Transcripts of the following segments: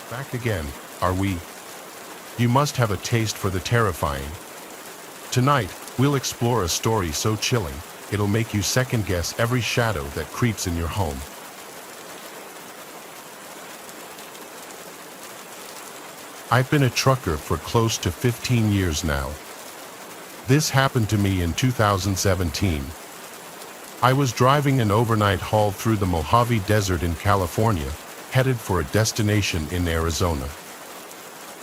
Back again, are we? You must have a taste for the terrifying. Tonight, we'll explore a story so chilling, it'll make you second-guess every shadow that creeps in your home. I've been a trucker for close to 15 years now. This happened to me in 2017. I was driving an overnight haul through the Mojave Desert in California, headed for a destination in Arizona.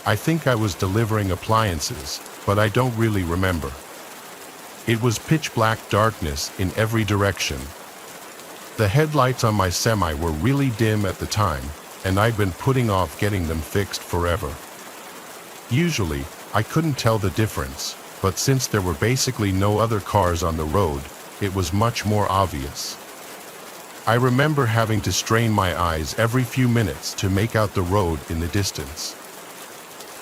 I think I was delivering appliances, but I don't really remember. It was pitch-black darkness in every direction. The headlights on my semi were really dim at the time, and I'd been putting off getting them fixed forever. Usually, I couldn't tell the difference, but since there were basically no other cars on the road, it was much more obvious. I remember having to strain my eyes every few minutes to make out the road in the distance.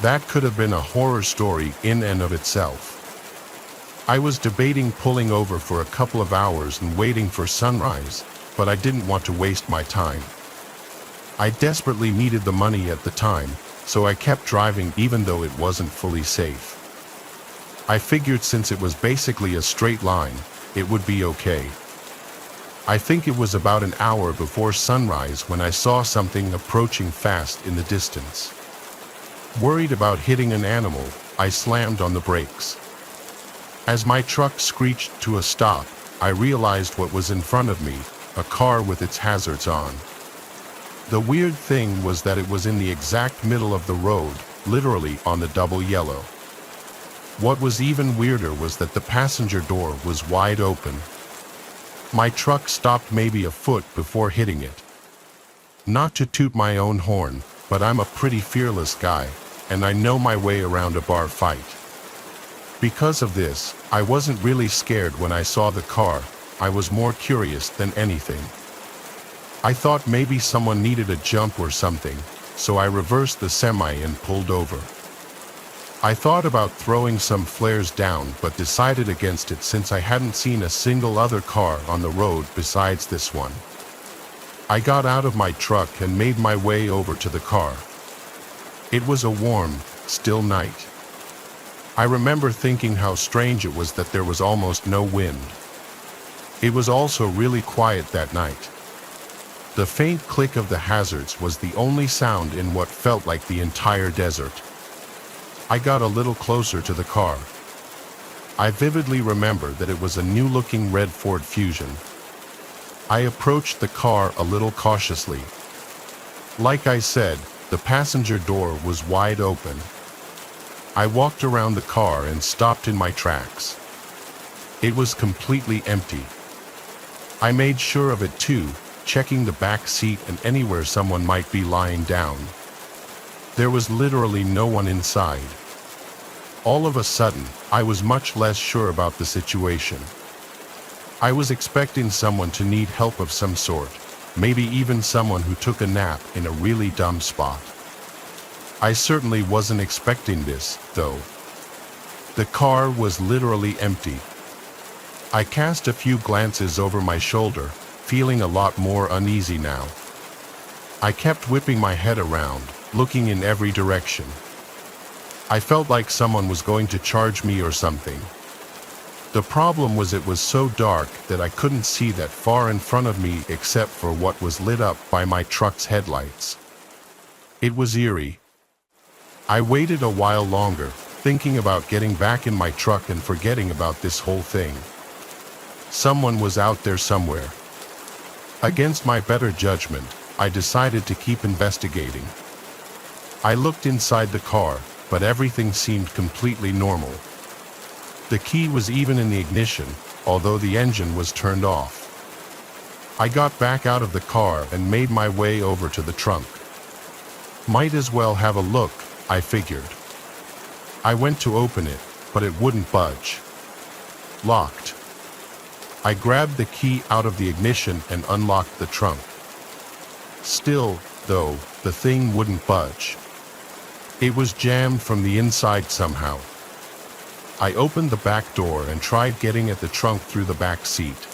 That could have been a horror story in and of itself. I was debating pulling over for a couple of hours and waiting for sunrise, but I didn't want to waste my time. I desperately needed the money at the time, so I kept driving even though it wasn't fully safe. I figured since it was basically a straight line, it would be okay. I think it was about an hour before sunrise when I saw something approaching fast in the distance. Worried about hitting an animal, I slammed on the brakes. As my truck screeched to a stop, I realized what was in front of me, a car with its hazards on. The weird thing was that it was in the exact middle of the road, literally on the double yellow. What was even weirder was that the passenger door was wide open. My truck stopped maybe a foot before hitting it. Not to toot my own horn, but I'm a pretty fearless guy, and I know my way around a bar fight. Because of this, I wasn't really scared when I saw the car. I was more curious than anything. I thought maybe someone needed a jump or something, so I reversed the semi and pulled over. I thought about throwing some flares down but decided against it since I hadn't seen a single other car on the road besides this one. I got out of my truck and made my way over to the car. It was a warm, still night. I remember thinking how strange it was that there was almost no wind. It was also really quiet that night. The faint click of the hazards was the only sound in what felt like the entire desert. I got a little closer to the car. I vividly remember that it was a new-looking red Ford Fusion. I approached the car a little cautiously. Like I said, the passenger door was wide open. I walked around the car and stopped in my tracks. It was completely empty. I made sure of it too, checking the back seat and anywhere someone might be lying down. There was literally no one inside. All of a sudden, I was much less sure about the situation. I was expecting someone to need help of some sort, maybe even someone who took a nap in a really dumb spot. I certainly wasn't expecting this, though. The car was literally empty. I cast a few glances over my shoulder, feeling a lot more uneasy now. I kept whipping my head around, looking in every direction. I felt like someone was going to charge me or something. The problem was it was so dark that I couldn't see that far in front of me except for what was lit up by my truck's headlights. It was eerie. I waited a while longer, thinking about getting back in my truck and forgetting about this whole thing. Someone was out there somewhere. Against my better judgment, I decided to keep investigating. I looked inside the car, but everything seemed completely normal. The key was even in the ignition, although the engine was turned off. I got back out of the car and made my way over to the trunk. Might as well have a look, I figured. I went to open it, but it wouldn't budge. Locked. I grabbed the key out of the ignition and unlocked the trunk. Still, though, the thing wouldn't budge. It was jammed from the inside somehow. I opened the back door and tried getting at the trunk through the back seat.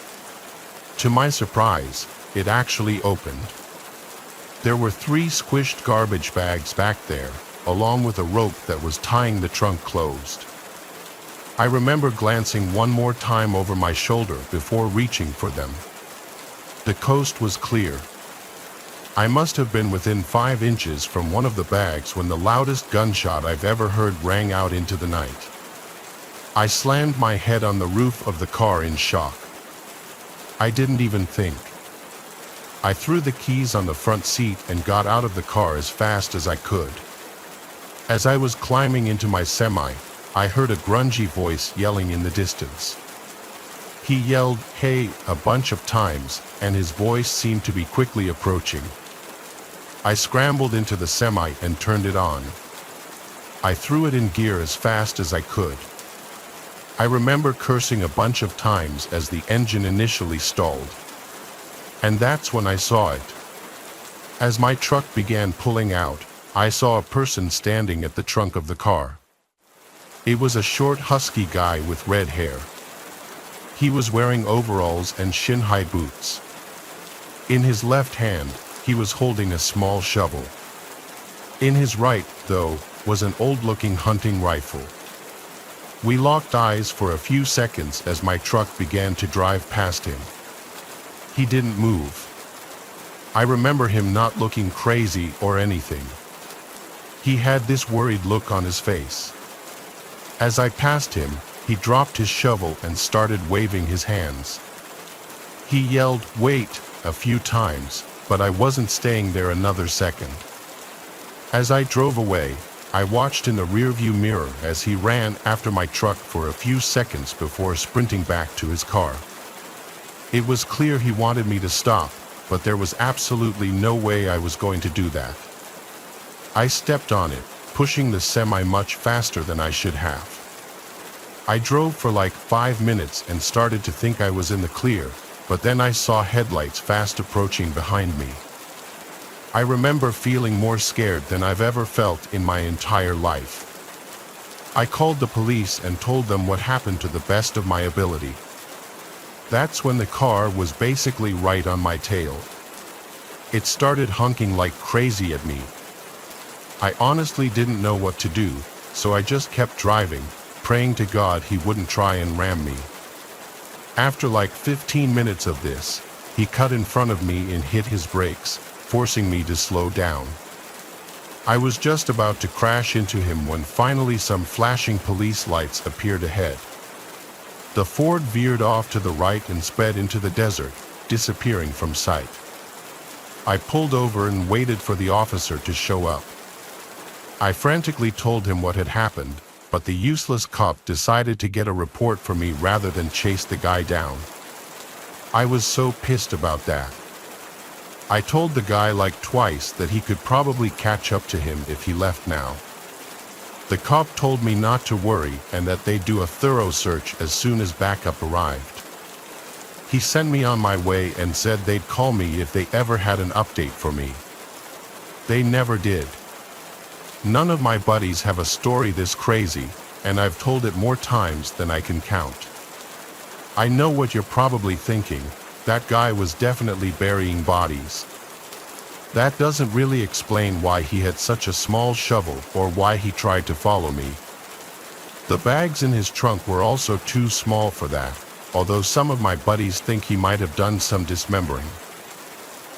To my surprise, it actually opened. There were 3 squished garbage bags back there, along with a rope that was tying the trunk closed. I remember glancing one more time over my shoulder before reaching for them. The coast was clear. I must have been within 5 inches from one of the bags when the loudest gunshot I've ever heard rang out into the night. I slammed my head on the roof of the car in shock. I didn't even think. I threw the keys on the front seat and got out of the car as fast as I could. As I was climbing into my semi, I heard a grungy voice yelling in the distance. He yelled, "Hey," a bunch of times, and his voice seemed to be quickly approaching. I scrambled into the semi and turned it on. I threw it in gear as fast as I could. I remember cursing a bunch of times as the engine initially stalled. And that's when I saw it. As my truck began pulling out, I saw a person standing at the trunk of the car. It was a short, husky guy with red hair. He was wearing overalls and shin-high boots. In his left hand, he was holding a small shovel. In his right, though, was an old-looking hunting rifle. We locked eyes for a few seconds as my truck began to drive past him. He didn't move. I remember him not looking crazy or anything. He had this worried look on his face. As I passed him, he dropped his shovel and started waving his hands. He yelled, "Wait," a few times, but I wasn't staying there another second. As I drove away, I watched in the rearview mirror as he ran after my truck for a few seconds before sprinting back to his car. It was clear he wanted me to stop, but there was absolutely no way I was going to do that. I stepped on it, pushing the semi much faster than I should have. I drove for like 5 minutes and started to think I was in the clear, but then I saw headlights fast approaching behind me. I remember feeling more scared than I've ever felt in my entire life. I called the police and told them what happened to the best of my ability. That's when the car was basically right on my tail. It started honking like crazy at me. I honestly didn't know what to do, so I just kept driving, praying to God he wouldn't try and ram me. After like 15 minutes of this, he cut in front of me and hit his brakes, forcing me to slow down. I was just about to crash into him when finally some flashing police lights appeared ahead. The Ford veered off to the right and sped into the desert, disappearing from sight. I pulled over and waited for the officer to show up. I frantically told him what had happened, but the useless cop decided to get a report for me rather than chase the guy down. I was so pissed about that. I told the guy like twice that he could probably catch up to him if he left now. The cop told me not to worry and that they'd do a thorough search as soon as backup arrived. He sent me on my way and said they'd call me if they ever had an update for me. They never did. None of my buddies have a story this crazy, and I've told it more times than I can count. I know what you're probably thinking. That guy was definitely burying bodies. That doesn't really explain why he had such a small shovel or why he tried to follow me. The bags in his trunk were also too small for that, although some of my buddies think he might have done some dismembering.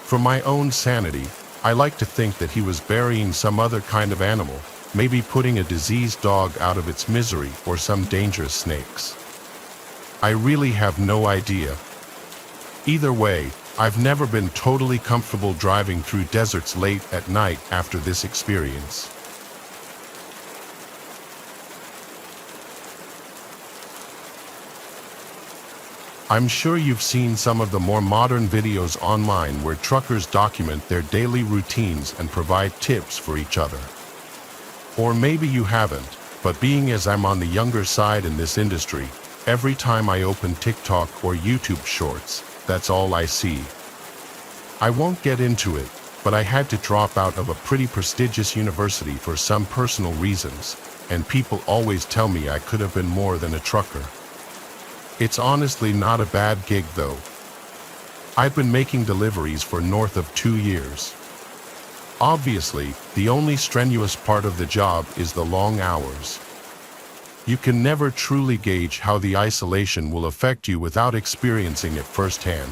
For my own sanity, I like to think that he was burying some other kind of animal, maybe putting a diseased dog out of its misery or some dangerous snakes. I really have no idea. Either way, I've never been totally comfortable driving through deserts late at night after this experience. I'm sure you've seen some of the more modern videos online where truckers document their daily routines and provide tips for each other. Or maybe you haven't, but being as I'm on the younger side in this industry, every time I open TikTok or YouTube Shorts, that's all I see. I won't get into it, but I had to drop out of a pretty prestigious university for some personal reasons, and people always tell me I could have been more than a trucker. It's honestly not a bad gig though. I've been making deliveries for north of 2 years. Obviously, the only strenuous part of the job is the long hours. You can never truly gauge how the isolation will affect you without experiencing it firsthand.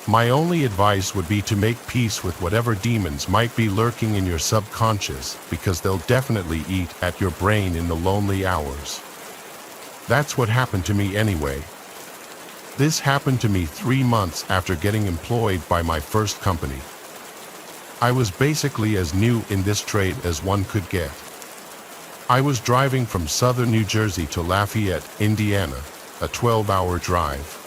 My only advice would be to make peace with whatever demons might be lurking in your subconscious, because they'll definitely eat at your brain in the lonely hours. That's what happened to me anyway. This happened to me 3 months after getting employed by my first company. I was basically as new in this trade as one could get. I was driving from southern New Jersey to Lafayette, Indiana, a 12-hour drive.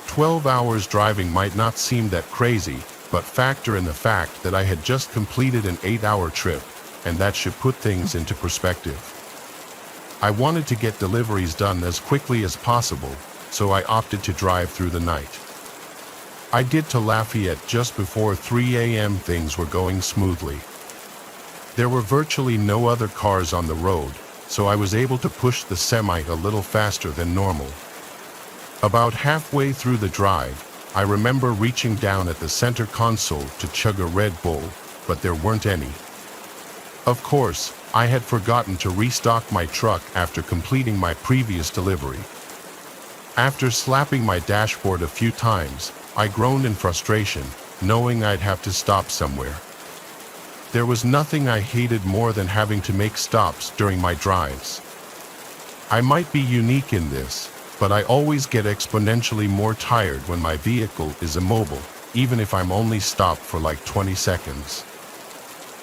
12 hours driving might not seem that crazy, but factor in the fact that I had just completed an 8-hour trip, and that should put things into perspective. I wanted to get deliveries done as quickly as possible, so I opted to drive through the night. I did to Lafayette just before 3 a.m. Things were going smoothly. There were virtually no other cars on the road, so I was able to push the semi a little faster than normal. About halfway through the drive, I remember reaching down at the center console to chug a Red Bull, but there weren't any. Of course, I had forgotten to restock my truck after completing my previous delivery. After slapping my dashboard a few times, I groaned in frustration, knowing I'd have to stop somewhere. There was nothing I hated more than having to make stops during my drives. I might be unique in this, but I always get exponentially more tired when my vehicle is immobile, even if I'm only stopped for like 20 seconds.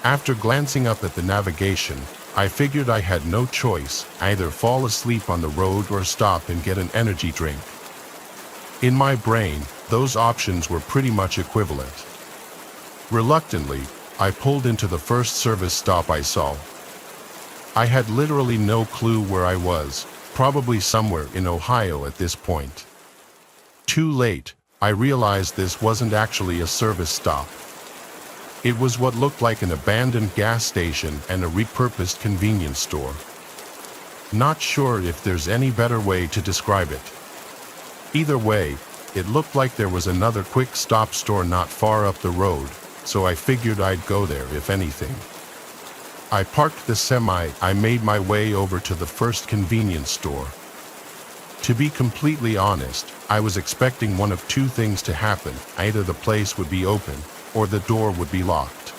After glancing up at the navigation, I figured I had no choice, either fall asleep on the road or stop and get an energy drink. In my brain, those options were pretty much equivalent. Reluctantly, I pulled into the first service stop I saw. I had literally no clue where I was, probably somewhere in Ohio at this point. Too late, I realized this wasn't actually a service stop. It was what looked like an abandoned gas station and a repurposed convenience store. Not sure if there's any better way to describe it. Either way, it looked like there was another quick stop store not far up the road, so I figured I'd go there if anything. I parked the semi. I made my way over to the first convenience store. To be completely honest, I was expecting one of two things to happen. Either the place would be open, or the door would be locked.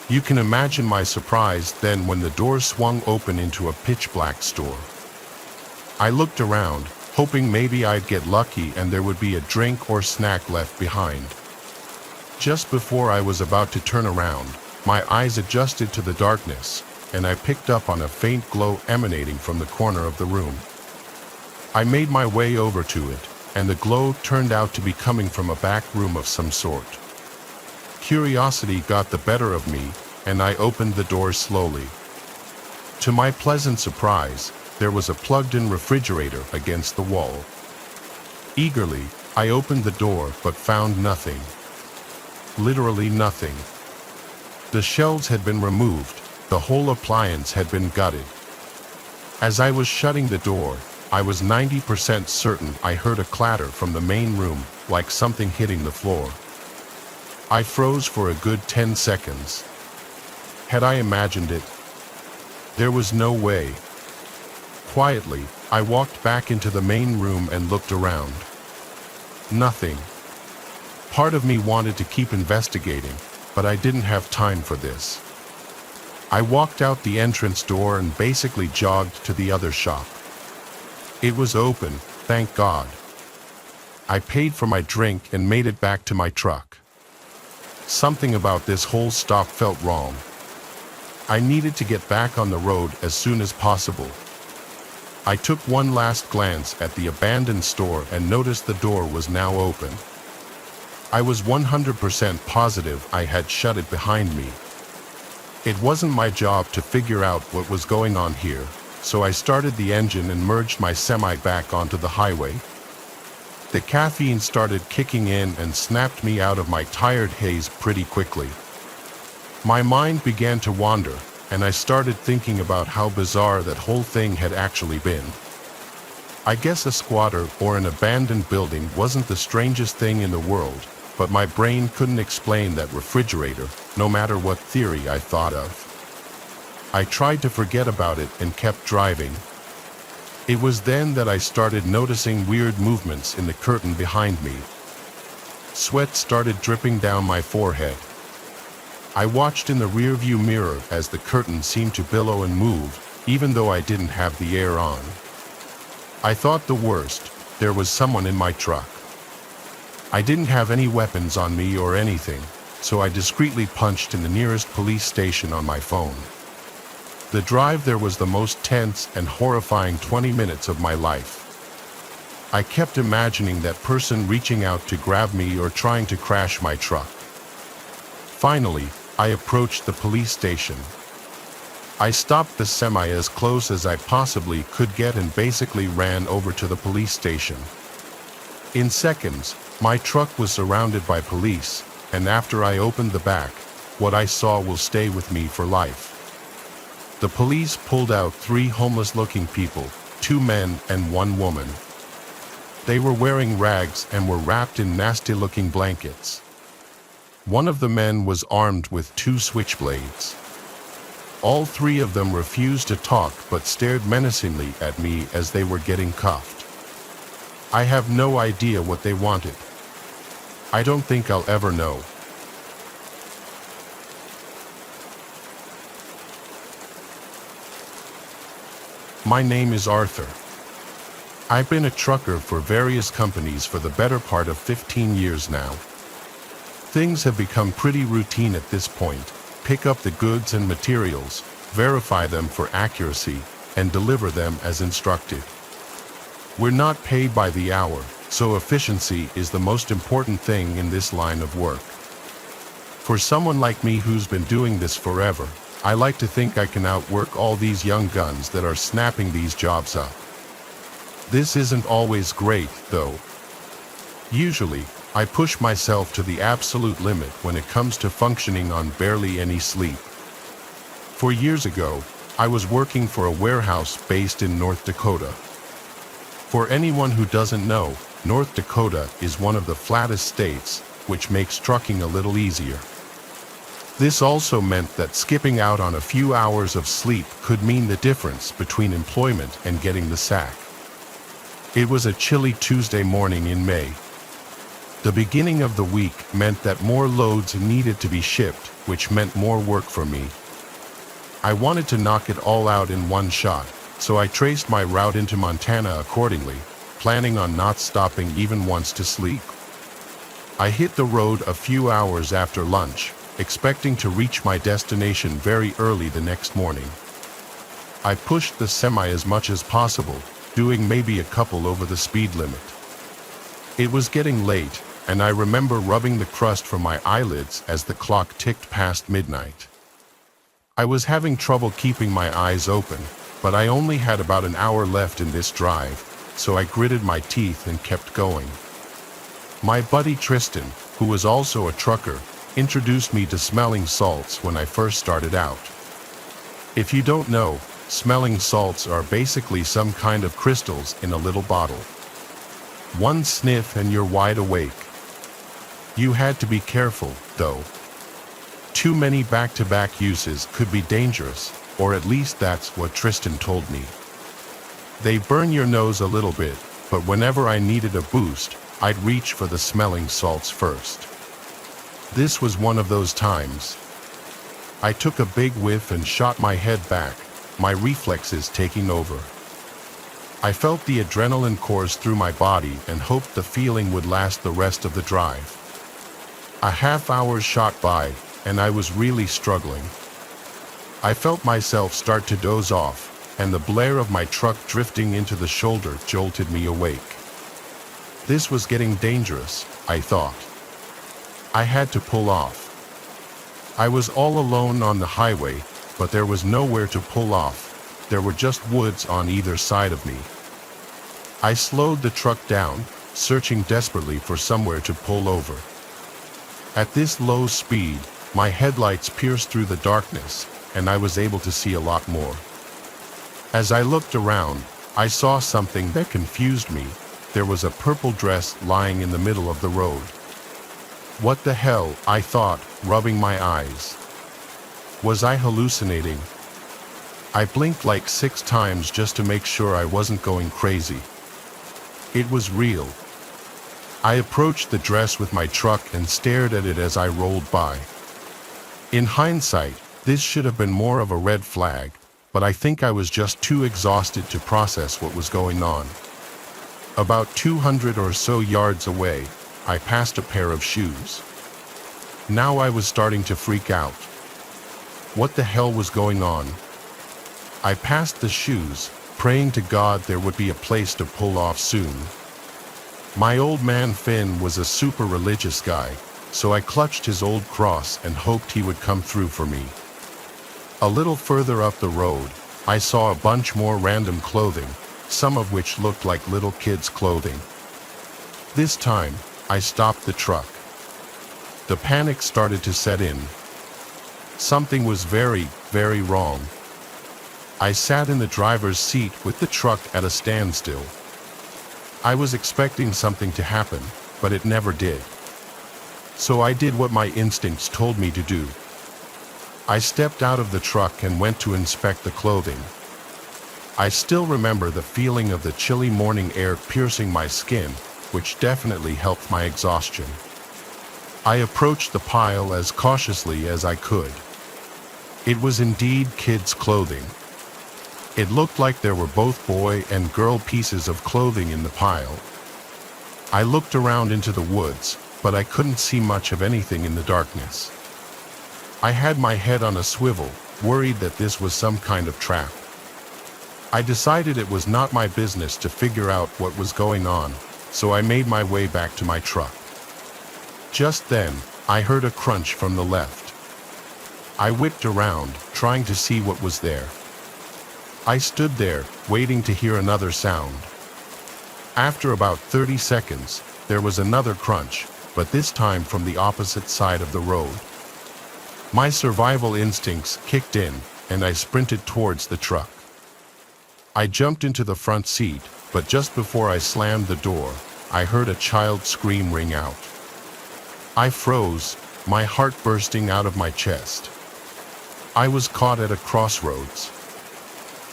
You can imagine my surprise then when the door swung open into a pitch-black store. I looked around, hoping maybe I'd get lucky and there would be a drink or snack left behind. Just before I was about to turn around, my eyes adjusted to the darkness, and I picked up on a faint glow emanating from the corner of the room. I made my way over to it, and the glow turned out to be coming from a back room of some sort. Curiosity got the better of me, and I opened the door slowly. To my pleasant surprise, there was a plugged-in refrigerator against the wall. Eagerly, I opened the door but found nothing. Literally nothing. The shelves had been removed, the whole appliance had been gutted. As I was shutting the door, I was 90% certain I heard a clatter from the main room, like something hitting the floor. I froze for a good 10 seconds. Had I imagined it? There was no way. Quietly, I walked back into the main room and looked around. Nothing. Part of me wanted to keep investigating, but I didn't have time for this. I walked out the entrance door and basically jogged to the other shop. It was open, thank God. I paid for my drink and made it back to my truck. Something about this whole stop felt wrong. I needed to get back on the road as soon as possible. I took one last glance at the abandoned store and noticed the door was now open. I was 100% positive I had shut it behind me. It wasn't my job to figure out what was going on here, so I started the engine and merged my semi back onto the highway. The caffeine started kicking in and snapped me out of my tired haze pretty quickly. My mind began to wander, and I started thinking about how bizarre that whole thing had actually been. I guess a squatter or an abandoned building wasn't the strangest thing in the world, but my brain couldn't explain that refrigerator, no matter what theory I thought of. I tried to forget about it and kept driving. It was then that I started noticing weird movements in the curtain behind me. Sweat started dripping down my forehead. I watched in the rearview mirror as the curtain seemed to billow and move, even though I didn't have the air on. I thought the worst: there was someone in my truck. I didn't have any weapons on me or anything, so I discreetly punched in the nearest police station on my phone. The drive there was the most tense and horrifying 20 minutes of my life. I kept imagining that person reaching out to grab me or trying to crash my truck. Finally, I approached the police station. I stopped the semi as close as I possibly could get and basically ran over to the police station. In seconds, my truck was surrounded by police, and after I opened the back, what I saw will stay with me for life. The police pulled out 3 homeless-looking people, 2 men and 1 woman. They were wearing rags and were wrapped in nasty-looking blankets. One of the men was armed with 2 switchblades. All 3 of them refused to talk but stared menacingly at me as they were getting cuffed. I have no idea what they wanted. I don't think I'll ever know. My name is Arthur. I've been a trucker for various companies for the better part of 15 years now. Things have become pretty routine at this point. Pick up the goods and materials, verify them for accuracy, and deliver them as instructed. We're not paid by the hour, so efficiency is the most important thing in this line of work. For someone like me who's been doing this forever, I like to think I can outwork all these young guns that are snapping these jobs up. This isn't always great, though. Usually, I push myself to the absolute limit when it comes to functioning on barely any sleep. 4 years ago, I was working for a warehouse based in North Dakota. For anyone who doesn't know, North Dakota is one of the flattest states, which makes trucking a little easier. This also meant that skipping out on a few hours of sleep could mean the difference between employment and getting the sack. It was a chilly Tuesday morning in May. The beginning of the week meant that more loads needed to be shipped, which meant more work for me. I wanted to knock it all out in one shot, so I traced my route into Montana accordingly, planning on not stopping even once to sleep. I hit the road a few hours after lunch, expecting to reach my destination very early the next morning. I pushed the semi as much as possible, doing maybe a couple over the speed limit. It was getting late, and I remember rubbing the crust from my eyelids as the clock ticked past midnight. I was having trouble keeping my eyes open, but I only had about an hour left in this drive, so I gritted my teeth and kept going. My buddy Tristan, who was also a trucker, introduced me to smelling salts when I first started out. If you don't know, smelling salts are basically some kind of crystals in a little bottle. One sniff and you're wide awake. You had to be careful, though. Too many back-to-back uses could be dangerous, or at least that's what Tristan told me. They burn your nose a little bit, but whenever I needed a boost, I'd reach for the smelling salts first. This was one of those times. I took a big whiff and shot my head back, my reflexes taking over. I felt the adrenaline course through my body and hoped the feeling would last the rest of the drive. A half hour shot by, and I was really struggling. I felt myself start to doze off, and the blare of my truck drifting into the shoulder jolted me awake. This was getting dangerous, I thought. I had to pull off. I was all alone on the highway, but there was nowhere to pull off. There were just woods on either side of me. I slowed the truck down, searching desperately for somewhere to pull over. At this low speed, my headlights pierced through the darkness, and I was able to see a lot more. As I looked around, I saw something that confused me. There was a purple dress lying in the middle of the road. What the hell, I thought, rubbing my eyes. Was I hallucinating? I blinked like 6 times just to make sure I wasn't going crazy. It was real. I approached the dress with my truck and stared at it as I rolled by. In hindsight, this should have been more of a red flag, but I think I was just too exhausted to process what was going on. About 200 or so yards away, I passed a pair of shoes. Now I was starting to freak out. What the hell was going on? I passed the shoes, praying to God there would be a place to pull off soon. My old man Finn was a super religious guy, so I clutched his old cross and hoped he would come through for me. A little further up the road, I saw a bunch more random clothing, some of which looked like little kids' clothing. This time, I stopped the truck. The panic started to set in. Something was very, very wrong. I sat in the driver's seat with the truck at a standstill. I was expecting something to happen, but it never did. So I did what my instincts told me to do. I stepped out of the truck and went to inspect the clothing. I still remember the feeling of the chilly morning air piercing my skin, which definitely helped my exhaustion. I approached the pile as cautiously as I could. It was indeed kids' clothing. It looked like there were both boy and girl pieces of clothing in the pile. I looked around into the woods, but I couldn't see much of anything in the darkness. I had my head on a swivel, worried that this was some kind of trap. I decided it was not my business to figure out what was going on, so I made my way back to my truck. Just then, I heard a crunch from the left. I whipped around, trying to see what was there. I stood there, waiting to hear another sound. After about 30 seconds, there was another crunch, but this time from the opposite side of the road. My survival instincts kicked in, and I sprinted towards the truck. I jumped into the front seat, but just before I slammed the door, I heard a child scream ring out. I froze, my heart bursting out of my chest. I was caught at a crossroads.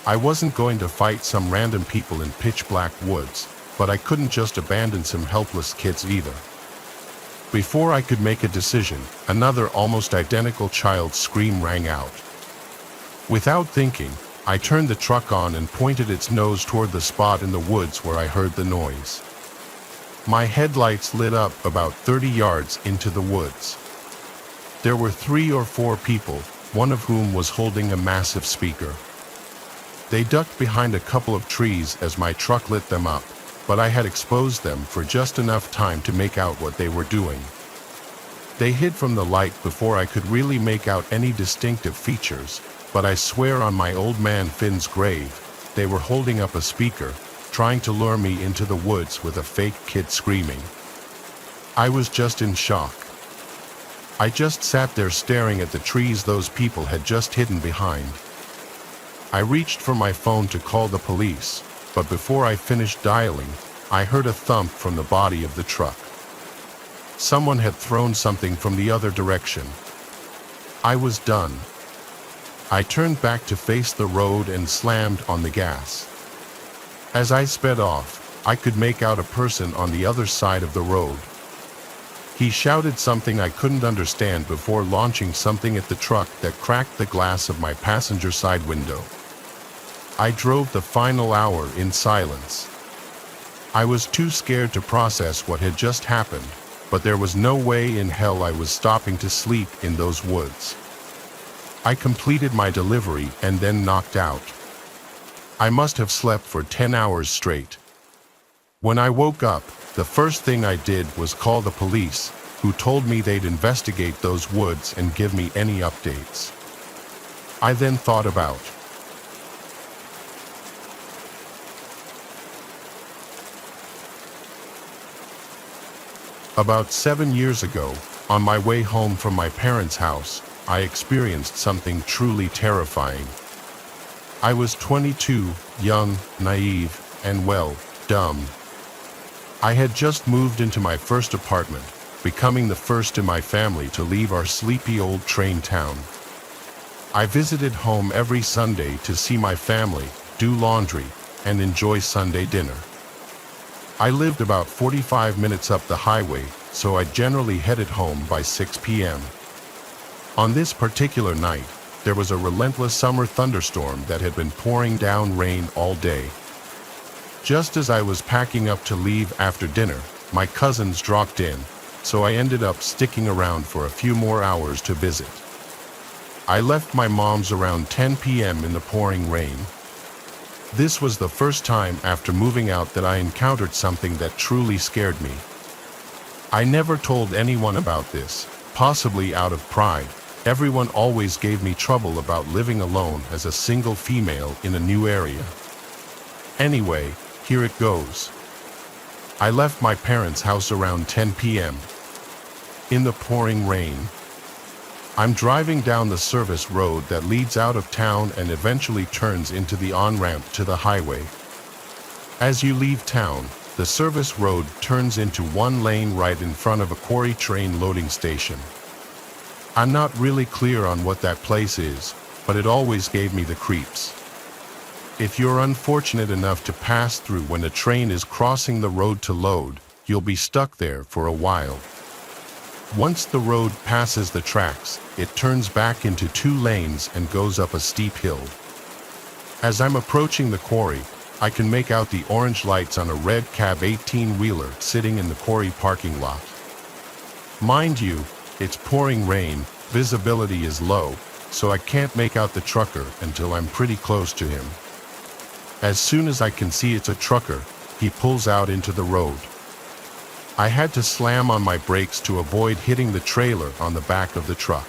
I wasn't going to fight some random people in pitch-black woods, but I couldn't just abandon some helpless kids either. Before I could make a decision, another almost identical child's scream rang out. Without thinking, I turned the truck on and pointed its nose toward the spot in the woods where I heard the noise. My headlights lit up about 30 yards into the woods. There were 3 or 4 people, one of whom was holding a massive speaker. They ducked behind a couple of trees as my truck lit them up, but I had exposed them for just enough time to make out what they were doing. They hid from the light before I could really make out any distinctive features, but I swear on my old man Finn's grave, they were holding up a speaker, trying to lure me into the woods with a fake kid screaming. I was just in shock. I just sat there staring at the trees those people had just hidden behind. I reached for my phone to call the police, but before I finished dialing, I heard a thump from the body of the truck. Someone had thrown something from the other direction. I was done. I turned back to face the road and slammed on the gas. As I sped off, I could make out a person on the other side of the road. He shouted something I couldn't understand before launching something at the truck that cracked the glass of my passenger side window. I drove the final hour in silence. I was too scared to process what had just happened, but there was no way in hell I was stopping to sleep in those woods. I completed my delivery and then knocked out. I must have slept for 10 hours straight. When I woke up, the first thing I did was call the police, who told me they'd investigate those woods and give me any updates. I then thought about 7 years ago, on my way home from my parents' house, I experienced something truly terrifying. I was 22, young, naive, and well, dumb. I had just moved into my first apartment, becoming the first in my family to leave our sleepy old train town. I visited home every Sunday to see my family, do laundry, and enjoy Sunday dinner. I lived about 45 minutes up the highway, so I generally headed home by 6 p.m. On this particular night, there was a relentless summer thunderstorm that had been pouring down rain all day. Just as I was packing up to leave after dinner, my cousins dropped in, so I ended up sticking around for a few more hours to visit. I left my mom's around 10 p.m. in the pouring rain. This was the first time after moving out that I encountered something that truly scared me. I never told anyone about this, possibly out of pride. Everyone always gave me trouble about living alone as a single female in a new area. Anyway, here it goes. I left my parents' house around 10 p.m. in the pouring rain. I'm driving down the service road that leads out of town and eventually turns into the on-ramp to the highway. As you leave town, the service road turns into one lane right in front of a quarry train loading station. I'm not really clear on what that place is, but it always gave me the creeps. If you're unfortunate enough to pass through when a train is crossing the road to load, you'll be stuck there for a while. Once the road passes the tracks, it turns back into two lanes and goes up a steep hill. As I'm approaching the quarry, I can make out the orange lights on a red cab 18-wheeler sitting in the quarry parking lot. Mind you, it's pouring rain, visibility is low, so I can't make out the trucker until I'm pretty close to him. As soon as I can see it's a trucker, he pulls out into the road. I had to slam on my brakes to avoid hitting the trailer on the back of the truck.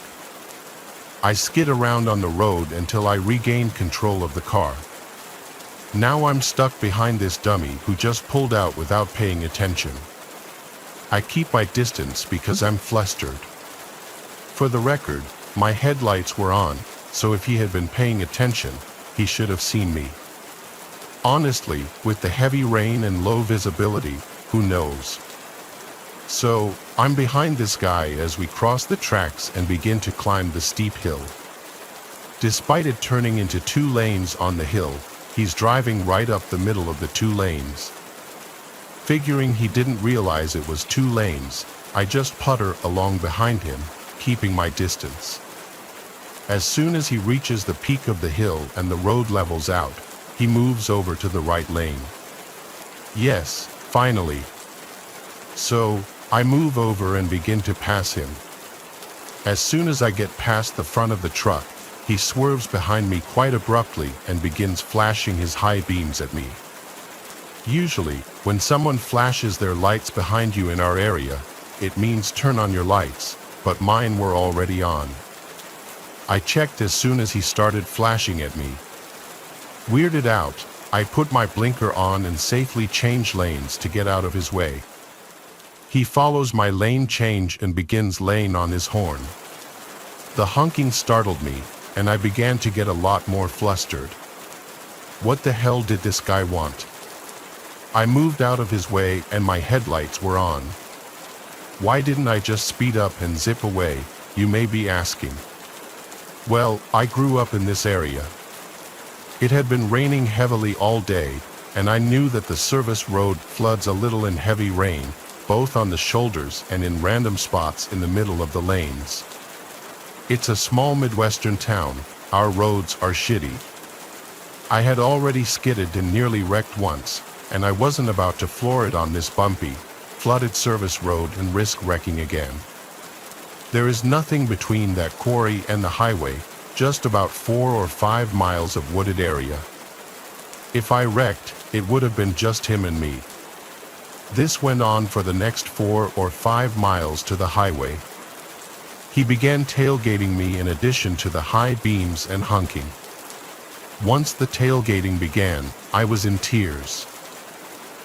I skid around on the road until I regained control of the car. Now I'm stuck behind this dummy who just pulled out without paying attention. I keep my distance because I'm flustered. For the record, my headlights were on, so if he had been paying attention, he should have seen me. Honestly, with the heavy rain and low visibility, who knows? So, I'm behind this guy as we cross the tracks and begin to climb the steep hill. Despite it turning into two lanes on the hill, he's driving right up the middle of the two lanes. Figuring he didn't realize it was two lanes, I just putter along behind him, keeping my distance. As soon as he reaches the peak of the hill and the road levels out, he moves over to the right lane. Yes, finally. So, I move over and begin to pass him. As soon as I get past the front of the truck, he swerves behind me quite abruptly and begins flashing his high beams at me. Usually, when someone flashes their lights behind you in our area, it means turn on your lights, but mine were already on. I checked as soon as he started flashing at me. Weirded out, I put my blinker on and safely change lanes to get out of his way. He follows my lane change and begins laying on his horn. The honking startled me, and I began to get a lot more flustered. What the hell did this guy want? I moved out of his way and my headlights were on. Why didn't I just speed up and zip away, you may be asking. Well, I grew up in this area. It had been raining heavily all day, and I knew that the service road floods a little in heavy rain, both on the shoulders and in random spots in the middle of the lanes. It's a small Midwestern town, our roads are shitty. I had already skidded and nearly wrecked once, and I wasn't about to floor it on this bumpy, flooded service road and risk wrecking again. There is nothing between that quarry and the highway, just about 4 or 5 miles of wooded area. If I wrecked, it would have been just him and me. This went on for the next 4 or 5 miles to the highway. He began tailgating me in addition to the high beams and honking. Once the tailgating began, I was in tears.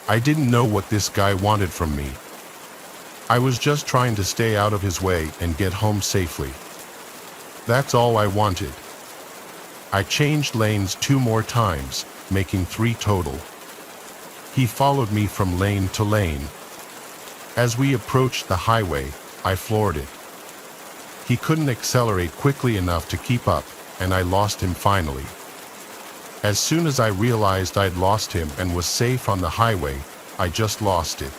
I didn't know what this guy wanted from me. I was just trying to stay out of his way and get home safely. That's all I wanted. I changed lanes 2 more times, making 3 total. He followed me from lane to lane. As we approached the highway, I floored it. He couldn't accelerate quickly enough to keep up, and I lost him finally. As soon as I realized I'd lost him and was safe on the highway, I just lost it.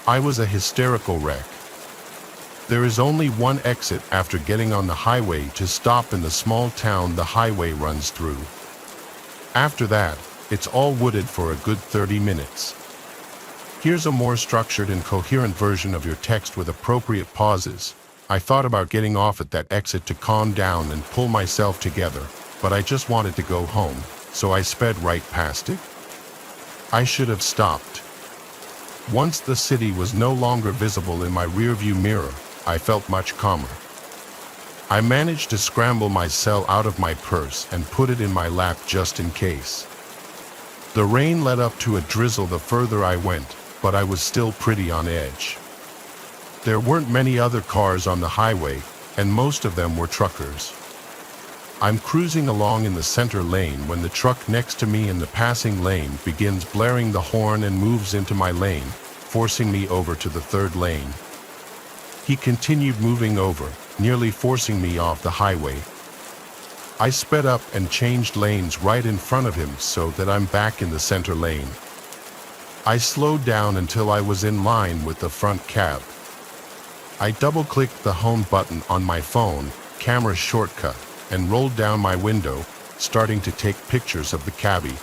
I was a hysterical wreck. There is only one exit after getting on the highway to stop in the small town the highway runs through. After that, it's all wooded for a good 30 minutes. Here's a more structured and coherent version of your text with appropriate pauses. I thought about getting off at that exit to calm down and pull myself together, but I just wanted to go home, so I sped right past it. I should have stopped. Once the city was no longer visible in my rearview mirror, I felt much calmer. I managed to scramble my cell out of my purse and put it in my lap just in case. The rain led up to a drizzle the further I went, but I was still pretty on edge. There weren't many other cars on the highway, and most of them were truckers. I'm cruising along in the center lane when the truck next to me in the passing lane begins blaring the horn and moves into my lane, forcing me over to the third lane. He continued moving over, nearly forcing me off the highway. I sped up and changed lanes right in front of him so that I'm back in the center lane. I slowed down until I was in line with the front cab. I double-clicked the home button on my phone, camera shortcut, and rolled down my window, starting to take pictures of the cabbie.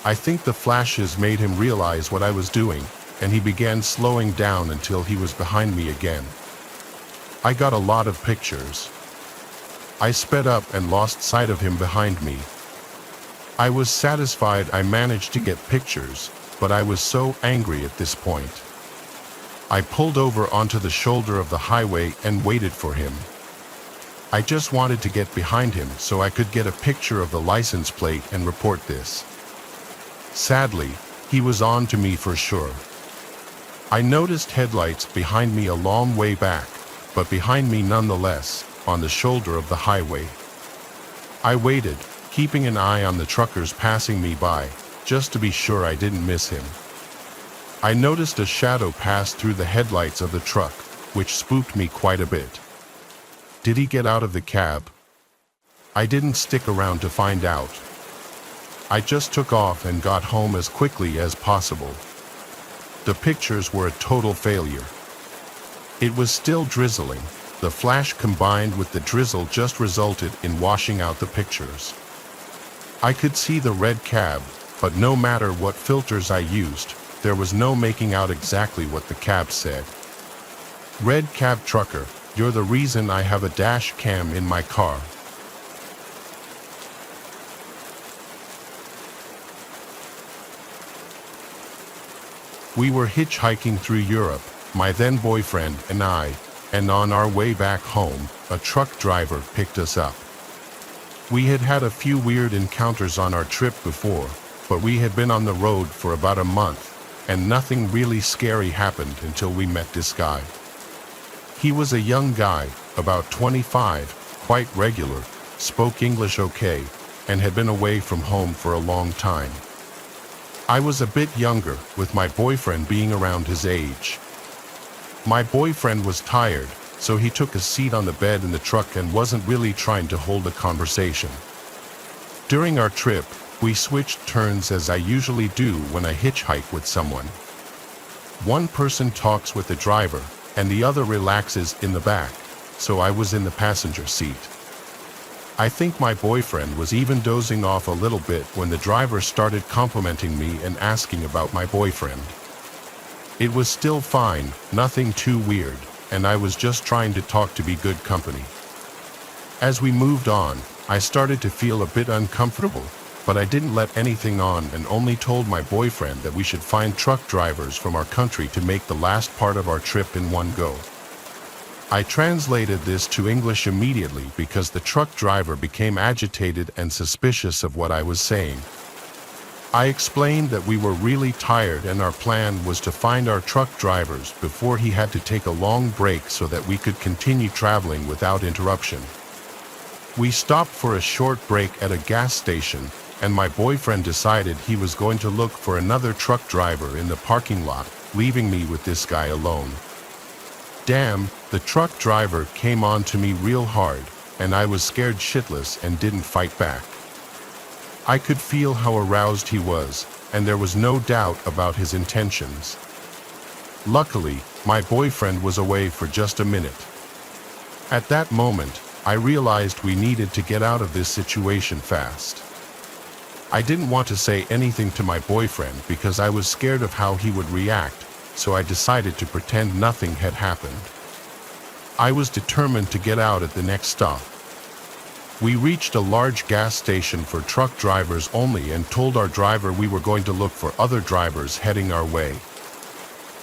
I think the flashes made him realize what I was doing, and he began slowing down until he was behind me again. I got a lot of pictures. I sped up and lost sight of him behind me. I was satisfied I managed to get pictures, but I was so angry at this point. I pulled over onto the shoulder of the highway and waited for him. I just wanted to get behind him so I could get a picture of the license plate and report this. Sadly, he was on to me for sure. I noticed headlights behind me a long way back, but behind me nonetheless, on the shoulder of the highway. I waited, keeping an eye on the truckers passing me by, just to be sure I didn't miss him. I noticed a shadow pass through the headlights of the truck, which spooked me quite a bit. Did he get out of the cab? I didn't stick around to find out. I just took off and got home as quickly as possible. The pictures were a total failure. It was still drizzling. The flash combined with the drizzle just resulted in washing out the pictures. I could see the red cab, but no matter what filters I used, there was no making out exactly what the cab said. Red cab trucker, you're the reason I have a dash cam in my car. We were hitchhiking through Europe, my then boyfriend and I, and on our way back home, a truck driver picked us up. We had had a few weird encounters on our trip before, but we had been on the road for about a month, and nothing really scary happened until we met this guy. He was a young guy, about 25, quite regular, spoke English okay, and had been away from home for a long time. I was a bit younger, with my boyfriend being around his age. My boyfriend was tired, so he took a seat on the bed in the truck and wasn't really trying to hold a conversation. During our trip, we switched turns as I usually do when I hitchhike with someone. One person talks with the driver, and the other relaxes in the back, so I was in the passenger seat. I think my boyfriend was even dozing off a little bit when the driver started complimenting me and asking about my boyfriend. It was still fine, nothing too weird, and I was just trying to talk to be good company. As we moved on, I started to feel a bit uncomfortable, but I didn't let anything on and only told my boyfriend that we should find truck drivers from our country to make the last part of our trip in one go. I translated this to English immediately because the truck driver became agitated and suspicious of what I was saying. I explained that we were really tired and our plan was to find our truck drivers before he had to take a long break so that we could continue traveling without interruption. We stopped for a short break at a gas station, and my boyfriend decided he was going to look for another truck driver in the parking lot, leaving me with this guy alone. Damn, the truck driver came on to me real hard, and I was scared shitless and didn't fight back. I could feel how aroused he was, and there was no doubt about his intentions. Luckily, my boyfriend was away for just a minute. At that moment, I realized we needed to get out of this situation fast. I didn't want to say anything to my boyfriend because I was scared of how he would react, so I decided to pretend nothing had happened. I was determined to get out at the next stop. We reached a large gas station for truck drivers only and told our driver we were going to look for other drivers heading our way.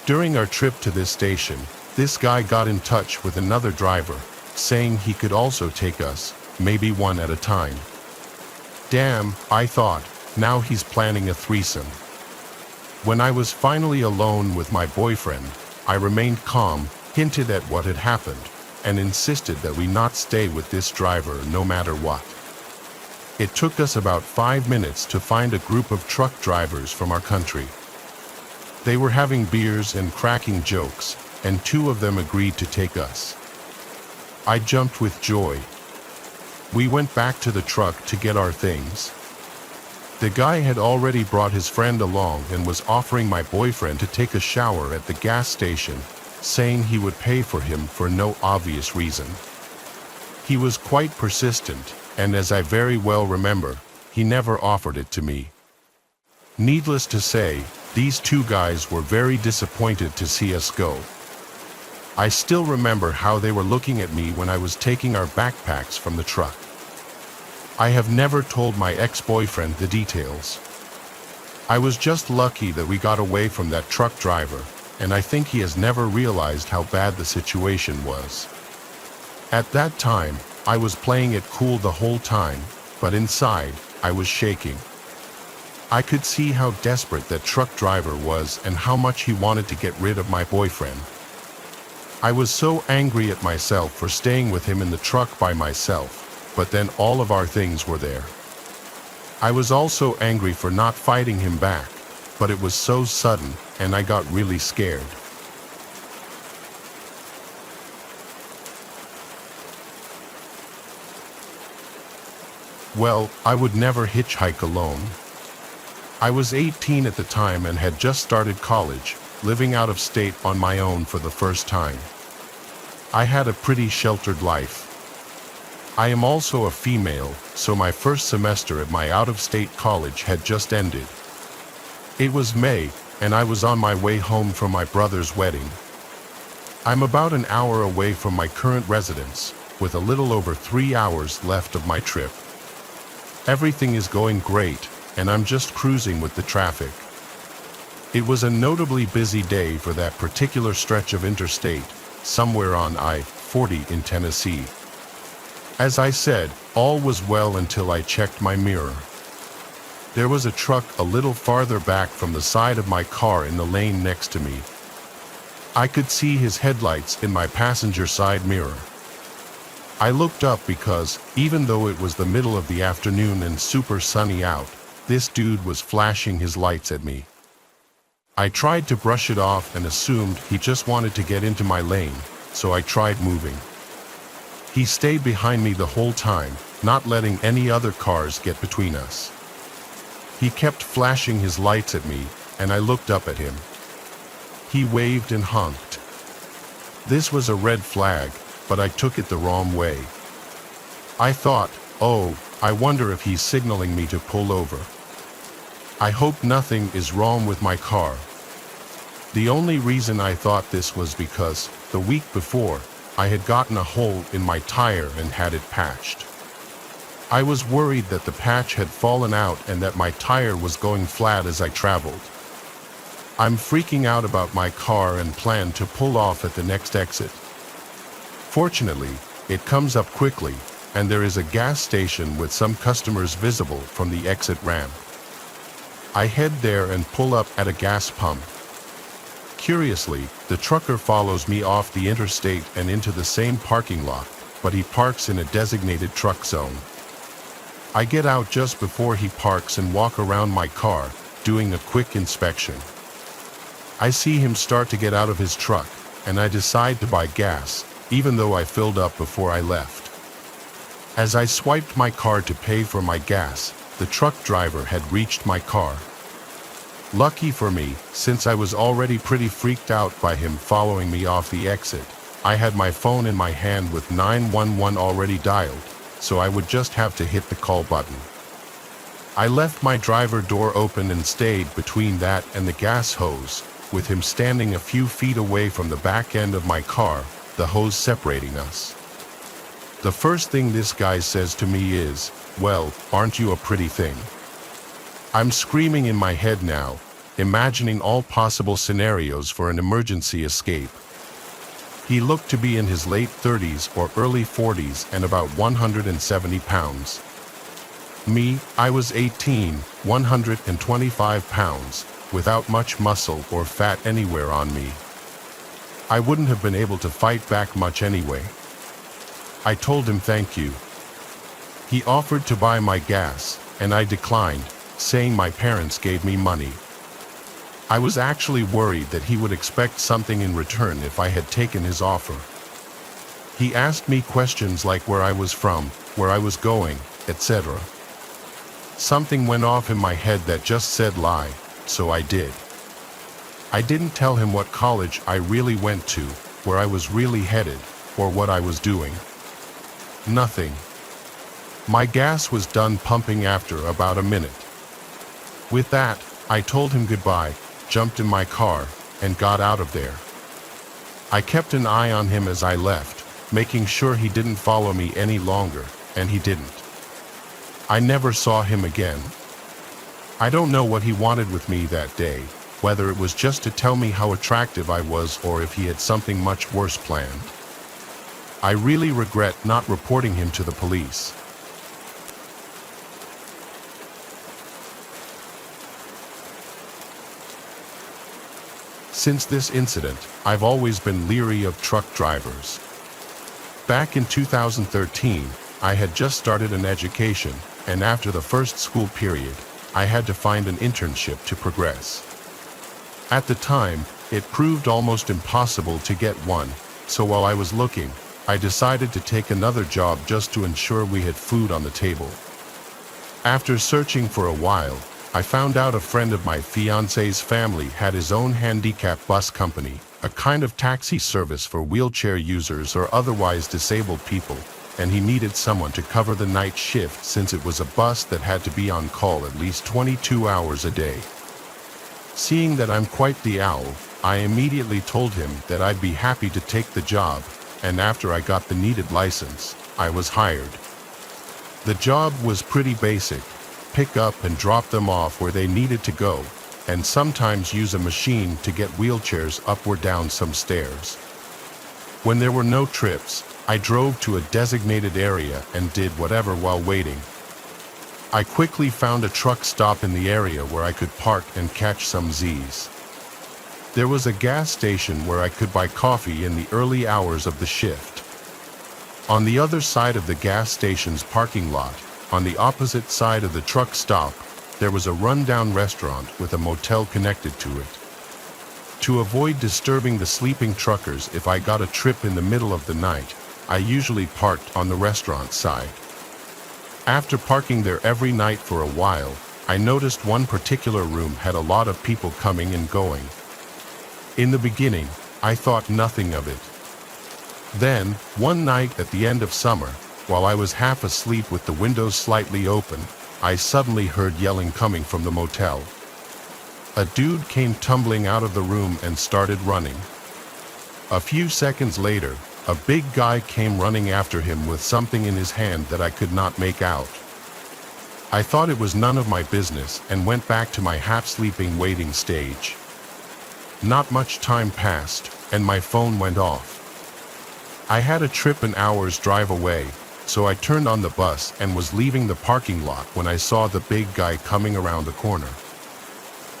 During our trip to this station, this guy got in touch with another driver, saying he could also take us, maybe one at a time. Damn, I thought, now he's planning a threesome. When I was finally alone with my boyfriend, I remained calm, hinted at what had happened, and insisted that we not stay with this driver no matter what. It took us about 5 minutes to find a group of truck drivers from our country. They were having beers and cracking jokes, and 2 of them agreed to take us. I jumped with joy. We went back to the truck to get our things. The guy had already brought his friend along and was offering my boyfriend to take a shower at the gas station, saying he would pay for him for no obvious reason. He was quite persistent, and as I very well remember, he never offered it to me. Needless to say, these 2 guys were very disappointed to see us go. I still remember how they were looking at me when I was taking our backpacks from the truck. I have never told my ex-boyfriend the details. I was just lucky that we got away from that truck driver, and I think he has never realized how bad the situation was. At that time, I was playing it cool the whole time, but inside, I was shaking. I could see how desperate that truck driver was and how much he wanted to get rid of my boyfriend. I was so angry at myself for staying with him in the truck by myself, but then all of our things were there. I was also angry for not fighting him back, but it was so sudden, and I got really scared. Well, I would never hitchhike alone. I was 18 at the time and had just started college, living out of state on my own for the first time. I had a pretty sheltered life. I am also a female, so my first semester at my out-of-state college had just ended. It was May, and I was on my way home from my brother's wedding. I'm about an hour away from my current residence, with a little over 3 hours left of my trip. Everything is going great, and I'm just cruising with the traffic. It was a notably busy day for that particular stretch of interstate, somewhere on I-40 in Tennessee. As I said, all was well until I checked my mirror. There was a truck a little farther back from the side of my car in the lane next to me. I could see his headlights in my passenger side mirror. I looked up because, even though it was the middle of the afternoon and super sunny out, this dude was flashing his lights at me. I tried to brush it off and assumed he just wanted to get into my lane, so I tried moving. He stayed behind me the whole time, not letting any other cars get between us. He kept flashing his lights at me, and I looked up at him. He waved and honked. This was a red flag, but I took it the wrong way. I thought, oh, I wonder if he's signaling me to pull over. I hope nothing is wrong with my car. The only reason I thought this was because, the week before, I had gotten a hole in my tire and had it patched. I was worried that the patch had fallen out and that my tire was going flat as I traveled. I'm freaking out about my car and plan to pull off at the next exit. Fortunately, it comes up quickly, and there is a gas station with some customers visible from the exit ramp. I head there and pull up at a gas pump. Curiously, the trucker follows me off the interstate and into the same parking lot, but he parks in a designated truck zone. I get out just before he parks and walk around my car, doing a quick inspection. I see him start to get out of his truck, and I decide to buy gas, even though I filled up before I left. As I swiped my card to pay for my gas, the truck driver had reached my car. Lucky for me, since I was already pretty freaked out by him following me off the exit, I had my phone in my hand with 911 already dialed, so I would just have to hit the call button. I left my driver door open and stayed between that and the gas hose, with him standing a few feet away from the back end of my car, the hose separating us. The first thing this guy says to me is, "Well, aren't you a pretty thing?" I'm screaming in my head now, imagining all possible scenarios for an emergency escape. He looked to be in his late 30s or early 40s and about 170 pounds. Me, I was 18, 125 pounds, without much muscle or fat anywhere on me. I wouldn't have been able to fight back much anyway. I told him thank you. He offered to buy my gas, and I declined, saying my parents gave me money. I was actually worried that he would expect something in return if I had taken his offer. He asked me questions like where I was from, where I was going, etc. Something went off in my head that just said lie, so I did. I didn't tell him what college I really went to, where I was really headed, or what I was doing. Nothing. My gas was done pumping after about a minute. With that, I told him goodbye, jumped in my car, and got out of there. I kept an eye on him as I left, making sure he didn't follow me any longer, and he didn't. I never saw him again. I don't know what he wanted with me that day, whether it was just to tell me how attractive I was or if he had something much worse planned. I really regret not reporting him to the police. Since this incident, I've always been leery of truck drivers. Back in 2013, I had just started an education, and after the first school period, I had to find an internship to progress. At the time, it proved almost impossible to get one, so while I was looking, I decided to take another job just to ensure we had food on the table. After searching for a while, I found out a friend of my fiance's family had his own handicap bus company, a kind of taxi service for wheelchair users or otherwise disabled people, and he needed someone to cover the night shift since it was a bus that had to be on call at least 22 hours a day. Seeing that I'm quite the owl, I immediately told him that I'd be happy to take the job, and after I got the needed license, I was hired. The job was pretty basic: pick up and drop them off where they needed to go, and sometimes use a machine to get wheelchairs up or down some stairs. When there were no trips, I drove to a designated area and did whatever while waiting. I quickly found a truck stop in the area where I could park and catch some Z's. There was a gas station where I could buy coffee in the early hours of the shift. On the other side of the gas station's parking lot, on the opposite side of the truck stop, there was a rundown restaurant with a motel connected to it. To avoid disturbing the sleeping truckers if I got a trip in the middle of the night, I usually parked on the restaurant side. After parking there every night for a while, I noticed one particular room had a lot of people coming and going. In the beginning, I thought nothing of it. Then, one night at the end of summer, while I was half asleep with the windows slightly open, I suddenly heard yelling coming from the motel. A dude came tumbling out of the room and started running. A few seconds later, a big guy came running after him with something in his hand that I could not make out. I thought it was none of my business and went back to my half-sleeping waiting stage. Not much time passed, and my phone went off. I had a trip an hour's drive away, so I turned on the bus and was leaving the parking lot when I saw the big guy coming around the corner.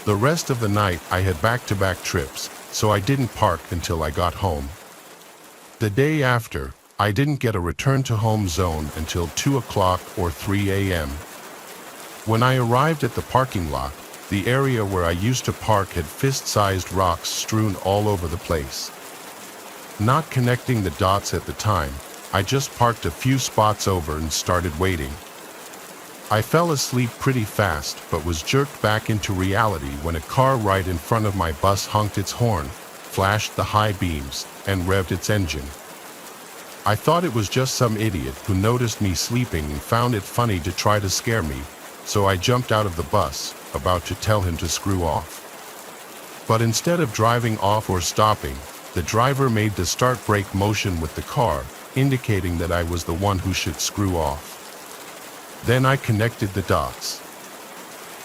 The rest of the night I had back-to-back trips, so I didn't park until I got home. The day after, I didn't get a return to home zone until 2 o'clock or 3 a.m. When I arrived at the parking lot, The area where I used to park had fist-sized rocks strewn all over the place. Not connecting the dots at the time, I just parked a few spots over and started waiting. I fell asleep pretty fast but was jerked back into reality when a car right in front of my bus honked its horn, flashed the high beams, and revved its engine. I thought it was just some idiot who noticed me sleeping and found it funny to try to scare me, so I jumped out of the bus, about to tell him to screw off. But instead of driving off or stopping, the driver made the start brake motion with the car, indicating that I was the one who should screw off. Then I connected the dots.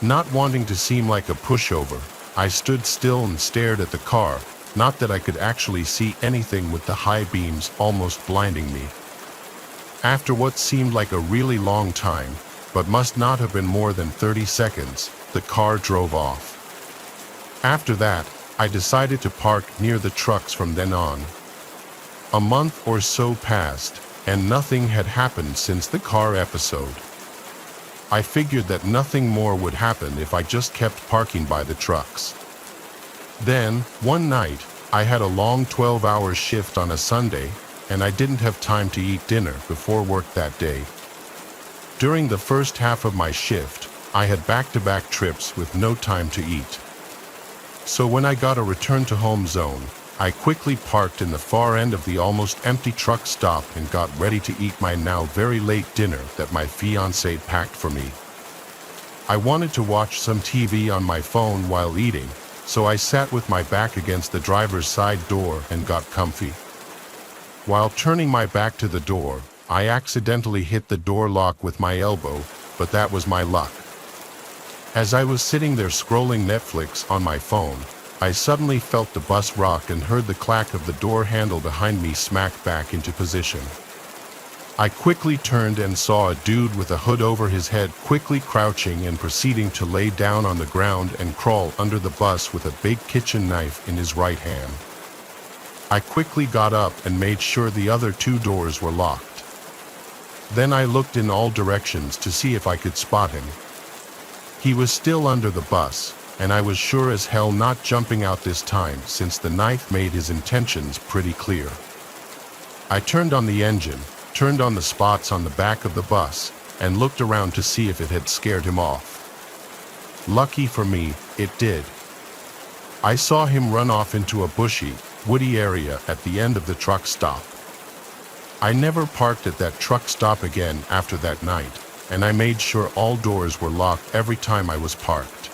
Not wanting to seem like a pushover, I stood still and stared at the car, not that I could actually see anything with the high beams almost blinding me. After what seemed like a really long time, but must not have been more than 30 seconds, the car drove off. After that, I decided to park near the trucks from then on. A month or so passed, and nothing had happened since the car episode. I figured that nothing more would happen if I just kept parking by the trucks. Then, one night, I had a long 12-hour shift on a Sunday, and I didn't have time to eat dinner before work that day. During the first half of my shift, I had back-to-back trips with no time to eat. So when I got a return-to-home zone, I quickly parked in the far end of the almost empty truck stop and got ready to eat my now very late dinner that my fiancée packed for me. I wanted to watch some TV on my phone while eating, so I sat with my back against the driver's side door and got comfy. While turning my back to the door, I accidentally hit the door lock with my elbow, but that was my luck. As I was sitting there scrolling Netflix on my phone, I suddenly felt the bus rock and heard the clack of the door handle behind me smack back into position. I quickly turned and saw a dude with a hood over his head quickly crouching and proceeding to lay down on the ground and crawl under the bus with a big kitchen knife in his right hand. I quickly got up and made sure the other two doors were locked. Then I looked in all directions to see if I could spot him. He was still under the bus, and I was sure as hell not jumping out this time since the knife made his intentions pretty clear. I turned on the engine, turned on the spots on the back of the bus, and looked around to see if it had scared him off. Lucky for me, it did. I saw him run off into a bushy, woody area at the end of the truck stop. I never parked at that truck stop again after that night, and I made sure all doors were locked every time I was parked.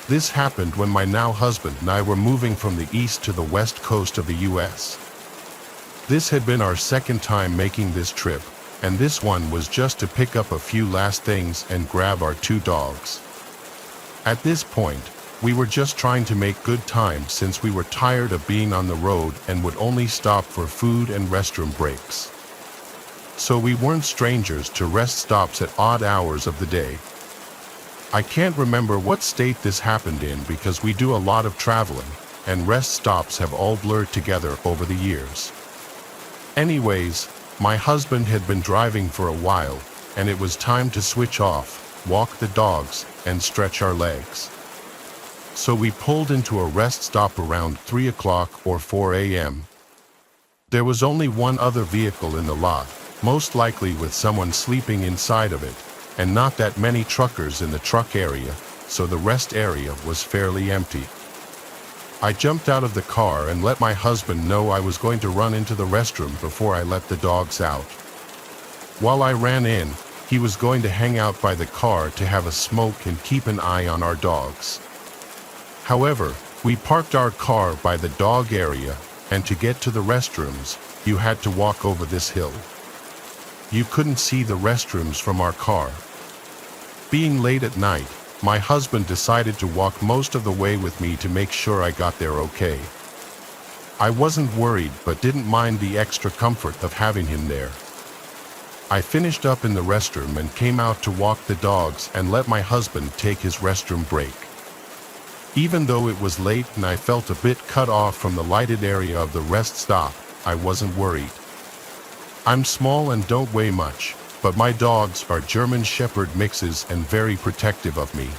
This happened when my now husband and I were moving from the east to the west coast of the US. This had been our second time making this trip, and this one was just to pick up a few last things and grab our two dogs. At this point, we were just trying to make good time since we were tired of being on the road and would only stop for food and restroom breaks. So we weren't strangers to rest stops at odd hours of the day. I can't remember what state this happened in because we do a lot of traveling, and rest stops have all blurred together over the years. Anyways, my husband had been driving for a while, and it was time to switch off, walk the dogs, and stretch our legs. So we pulled into a rest stop around 3 o'clock or 4 a.m. There was only one other vehicle in the lot, most likely with someone sleeping inside of it, and not that many truckers in the truck area, so the rest area was fairly empty. I jumped out of the car and let my husband know I was going to run into the restroom before I let the dogs out. While I ran in, he was going to hang out by the car to have a smoke and keep an eye on our dogs. However, we parked our car by the dog area, and to get to the restrooms, you had to walk over this hill. You couldn't see the restrooms from our car. Being late at night, my husband decided to walk most of the way with me to make sure I got there okay. I wasn't worried but didn't mind the extra comfort of having him there. I finished up in the restroom and came out to walk the dogs and let my husband take his restroom break. Even though it was late and I felt a bit cut off from the lighted area of the rest stop, I wasn't worried. I'm small and don't weigh much, but my dogs are German Shepherd mixes and very protective of me.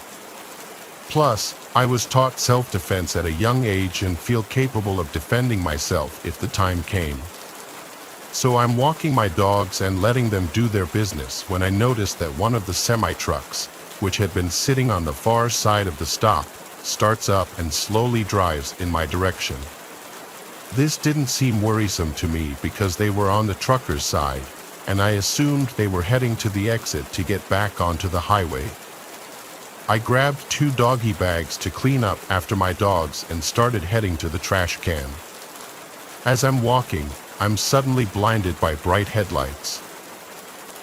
Plus, I was taught self-defense at a young age and feel capable of defending myself if the time came. So I'm walking my dogs and letting them do their business when I noticed that one of the semi-trucks, which had been sitting on the far side of the stop, starts up and slowly drives in my direction. This didn't seem worrisome to me because they were on the trucker's side, and I assumed they were heading to the exit to get back onto the highway. I grabbed 2 doggy bags to clean up after my dogs and started heading to the trash can. As I'm walking, I'm suddenly blinded by bright headlights.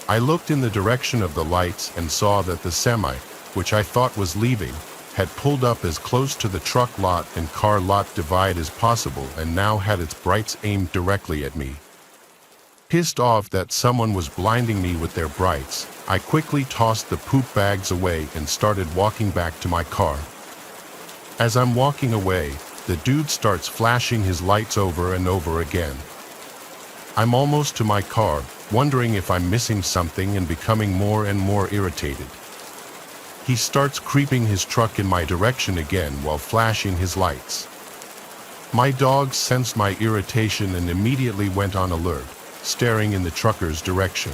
I looked in the direction of the lights and saw that the semi, which I thought was leaving, had pulled up as close to the truck lot and car lot divide as possible and now had its brights aimed directly at me. Pissed off that someone was blinding me with their brights, I quickly tossed the poop bags away and started walking back to my car. As I'm walking away, the dude starts flashing his lights over and over again. I'm almost to my car, wondering if I'm missing something and becoming more and more irritated. He starts creeping his truck in my direction again while flashing his lights. My dogs sensed my irritation and immediately went on alert, staring in the trucker's direction.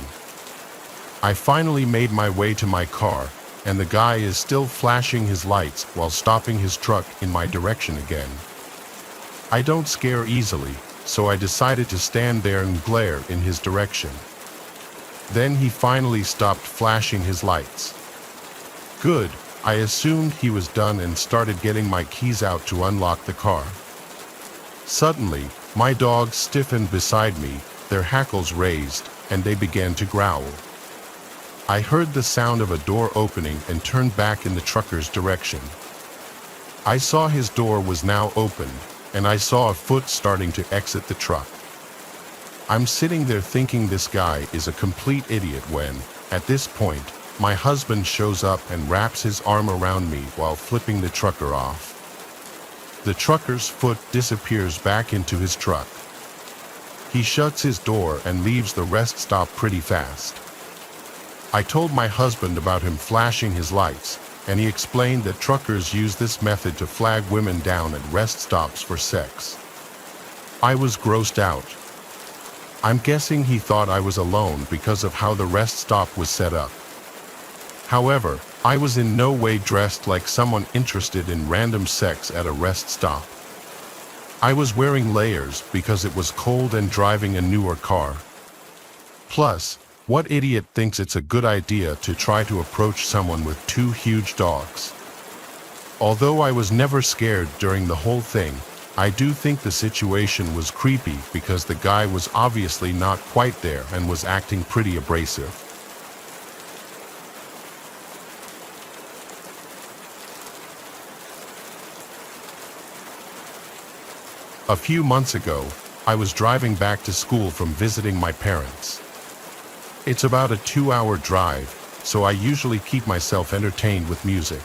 I finally made my way to my car, and the guy is still flashing his lights while stopping his truck in my direction again. I don't scare easily, so I decided to stand there and glare in his direction. Then he finally stopped flashing his lights. Good, I assumed he was done and started getting my keys out to unlock the car. Suddenly, my dogs stiffened beside me, their hackles raised, and they began to growl. I heard the sound of a door opening and turned back in the trucker's direction. I saw his door was now opened, and I saw a foot starting to exit the truck. I'm sitting there thinking this guy is a complete idiot when, at this point, my husband shows up and wraps his arm around me while flipping the trucker off. The trucker's foot disappears back into his truck. He shuts his door and leaves the rest stop pretty fast. I told my husband about him flashing his lights, and he explained that truckers use this method to flag women down at rest stops for sex. I was grossed out. I'm guessing he thought I was alone because of how the rest stop was set up. However, I was in no way dressed like someone interested in random sex at a rest stop. I was wearing layers because it was cold and driving a newer car. Plus, what idiot thinks it's a good idea to try to approach someone with 2 huge dogs? Although I was never scared during the whole thing, I do think the situation was creepy because the guy was obviously not quite there and was acting pretty abrasive. A few months ago, I was driving back to school from visiting my parents. It's about a 2-hour drive, so I usually keep myself entertained with music.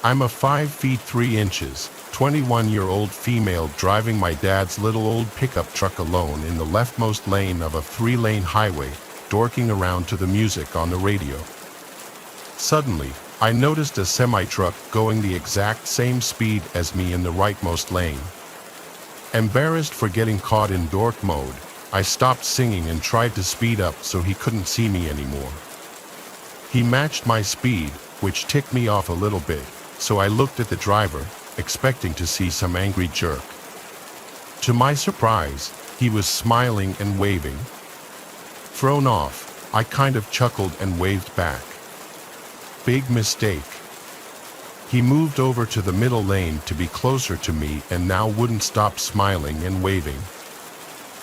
I'm a 5 feet 3 inches, 21-year-old female driving my dad's little old pickup truck alone in the leftmost lane of a 3-lane highway, dorking around to the music on the radio. Suddenly, I noticed a semi-truck going the exact same speed as me in the rightmost lane. Embarrassed for getting caught in dork mode, I stopped singing and tried to speed up so he couldn't see me anymore. He matched my speed, which ticked me off a little bit, so I looked at the driver, expecting to see some angry jerk. To my surprise, he was smiling and waving. Thrown off, I kind of chuckled and waved back. Big mistake. He moved over to the middle lane to be closer to me and now wouldn't stop smiling and waving.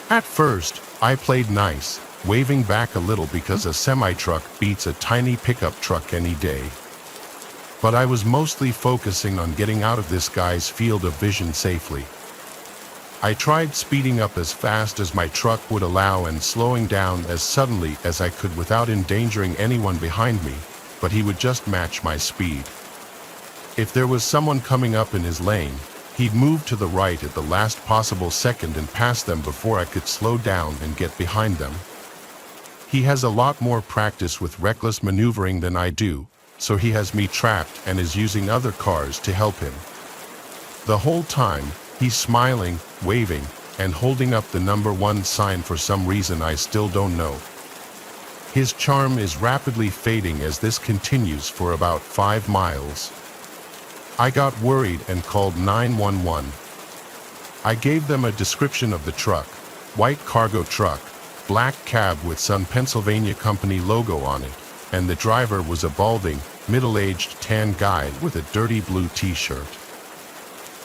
At first, I played nice, waving back a little because a semi-truck beats a tiny pickup truck any day. But I was mostly focusing on getting out of this guy's field of vision safely. I tried speeding up as fast as my truck would allow and slowing down as suddenly as I could without endangering anyone behind me, but he would just match my speed. If there was someone coming up in his lane, He'd moved to the right at the last possible second and passed them before I could slow down and get behind them. He has a lot more practice with reckless maneuvering than I do, so he has me trapped and is using other cars to help him. The whole time, he's smiling, waving, and holding up the number 1 sign for some reason I still don't know. His charm is rapidly fading as this continues for about 5 miles. I got worried and called 911. I gave them a description of the truck: white cargo truck, black cab with some Pennsylvania company logo on it, and the driver was a balding, middle-aged tan guy with a dirty blue t-shirt.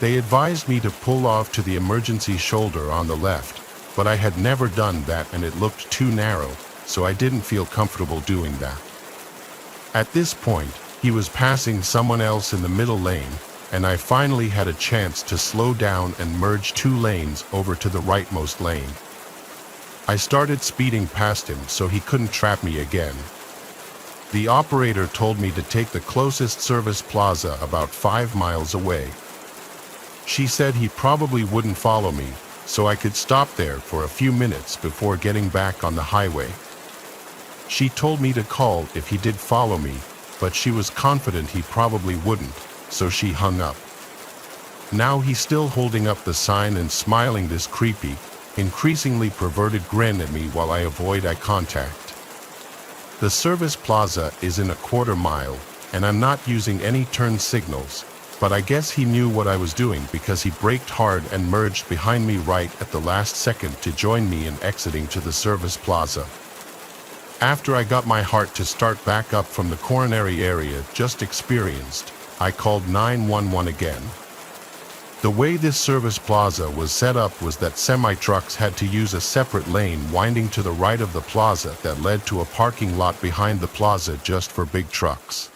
They advised me to pull off to the emergency shoulder on the left, but I had never done that and it looked too narrow, so I didn't feel comfortable doing that. At this point, he was passing someone else in the middle lane, and I finally had a chance to slow down and merge 2 lanes over to the rightmost lane. I started speeding past him so he couldn't trap me again. The operator told me to take the closest service plaza about 5 miles away. She said he probably wouldn't follow me, so I could stop there for a few minutes before getting back on the highway. She told me to call if he did follow me, but she was confident he probably wouldn't, so she hung up. Now he's still holding up the sign and smiling this creepy, increasingly perverted grin at me while I avoid eye contact. The service plaza is in a quarter mile, and I'm not using any turn signals, but I guess he knew what I was doing because he braked hard and merged behind me right at the last second to join me in exiting to the service plaza. After I got my heart to start back up from the coronary area just experienced, I called 911 again. The way this service plaza was set up was that semi-trucks had to use a separate lane winding to the right of the plaza that led to a parking lot behind the plaza just for big trucks.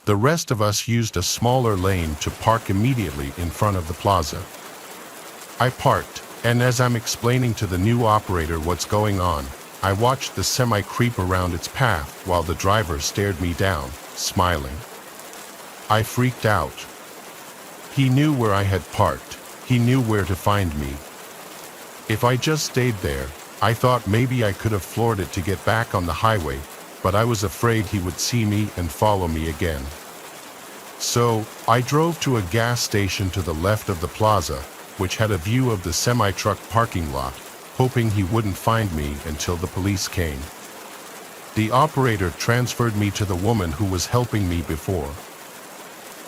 The rest of us used a smaller lane to park immediately in front of the plaza. I parked, and as I'm explaining to the new operator what's going on, I watched the semi creep around its path while the driver stared me down, smiling. I freaked out. He knew where I had parked. He knew where to find me. If I just stayed there, I thought maybe I could have floored it to get back on the highway, but I was afraid he would see me and follow me again. So, I drove to a gas station to the left of the plaza, which had a view of the semi-truck parking lot, hoping he wouldn't find me until the police came. The operator transferred me to the woman who was helping me before.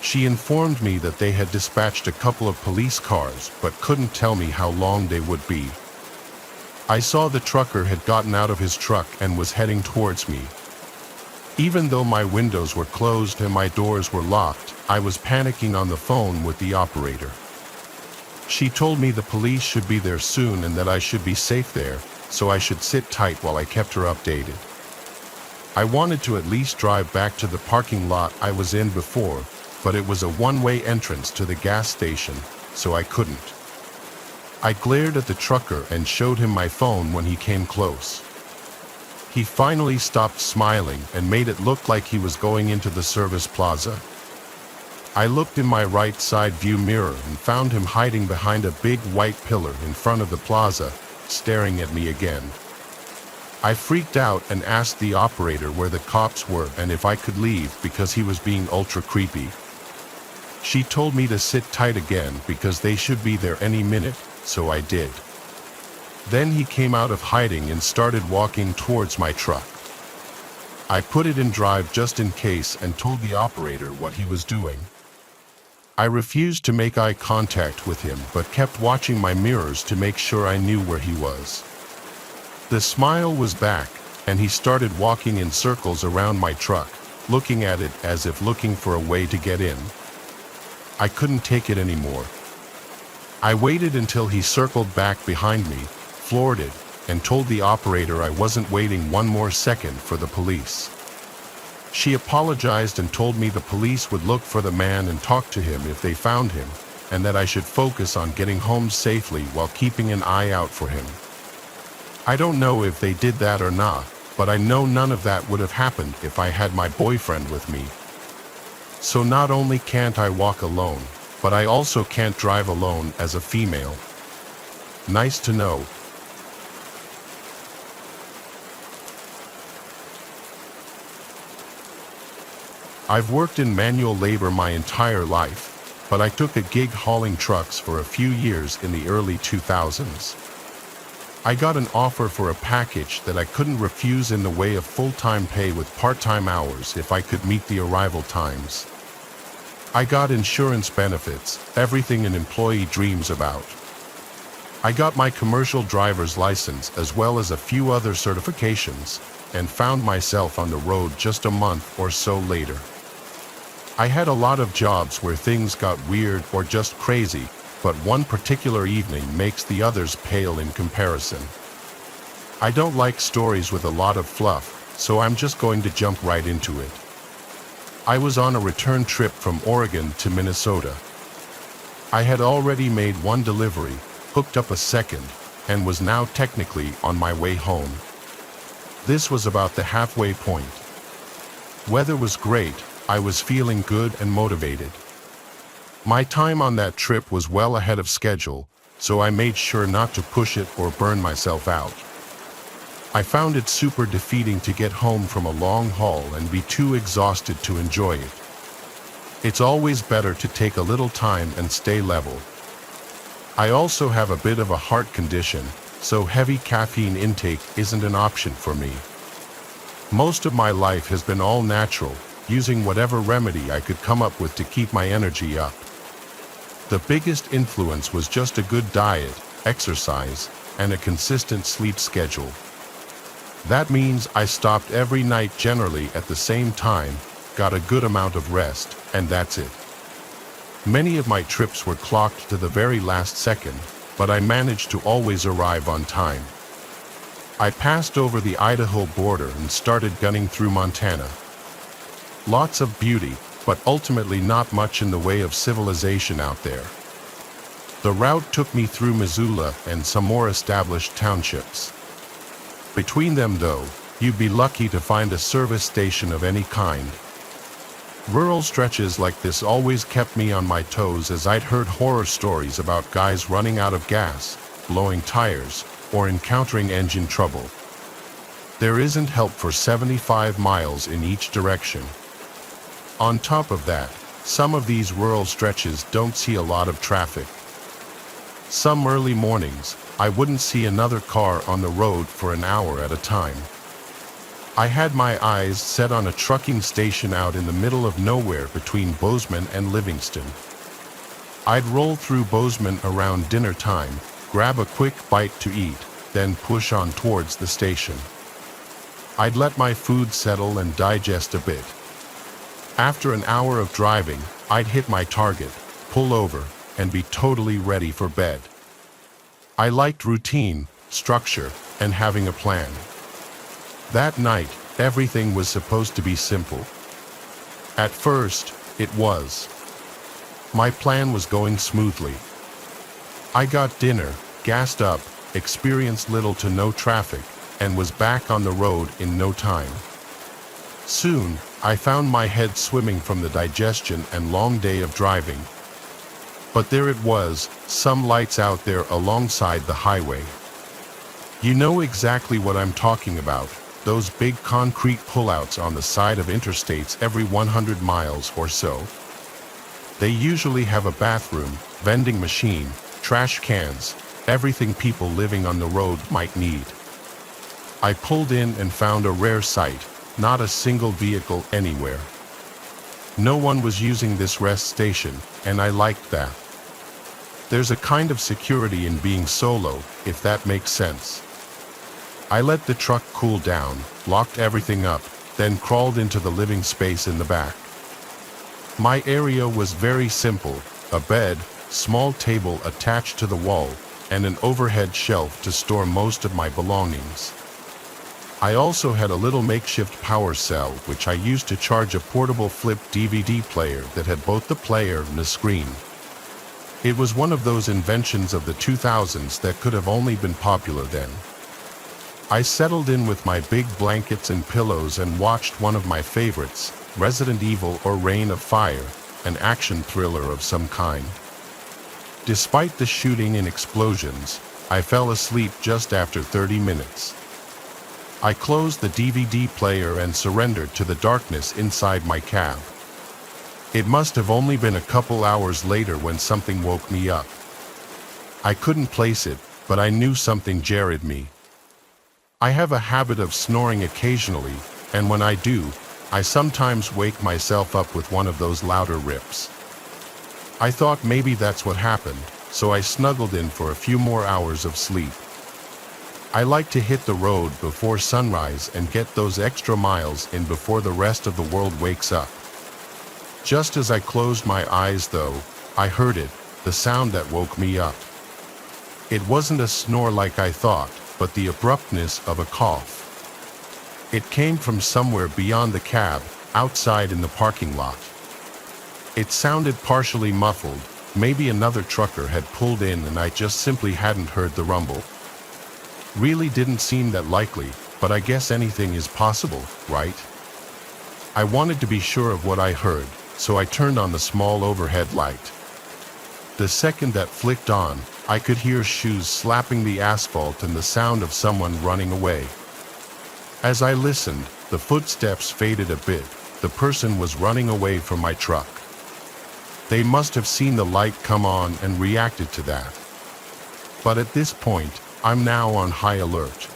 She informed me that they had dispatched a couple of police cars but couldn't tell me how long they would be. I saw the trucker had gotten out of his truck and was heading towards me. Even though my windows were closed and my doors were locked, I was panicking on the phone with the operator. She told me the police should be there soon and that I should be safe there, so I should sit tight while I kept her updated. I wanted to at least drive back to the parking lot I was in before, but it was a one-way entrance to the gas station, so I couldn't. I glared at the trucker and showed him my phone when he came close. He finally stopped smiling and made it look like he was going into the service plaza. I looked in my right side view mirror and found him hiding behind a big white pillar in front of the plaza, staring at me again. I freaked out and asked the operator where the cops were and if I could leave because he was being ultra creepy. She told me to sit tight again because they should be there any minute, so I did. Then he came out of hiding and started walking towards my truck. I put it in drive just in case and told the operator what he was doing. I refused to make eye contact with him but kept watching my mirrors to make sure I knew where he was. The smile was back, and he started walking in circles around my truck, looking at it as if looking for a way to get in. I couldn't take it anymore. I waited until he circled back behind me, floored it, and told the operator I wasn't waiting one more second for the police. She apologized and told me the police would look for the man and talk to him if they found him, and that I should focus on getting home safely while keeping an eye out for him. I don't know if they did that or not, but I know none of that would have happened if I had my boyfriend with me. So not only can't I walk alone, but I also can't drive alone as a female. Nice to know. I've worked in manual labor my entire life, but I took a gig hauling trucks for a few years in the early 2000s. I got an offer for a package that I couldn't refuse in the way of full-time pay with part-time hours if I could meet the arrival times. I got insurance benefits, everything an employee dreams about. I got my commercial driver's license as well as a few other certifications, and found myself on the road just a month or so later. I had a lot of jobs where things got weird or just crazy, but one particular evening makes the others pale in comparison. I don't like stories with a lot of fluff, so I'm just going to jump right into it. I was on a return trip from Oregon to Minnesota. I had already made one delivery, hooked up a second, and was now technically on my way home. This was about the halfway point. Weather was great, I was feeling good and motivated. My time on that trip was well ahead of schedule, so I made sure not to push it or burn myself out. I found it super defeating to get home from a long haul and be too exhausted to enjoy it. It's always better to take a little time and stay level. I also have a bit of a heart condition, so heavy caffeine intake isn't an option for me. Most of my life has been all natural, using whatever remedy I could come up with to keep my energy up. The biggest influence was just a good diet, exercise, and a consistent sleep schedule. That means I stopped every night generally at the same time, got a good amount of rest, and that's it. Many of my trips were clocked to the very last second, but I managed to always arrive on time. I passed over the Idaho border and started gunning through Montana. Lots of beauty, but ultimately not much in the way of civilization out there. The route took me through Missoula and some more established townships. Between them, though, you'd be lucky to find a service station of any kind. Rural stretches like this always kept me on my toes, as I'd heard horror stories about guys running out of gas, blowing tires, or encountering engine trouble. There isn't help for 75 miles in each direction. On top of that, some of these rural stretches don't see a lot of traffic. Some early mornings, I wouldn't see another car on the road for an hour at a time. I had my eyes set on a trucking station out in the middle of nowhere between Bozeman and Livingston. I'd roll through Bozeman around dinner time, grab a quick bite to eat, then push on towards the station. I'd let my food settle and digest a bit. After an hour of driving, I'd hit my target, pull over, and be totally ready for bed. I liked routine, structure, and having a plan. That night, everything was supposed to be simple. At first, it was. My plan was going smoothly. I got dinner, gassed up, experienced little to no traffic, and was back on the road in no time. Soon, I found my head swimming from the digestion and long day of driving. But there it was, some lights out there alongside the highway. You know exactly what I'm talking about, those big concrete pullouts on the side of interstates every 100 miles or so. They usually have a bathroom, vending machine, trash cans, everything people living on the road might need. I pulled in and found a rare sight. Not a single vehicle anywhere. No one was using this rest station, and I liked that. There's a kind of security in being solo, if that makes sense. I let the truck cool down, locked everything up, then crawled into the living space in the back. My area was very simple: a bed, small table attached to the wall, and an overhead shelf to store most of my belongings. I also had a little makeshift power cell which I used to charge a portable flip DVD player that had both the player and a screen. It was one of those inventions of the 2000s that could have only been popular then. I settled in with my big blankets and pillows and watched one of my favorites, Resident Evil or Reign of Fire, an action thriller of some kind. Despite the shooting and explosions, I fell asleep just after 30 minutes. I closed the DVD player and surrendered to the darkness inside my cab. It must have only been a couple hours later when something woke me up. I couldn't place it, but I knew something jarred me. I have a habit of snoring occasionally, and when I do, I sometimes wake myself up with one of those louder rips. I thought maybe that's what happened, so I snuggled in for a few more hours of sleep. I like to hit the road before sunrise and get those extra miles in before the rest of the world wakes up. Just as I closed my eyes though, I heard it, the sound that woke me up. It wasn't a snore like I thought, but the abruptness of a cough. It came from somewhere beyond the cab, outside in the parking lot. It sounded partially muffled, maybe another trucker had pulled in and I just simply hadn't heard the rumble. Really didn't seem that likely, but I guess anything is possible, right? I wanted to be sure of what I heard, so I turned on the small overhead light. The second that flicked on, I could hear shoes slapping the asphalt and the sound of someone running away. As I listened, the footsteps faded a bit. The person was running away from my truck. They must have seen the light come on and reacted to that. But at this point, I'm now on high alert.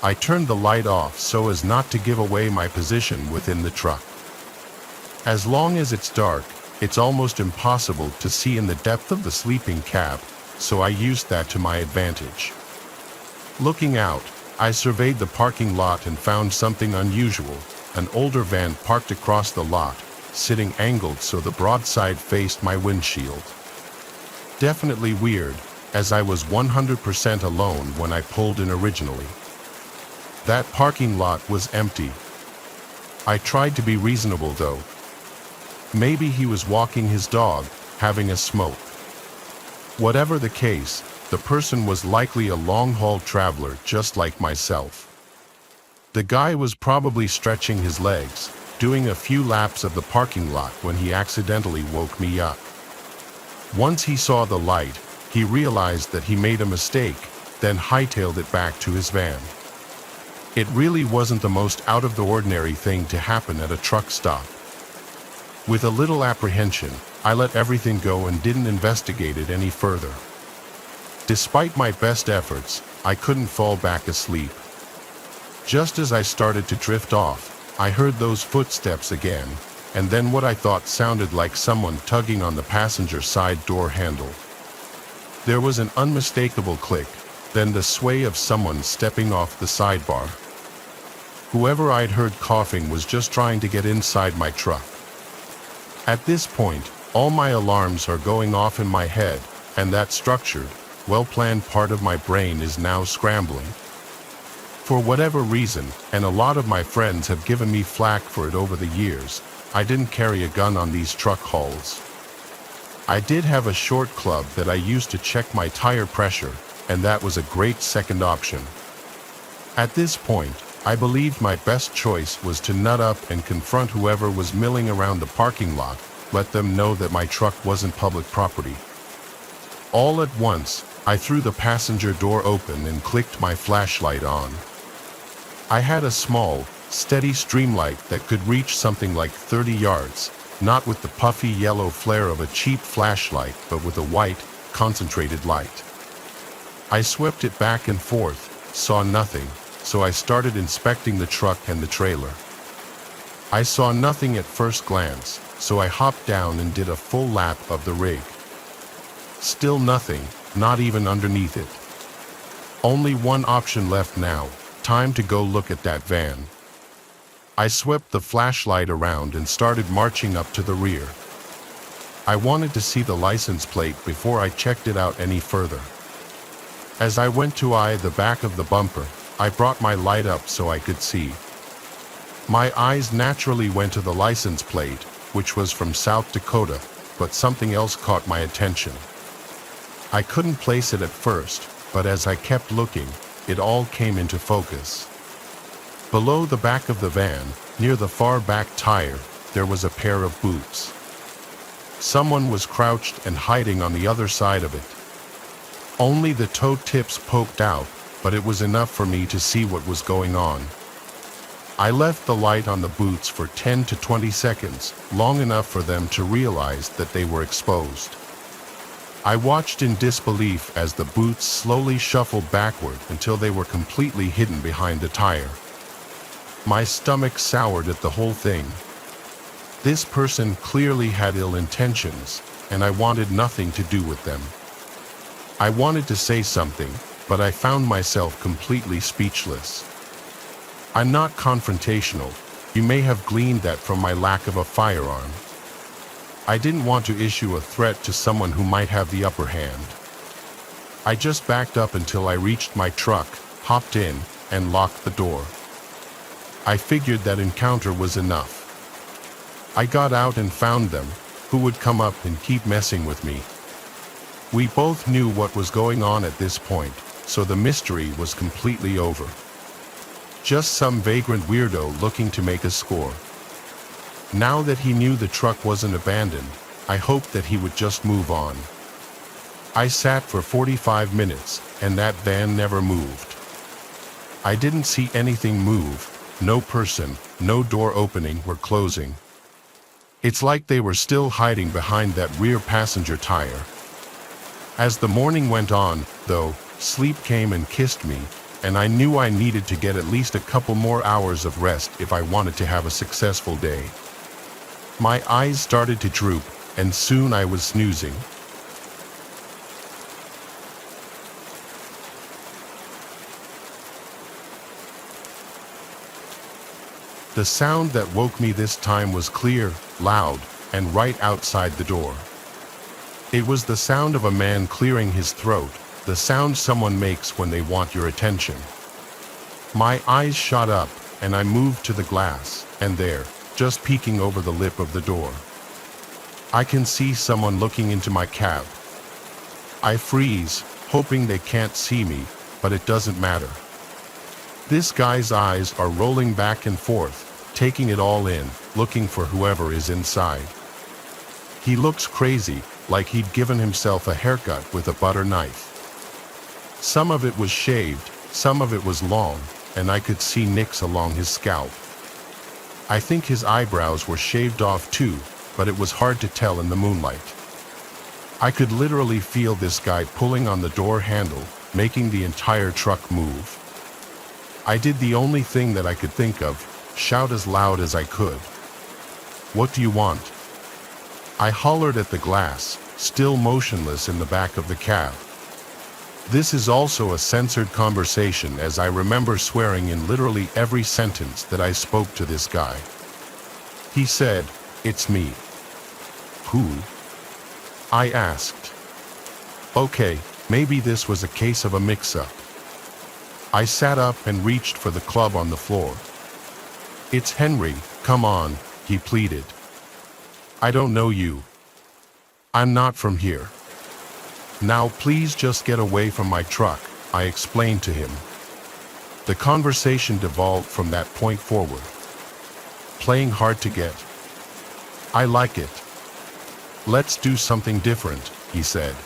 I turned the light off so as not to give away my position within the truck. As long as it's dark, it's almost impossible to see in the depth of the sleeping cab, so I used that to my advantage. Looking out, I surveyed the parking lot and found something unusual, an older van parked across the lot, sitting angled so the broadside faced my windshield. Definitely weird, as I was 100% alone when I pulled in originally. That parking lot was empty. I tried to be reasonable though. Maybe he was walking his dog, having a smoke. Whatever the case, the person was likely a long-haul traveler just like myself. The guy was probably stretching his legs, doing a few laps of the parking lot when he accidentally woke me up. Once he saw the light, he realized that he made a mistake, then hightailed it back to his van. It really wasn't the most out-of-the-ordinary thing to happen at a truck stop. With a little apprehension, I let everything go and didn't investigate it any further. Despite my best efforts, I couldn't fall back asleep. Just as I started to drift off, I heard those footsteps again, and then what I thought sounded like someone tugging on the passenger side door handle. There was an unmistakable click, then the sway of someone stepping off the sidebar. Whoever I'd heard coughing was just trying to get inside my truck. At this point, all my alarms are going off in my head, and that structured, well-planned part of my brain is now scrambling. For whatever reason, and a lot of my friends have given me flack for it over the years, I didn't carry a gun on these truck hauls. I did have a short club that I used to check my tire pressure, and that was a great second option. At this point, I believed my best choice was to nut up and confront whoever was milling around the parking lot, let them know that my truck wasn't public property. All at once, I threw the passenger door open and clicked my flashlight on. I had a small, steady streamlight that could reach something like 30 yards, not with the puffy yellow flare of a cheap flashlight, but with a white, concentrated light. I swept it back and forth, saw nothing, so I started inspecting the truck and the trailer. I saw nothing at first glance, so I hopped down and did a full lap of the rig. Still nothing, not even underneath it. Only one option left now, time to go look at that van. I swept the flashlight around and started marching up to the rear. I wanted to see the license plate before I checked it out any further. As I went to eye the back of the bumper, I brought my light up so I could see. My eyes naturally went to the license plate, which was from South Dakota, but something else caught my attention. I couldn't place it at first, but as I kept looking, it all came into focus. Below the back of the van, near the far back tire, there was a pair of boots. Someone was crouched and hiding on the other side of it. Only the toe tips poked out, but it was enough for me to see what was going on. I left the light on the boots for 10 to 20 seconds, long enough for them to realize that they were exposed. I watched in disbelief as the boots slowly shuffled backward until they were completely hidden behind the tire. My stomach soured at the whole thing. This person clearly had ill intentions, and I wanted nothing to do with them. I wanted to say something, but I found myself completely speechless. I'm not confrontational. You may have gleaned that from my lack of a firearm. I didn't want to issue a threat to someone who might have the upper hand. I just backed up until I reached my truck, hopped in, and locked the door. I figured that encounter was enough. I got out and found them, who would come up and keep messing with me. We both knew what was going on at this point, so the mystery was completely over. Just some vagrant weirdo looking to make a score. Now that he knew the truck wasn't abandoned, I hoped that he would just move on. I sat for 45 minutes, and that van never moved. I didn't see anything move, no person, no door opening or closing. It's like they were still hiding behind that rear passenger tire. As the morning went on, though, sleep came and kissed me, and I knew I needed to get at least a couple more hours of rest if I wanted to have a successful day. My eyes started to droop, and soon I was snoozing. The sound that woke me this time was clear, loud, and right outside the door. It was the sound of a man clearing his throat, the sound someone makes when they want your attention. My eyes shot up, and I moved to the glass, and there, just peeking over the lip of the door, I can see someone looking into my cab. I freeze, hoping they can't see me, but it doesn't matter. This guy's eyes are rolling back and forth, taking it all in, looking for whoever is inside. He looks crazy, like he'd given himself a haircut with a butter knife. Some of it was shaved, some of it was long, and I could see nicks along his scalp. I think his eyebrows were shaved off too, but it was hard to tell in the moonlight. I could literally feel this guy pulling on the door handle, making the entire truck move. I did the only thing that I could think of, shout as loud as I could. "What do you want?" I hollered at the glass, still motionless in the back of the cab. This is also a censored conversation, as I remember swearing in literally every sentence that I spoke to this guy. He said, "It's me." "Who?" I asked. Okay, maybe this was a case of a mix-up. I sat up and reached for the club on the floor. "It's Henry, come on," he pleaded. "I don't know you. I'm not from here. Now please just get away from my truck," I explained to him. The conversation devolved from that point forward. Playing hard to get. I like it. "Let's do something different," he said.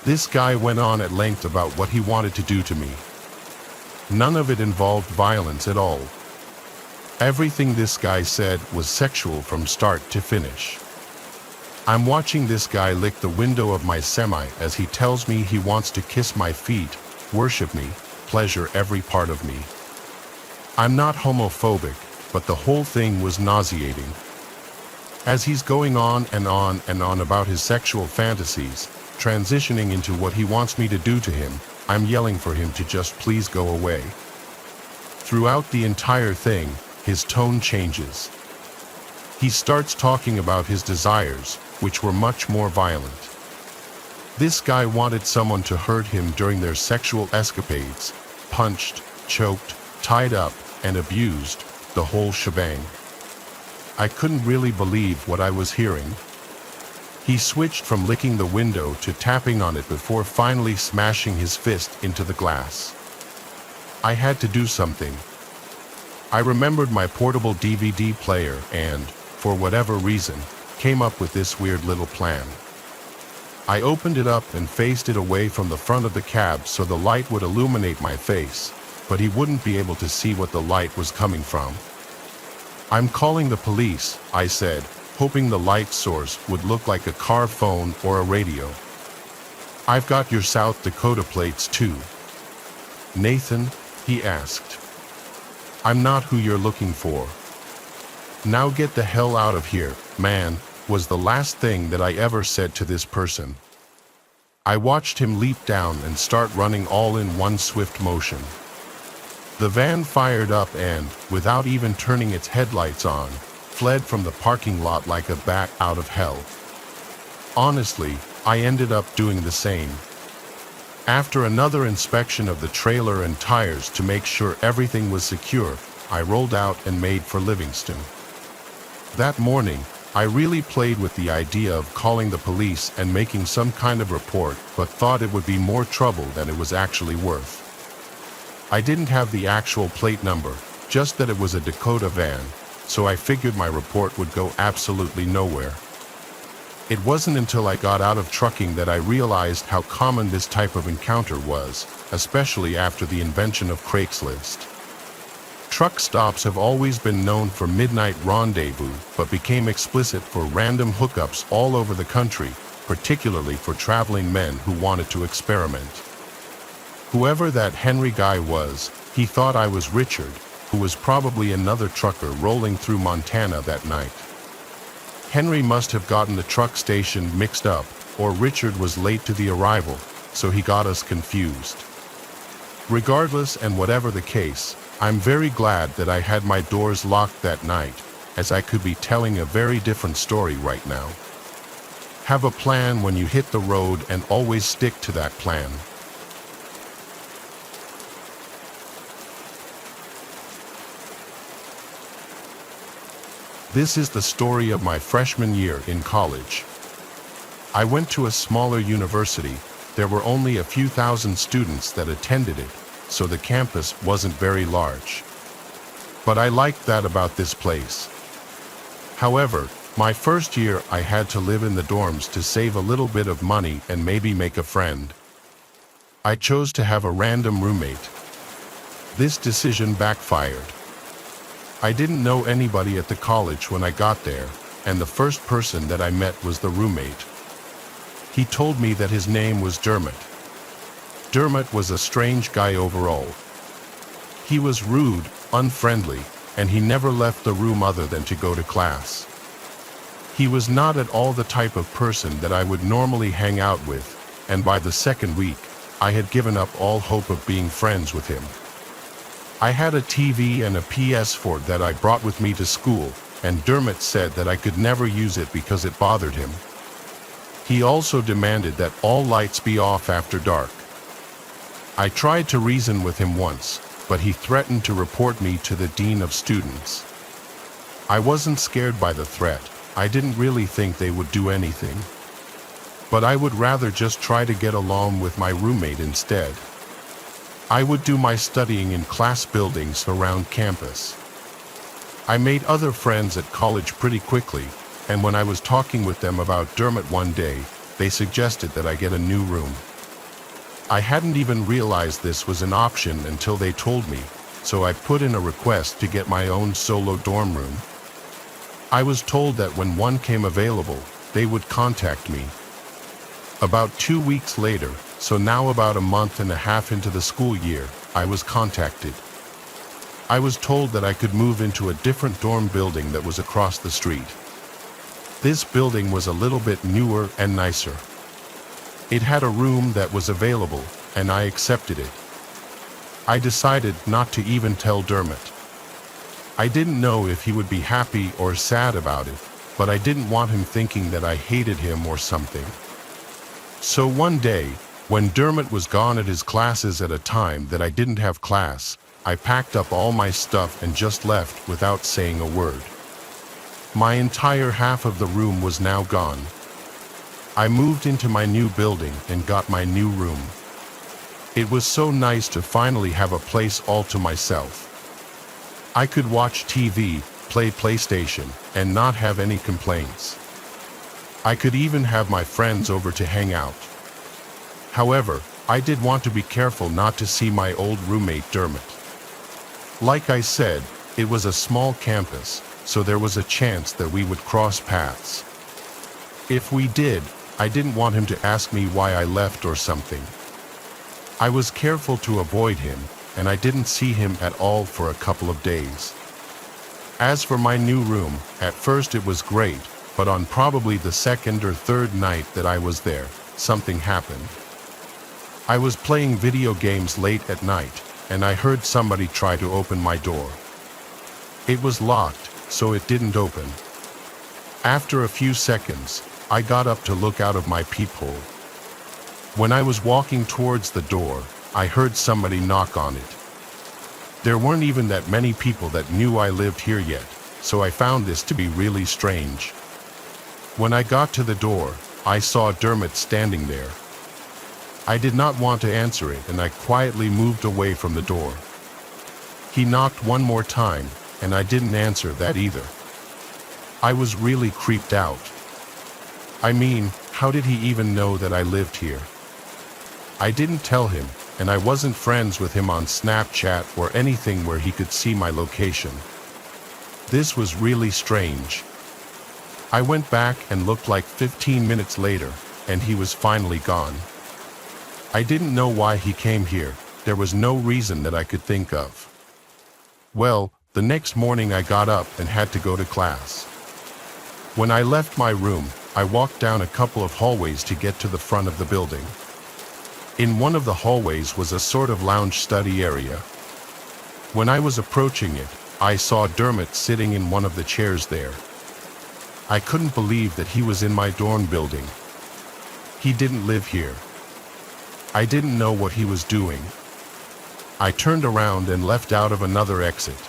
This guy went on at length about what he wanted to do to me. None of it involved violence at all. Everything this guy said was sexual from start to finish. I'm watching this guy lick the window of my semi as he tells me he wants to kiss my feet, worship me, pleasure every part of me. I'm not homophobic, but the whole thing was nauseating. As he's going on and on and on about his sexual fantasies, transitioning into what he wants me to do to him, I'm yelling for him to just please go away. Throughout the entire thing, his tone changes. He starts talking about his desires, which were much more violent. This guy wanted someone to hurt him during their sexual escapades, punched, choked, tied up, and abused, the whole shebang. I couldn't really believe what I was hearing. He switched from licking the window to tapping on it before finally smashing his fist into the glass. I had to do something. I remembered my portable DVD player and, for whatever reason, came up with this weird little plan. I opened it up and faced it away from the front of the cab so the light would illuminate my face, but he wouldn't be able to see what the light was coming from. "I'm calling the police," I said, hoping the light source would look like a car phone or a radio. "I've got your South Dakota plates too." "Nathan?" he asked. "I'm not who you're looking for. Now get the hell out of here, man," was the last thing that I ever said to this person. I watched him leap down and start running all in one swift motion. The van fired up and, without even turning its headlights on, fled from the parking lot like a bat out of hell. Honestly, I ended up doing the same. After another inspection of the trailer and tires to make sure everything was secure, I rolled out and made for Livingston. That morning, I really played with the idea of calling the police and making some kind of report, but thought it would be more trouble than it was actually worth. I didn't have the actual plate number, just that it was a Dakota van, so I figured my report would go absolutely nowhere. It wasn't until I got out of trucking that I realized how common this type of encounter was, especially after the invention of Craigslist. Truck stops have always been known for midnight rendezvous, but became explicit for random hookups all over the country, particularly for traveling men who wanted to experiment. Whoever that Henry guy was, he thought I was Richard, who was probably another trucker rolling through Montana that night. Henry must have gotten the truck station mixed up, or Richard was late to the arrival, so he got us confused. Regardless and whatever the case, I'm very glad that I had my doors locked that night, as I could be telling a very different story right now. Have a plan when you hit the road and always stick to that plan. This is the story of my freshman year in college. I went to a smaller university. There were only a few thousand students that attended it, so the campus wasn't very large. But I liked that about this place. However, my first year I had to live in the dorms to save a little bit of money and maybe make a friend. I chose to have a random roommate. This decision backfired. I didn't know anybody at the college when I got there, and the first person that I met was the roommate. He told me that his name was Dermot. Dermot was a strange guy overall. He was rude, unfriendly, and he never left the room other than to go to class. He was not at all the type of person that I would normally hang out with, and by the second week, I had given up all hope of being friends with him. I had a TV and a PS4 that I brought with me to school, and Dermot said that I could never use it because it bothered him. He also demanded that all lights be off after dark. I tried to reason with him once, but he threatened to report me to the dean of students. I wasn't scared by the threat. I didn't really think they would do anything. But I would rather just try to get along with my roommate instead. I would do my studying in class buildings around campus. I made other friends at college pretty quickly, and when I was talking with them about Dermot one day, they suggested that I get a new room. I hadn't even realized this was an option until they told me, so I put in a request to get my own solo dorm room. I was told that when one came available, they would contact me. About 2 weeks later, so now about a month and a half into the school year, I was contacted. I was told that I could move into a different dorm building that was across the street. This building was a little bit newer and nicer. It had a room that was available, and I accepted it. I decided not to even tell Dermot. I didn't know if he would be happy or sad about it, but I didn't want him thinking that I hated him or something. So one day, when Dermot was gone at his classes at a time that I didn't have class, I packed up all my stuff and just left without saying a word. My entire half of the room was now gone. I moved into my new building and got my new room. It was so nice to finally have a place all to myself. I could watch TV, play PlayStation, and not have any complaints. I could even have my friends over to hang out. However, I did want to be careful not to see my old roommate Dermot. Like I said, it was a small campus, so there was a chance that we would cross paths. If we did, I didn't want him to ask me why I left or something. I was careful to avoid him, and I didn't see him at all for a couple of days. As for my new room, at first it was great, but on probably the second or third night that I was there, something happened. I was playing video games late at night, and I heard somebody try to open my door. It was locked, so it didn't open. After a few seconds, I got up to look out of my peephole. When I was walking towards the door, I heard somebody knock on it. There weren't even that many people that knew I lived here yet, so I found this to be really strange. When I got to the door, I saw Dermot standing there. I did not want to answer it, and I quietly moved away from the door. He knocked one more time, and I didn't answer that either. I was really creeped out. I mean, how did he even know that I lived here? I didn't tell him, and I wasn't friends with him on Snapchat or anything where he could see my location. This was really strange. I went back and looked like 15 minutes later, and he was finally gone. I didn't know why he came here. There was no reason that I could think of. Well, the next morning I got up and had to go to class. When I left my room, I walked down a couple of hallways to get to the front of the building. In one of the hallways was a sort of lounge study area. When I was approaching it, I saw Dermot sitting in one of the chairs there. I couldn't believe that he was in my dorm building. He didn't live here. I didn't know what he was doing. I turned around and left out of another exit.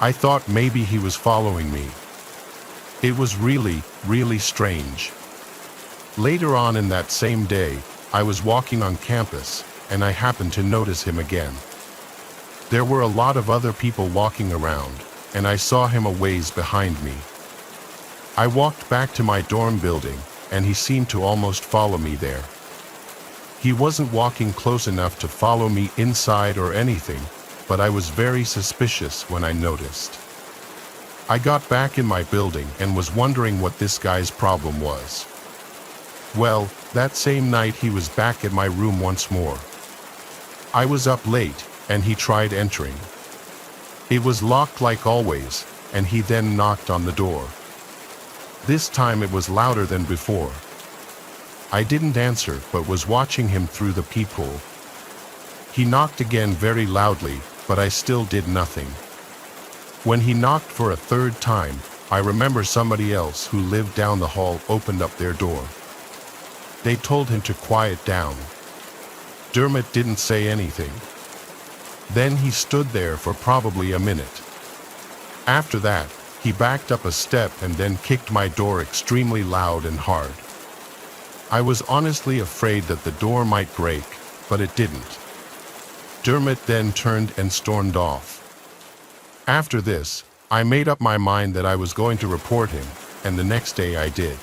I thought maybe he was following me. It was really, really strange. Later on in that same day, I was walking on campus, and I happened to notice him again. There were a lot of other people walking around, and I saw him a ways behind me. I walked back to my dorm building, and he seemed to almost follow me there. He wasn't walking close enough to follow me inside or anything, but I was very suspicious when I noticed. I got back in my building and was wondering what this guy's problem was. Well, that same night he was back at my room once more. I was up late, and he tried entering. It was locked like always, and he then knocked on the door. This time it was louder than before. I didn't answer, but was watching him through the peephole. He knocked again very loudly, but I still did nothing. When he knocked for a third time, I remember somebody else who lived down the hall opened up their door. They told him to quiet down. Dermot didn't say anything. Then he stood there for probably a minute. After that, he backed up a step and then kicked my door extremely loud and hard. I was honestly afraid that the door might break, but it didn't. Dermot then turned and stormed off. After this, I made up my mind that I was going to report him, and the next day I did.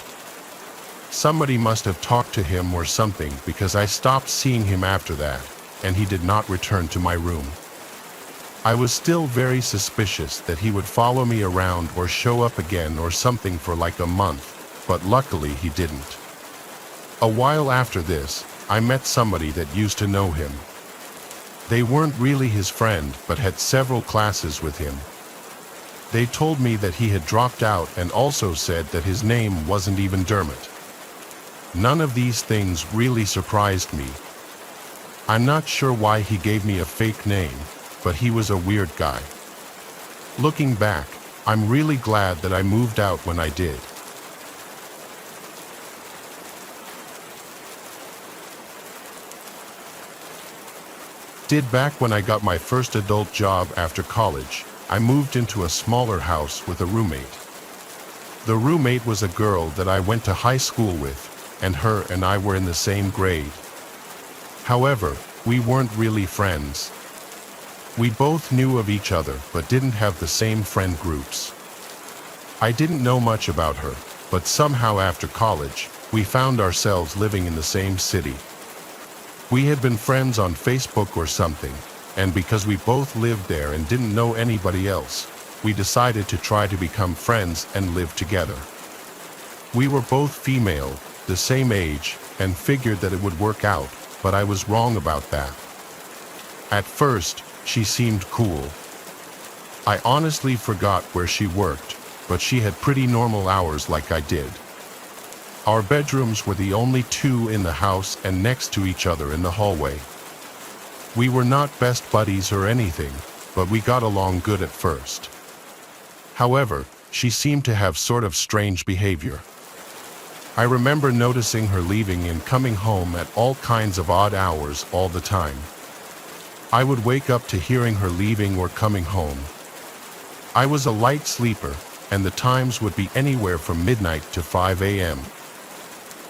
Somebody must have talked to him or something, because I stopped seeing him after that, and he did not return to my room. I was still very suspicious that he would follow me around or show up again or something for like a month, but luckily he didn't. A while after this, I met somebody that used to know him. They weren't really his friend, but had several classes with him. They told me that he had dropped out and also said that his name wasn't even Dermot. None of these things really surprised me. I'm not sure why he gave me a fake name, but he was a weird guy. Looking back, I'm really glad that I moved out when I did. Back when I got my first adult job after college, I moved into a smaller house with a roommate. The roommate was a girl that I went to high school with, and her and I were in the same grade. However, we weren't really friends. We both knew of each other but didn't have the same friend groups. I didn't know much about her, but somehow after college, we found ourselves living in the same city. We had been friends on Facebook or something, and because we both lived there and didn't know anybody else, we decided to try to become friends and live together. We were both female, the same age, and figured that it would work out, but I was wrong about that. At first, she seemed cool. I honestly forgot where she worked, but she had pretty normal hours like I did. Our bedrooms were the only two in the house and next to each other in the hallway. We were not best buddies or anything, but we got along good at first. However, she seemed to have sort of strange behavior. I remember noticing her leaving and coming home at all kinds of odd hours all the time. I would wake up to hearing her leaving or coming home. I was a light sleeper, and the times would be anywhere from midnight to 5 a.m.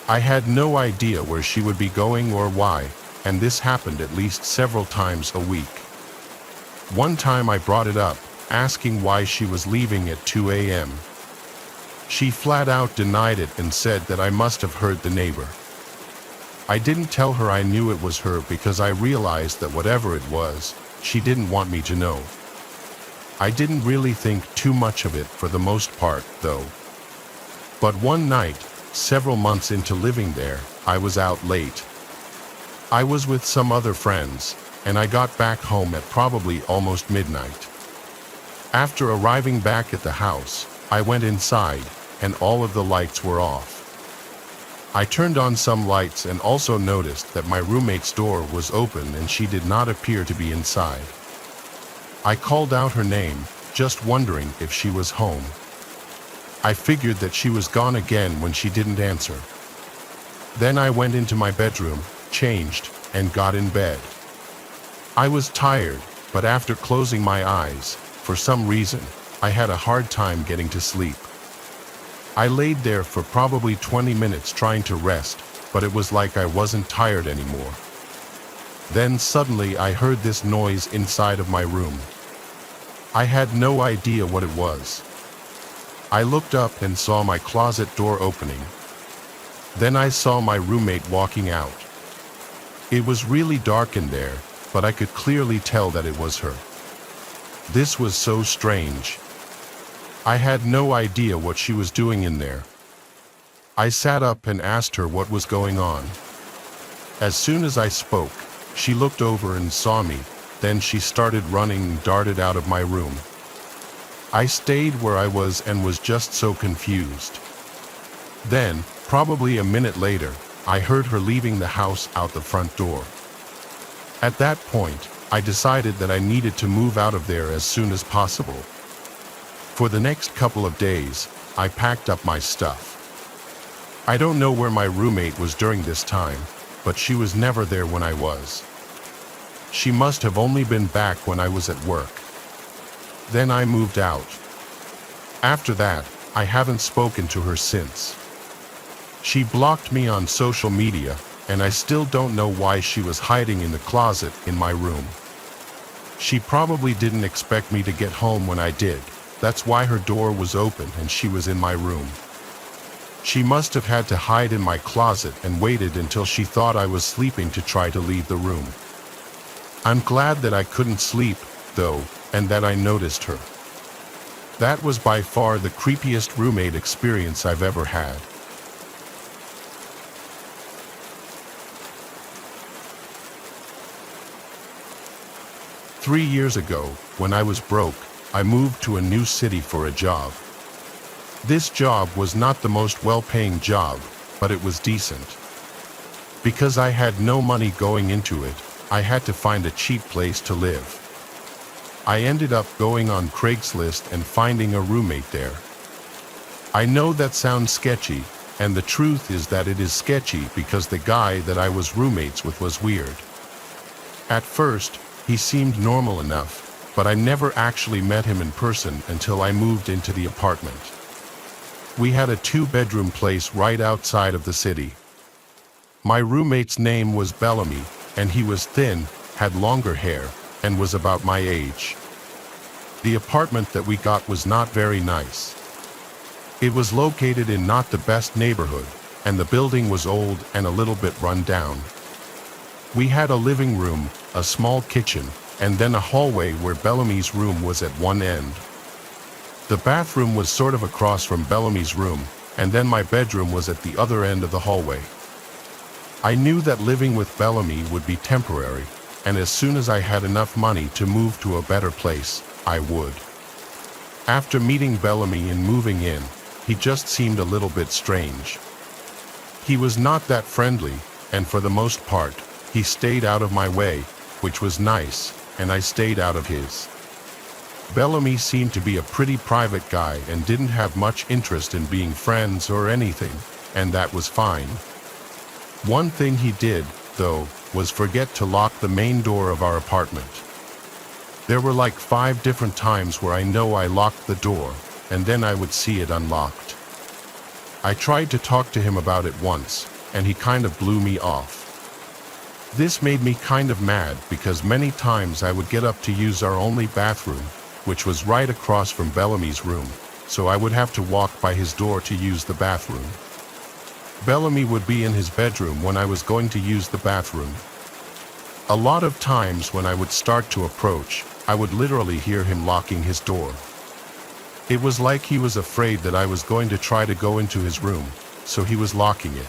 I had no idea where she would be going or why, and this happened at least several times a week. One time I brought it up, asking why she was leaving at 2 a.m. She flat out denied it and said that I must have heard the neighbor. I didn't tell her I knew it was her because I realized that whatever it was, she didn't want me to know. I didn't really think too much of it for the most part, though. But one night, several months into living there, I was out late. I was with some other friends, and I got back home at probably almost midnight. After arriving back at the house, I went inside, and all of the lights were off. I turned on some lights and also noticed that my roommate's door was open and she did not appear to be inside. I called out her name, just wondering if she was home. I figured that she was gone again when she didn't answer. Then I went into my bedroom, changed, and got in bed. I was tired, but after closing my eyes, for some reason, I had a hard time getting to sleep. I laid there for probably 20 minutes trying to rest, but it was like I wasn't tired anymore. Then suddenly I heard this noise inside of my room. I had no idea what it was. I looked up and saw my closet door opening. Then I saw my roommate walking out. It was really dark in there, but I could clearly tell that it was her. This was so strange. I had no idea what she was doing in there. I sat up and asked her what was going on. As soon as I spoke, she looked over and saw me, then she started running and darted out of my room. I stayed where I was and was just so confused. Then, probably a minute later, I heard her leaving the house out the front door. At that point, I decided that I needed to move out of there as soon as possible. For the next couple of days, I packed up my stuff. I don't know where my roommate was during this time, but she was never there when I was. She must have only been back when I was at work. Then I moved out. After that, I haven't spoken to her since. She blocked me on social media, and I still don't know why she was hiding in the closet in my room. She probably didn't expect me to get home when I did. That's why her door was open and she was in my room. She must have had to hide in my closet and waited until she thought I was sleeping to try to leave the room. I'm glad that I couldn't sleep, though, and that I noticed her. That was by far the creepiest roommate experience I've ever had. Three years ago, when I was broke, I moved to a new city for a job. This job was not the most well-paying job, but it was decent. Because I had no money going into it, I had to find a cheap place to live. I ended up going on Craigslist and finding a roommate there. I know that sounds sketchy, and the truth is that it is sketchy because the guy that I was roommates with was weird. At first, he seemed normal enough, but I never actually met him in person until I moved into the apartment. We had a 2-bedroom place right outside of the city. My roommate's name was Bellamy, and he was thin, had longer hair, and was about my age. The apartment that we got was not very nice. It was located in not the best neighborhood, and the building was old and a little bit run down. We had a living room, a small kitchen, and then a hallway where Bellamy's room was at one end. The bathroom was sort of across from Bellamy's room, and then my bedroom was at the other end of the hallway. I knew that living with Bellamy would be temporary, and as soon as I had enough money to move to a better place, I would. After meeting Bellamy and moving in, he just seemed a little bit strange. He was not that friendly, and for the most part, he stayed out of my way, which was nice, and I stayed out of his. Bellamy seemed to be a pretty private guy and didn't have much interest in being friends or anything, and that was fine. One thing he did, though, was forget to lock the main door of our apartment. There were like 5 different times where I know I locked the door, and then I would see it unlocked. I tried to talk to him about it once, and he kind of blew me off. This made me kind of mad because many times I would get up to use our only bathroom, which was right across from Bellamy's room, so I would have to walk by his door to use the bathroom. Bellamy would be in his bedroom when I was going to use the bathroom. A lot of times when I would start to approach, I would literally hear him locking his door. It was like he was afraid that I was going to try to go into his room, so he was locking it.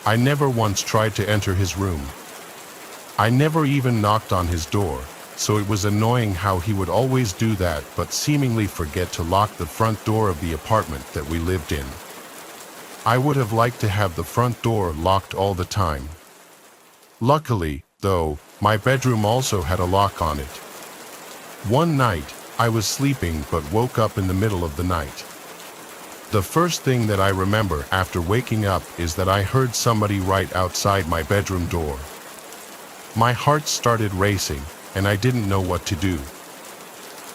I never once tried to enter his room. I never even knocked on his door, so it was annoying how he would always do that but seemingly forget to lock the front door of the apartment that we lived in. I would have liked to have the front door locked all the time. Luckily, though, my bedroom also had a lock on it. One night, I was sleeping but woke up in the middle of the night. The first thing that I remember after waking up is that I heard somebody right outside my bedroom door. My heart started racing, and I didn't know what to do.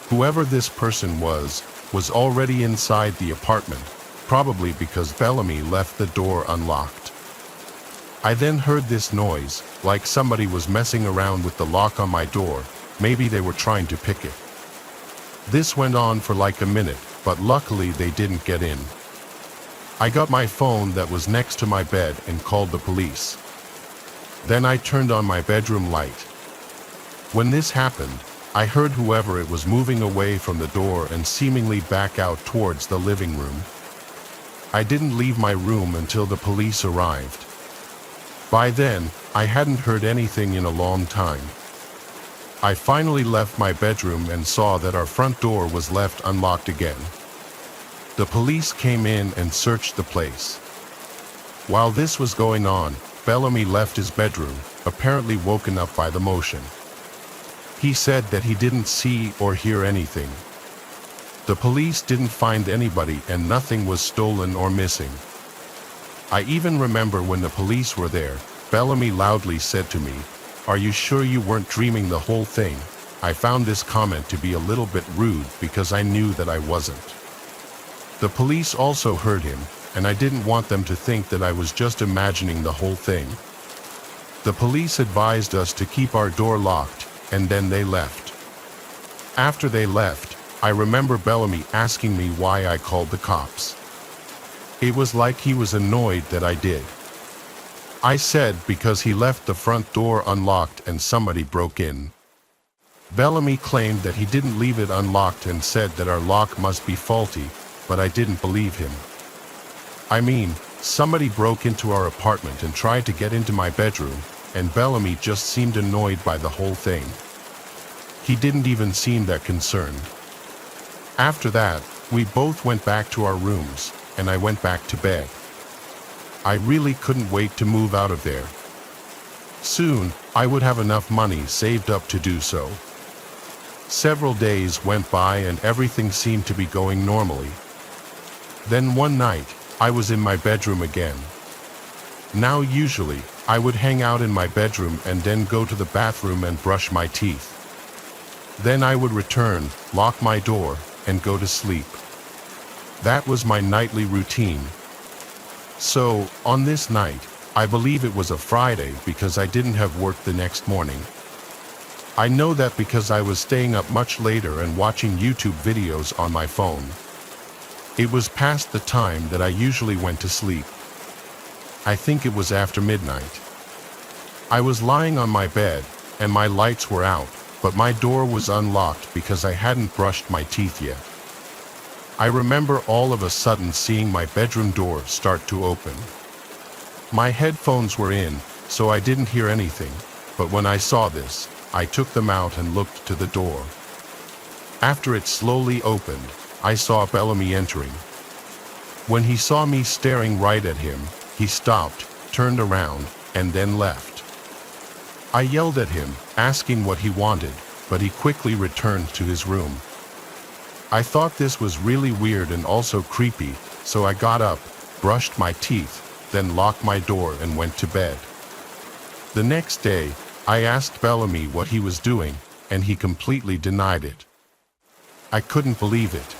Whoever this person was already inside the apartment, probably because Bellamy left the door unlocked. I then heard this noise, like somebody was messing around with the lock on my door. Maybe they were trying to pick it. This went on for like a minute, but luckily they didn't get in. I got my phone that was next to my bed and called the police. Then I turned on my bedroom light. When this happened, I heard whoever it was moving away from the door and seemingly back out towards the living room. I didn't leave my room until the police arrived. By then, I hadn't heard anything in a long time. I finally left my bedroom and saw that our front door was left unlocked again. The police came in and searched the place. While this was going on, Bellamy left his bedroom, apparently woken up by the motion. He said that he didn't see or hear anything. The police didn't find anybody and nothing was stolen or missing. I even remember when the police were there, Bellamy loudly said to me, "Are you sure you weren't dreaming the whole thing?" I found this comment to be a little bit rude because I knew that I wasn't. The police also heard him, and I didn't want them to think that I was just imagining the whole thing. The police advised us to keep our door locked, and then they left. After they left, I remember Bellamy asking me why I called the cops. It was like he was annoyed that I did. I said because he left the front door unlocked and somebody broke in. Bellamy claimed that he didn't leave it unlocked and said that our lock must be faulty, but I didn't believe him. I mean, somebody broke into our apartment and tried to get into my bedroom, and Bellamy just seemed annoyed by the whole thing. He didn't even seem that concerned. After that, we both went back to our rooms, and I went back to bed. I really couldn't wait to move out of there. Soon, I would have enough money saved up to do so. Several days went by and everything seemed to be going normally. Then one night, I was in my bedroom again. Now usually, I would hang out in my bedroom and then go to the bathroom and brush my teeth. Then I would return, lock my door, and go to sleep. That was my nightly routine. So, on this night, I believe it was a Friday because I didn't have work the next morning. I know that because I was staying up much later and watching YouTube videos on my phone. It was past the time that I usually went to sleep. I think it was after midnight. I was lying on my bed, and my lights were out, but my door was unlocked because I hadn't brushed my teeth yet. I remember all of a sudden seeing my bedroom door start to open. My headphones were in, so I didn't hear anything, but when I saw this, I took them out and looked to the door. After it slowly opened, I saw Bellamy entering. When he saw me staring right at him, he stopped, turned around, and then left. I yelled at him, asking what he wanted, but he quickly returned to his room. I thought this was really weird and also creepy, so I got up, brushed my teeth, then locked my door and went to bed. The next day, I asked Bellamy what he was doing, and he completely denied it. I couldn't believe it.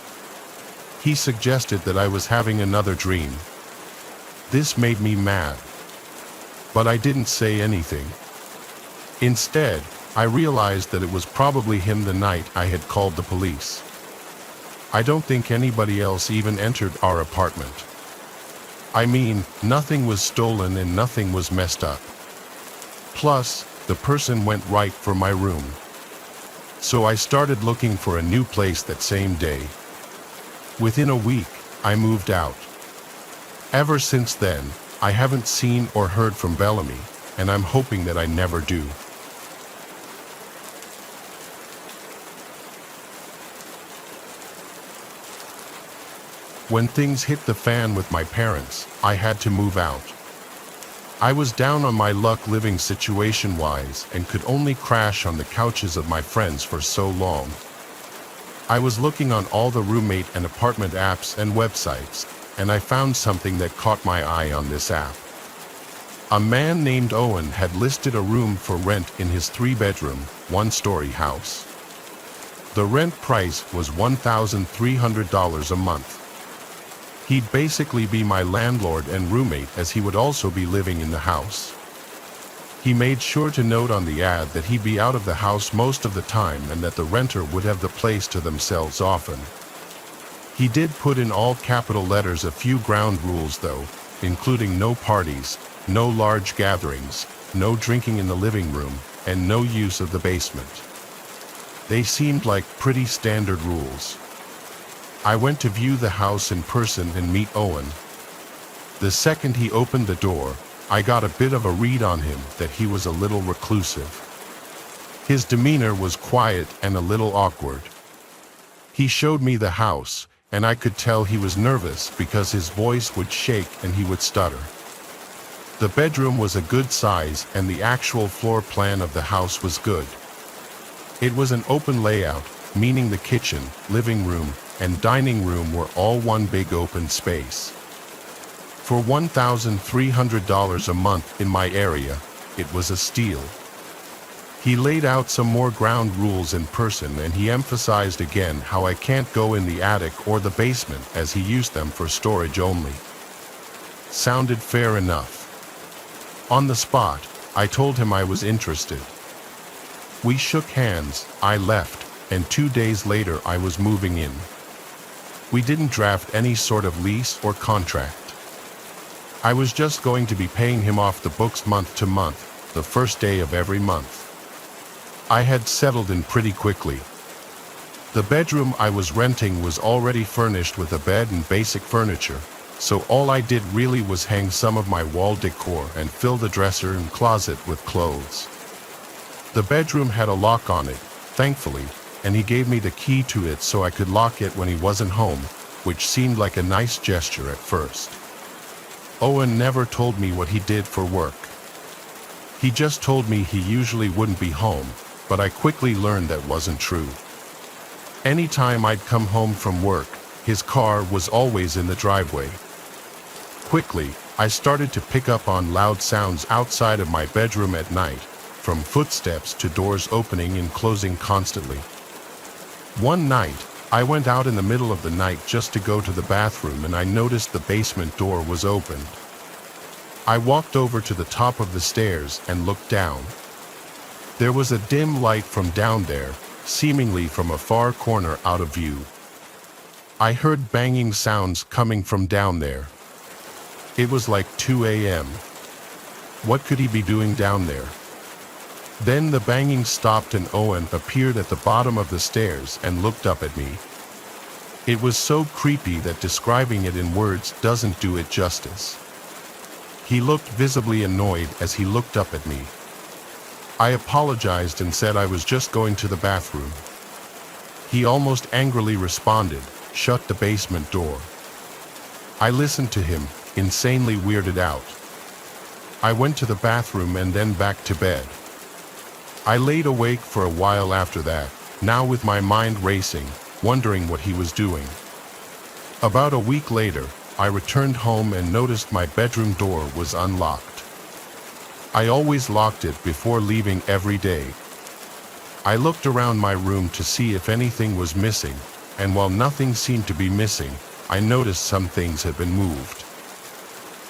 He suggested that I was having another dream. This made me mad. But I didn't say anything. Instead, I realized that it was probably him the night I had called the police. I don't think anybody else even entered our apartment. I mean, nothing was stolen and nothing was messed up. Plus, the person went right for my room. So I started looking for a new place that same day. Within a week, I moved out. Ever since then, I haven't seen or heard from Bellamy, and I'm hoping that I never do. When things hit the fan with my parents, I had to move out. I was down on my luck living situation-wise and could only crash on the couches of my friends for so long. I was looking on all the roommate and apartment apps and websites, and I found something that caught my eye on this app. A man named Owen had listed a room for rent in his 3-bedroom, 1-story house. The rent price was $1,300 a month. He'd basically be my landlord and roommate, as he would also be living in the house. He made sure to note on the ad that he'd be out of the house most of the time and that the renter would have the place to themselves often. He did put in all capital letters a few ground rules though, including no parties, no large gatherings, no drinking in the living room, and no use of the basement. They seemed like pretty standard rules. I went to view the house in person and meet Owen. The second he opened the door, I got a bit of a read on him that he was a little reclusive. His demeanor was quiet and a little awkward. He showed me the house, and I could tell he was nervous because his voice would shake and he would stutter. The bedroom was a good size and the actual floor plan of the house was good. It was an open layout, meaning the kitchen, living room, and dining room were all one big open space. For $1,300 a month in my area, it was a steal. He laid out some more ground rules in person and he emphasized again how I can't go in the attic or the basement as he used them for storage only. Sounded fair enough. On the spot, I told him I was interested. We shook hands, I left, and 2 days later I was moving in. We didn't draft any sort of lease or contract. I was just going to be paying him off the books month to month, the first day of every month. I had settled in pretty quickly. The bedroom I was renting was already furnished with a bed and basic furniture, so all I did really was hang some of my wall decor and fill the dresser and closet with clothes. The bedroom had a lock on it, thankfully, and he gave me the key to it so I could lock it when he wasn't home, which seemed like a nice gesture at first. Owen never told me what he did for work. He just told me he usually wouldn't be home, but I quickly learned that wasn't true. Anytime I'd come home from work, his car was always in the driveway. Quickly, I started to pick up on loud sounds outside of my bedroom at night, from footsteps to doors opening and closing constantly. One night, I went out in the middle of the night just to go to the bathroom and I noticed the basement door was opened. I walked over to the top of the stairs and looked down. There was a dim light from down there, seemingly from a far corner out of view. I heard banging sounds coming from down there. It was like 2 a.m. What could he be doing down there? Then the banging stopped and Owen appeared at the bottom of the stairs and looked up at me. It was so creepy that describing it in words doesn't do it justice. He looked visibly annoyed as he looked up at me. I apologized and said I was just going to the bathroom. He almost angrily responded, "Shut the basement door." I listened to him, insanely weirded out. I went to the bathroom and then back to bed. I laid awake for a while after that, now with my mind racing, wondering what he was doing. About a week later, I returned home and noticed my bedroom door was unlocked. I always locked it before leaving every day. I looked around my room to see if anything was missing, and while nothing seemed to be missing, I noticed some things had been moved.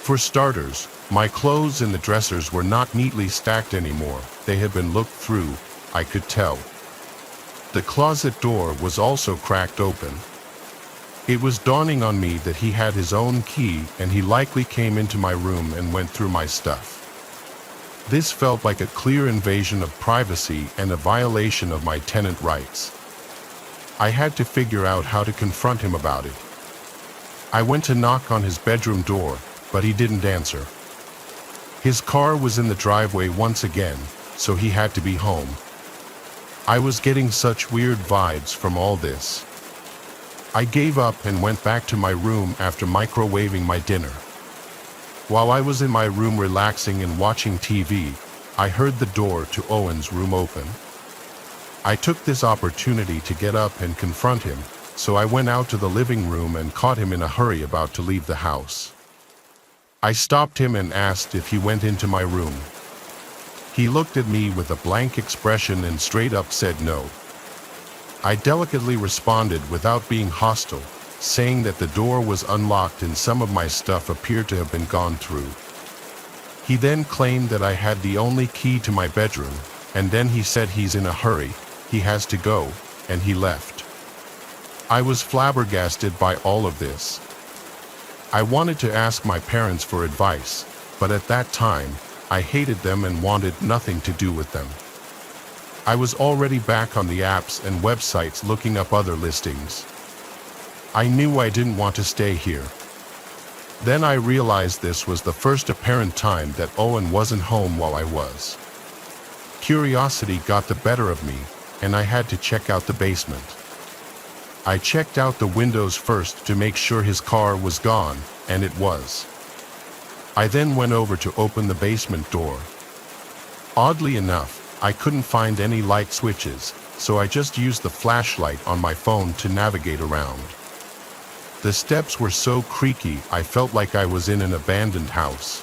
For starters, my clothes in the dressers were not neatly stacked anymore. They had been looked through, I could tell. The closet door was also cracked open. It was dawning on me that he had his own key and he likely came into my room and went through my stuff. This felt like a clear invasion of privacy and a violation of my tenant rights. I had to figure out how to confront him about it. I went to knock on his bedroom door, but he didn't answer. His car was in the driveway once again, so he had to be home. I was getting such weird vibes from all this. I gave up and went back to my room after microwaving my dinner. While I was in my room relaxing and watching TV, I heard the door to Owen's room open. I took this opportunity to get up and confront him, so I went out to the living room and caught him in a hurry about to leave the house. I stopped him and asked if he went into my room. He looked at me with a blank expression and straight up said no. I delicately responded without being hostile, saying that the door was unlocked and some of my stuff appeared to have been gone through. He then claimed that I had the only key to my bedroom, and then he said he's in a hurry, he has to go, and he left. I was flabbergasted by all of this. I wanted to ask my parents for advice, but at that time, I hated them and wanted nothing to do with them. I was already back on the apps and websites looking up other listings. I knew I didn't want to stay here. Then I realized this was the first apparent time that Owen wasn't home while I was. Curiosity got the better of me, and I had to check out the basement. I checked out the windows first to make sure his car was gone, and it was. I then went over to open the basement door. Oddly enough, I couldn't find any light switches, so I just used the flashlight on my phone to navigate around. The steps were so creaky I felt like I was in an abandoned house.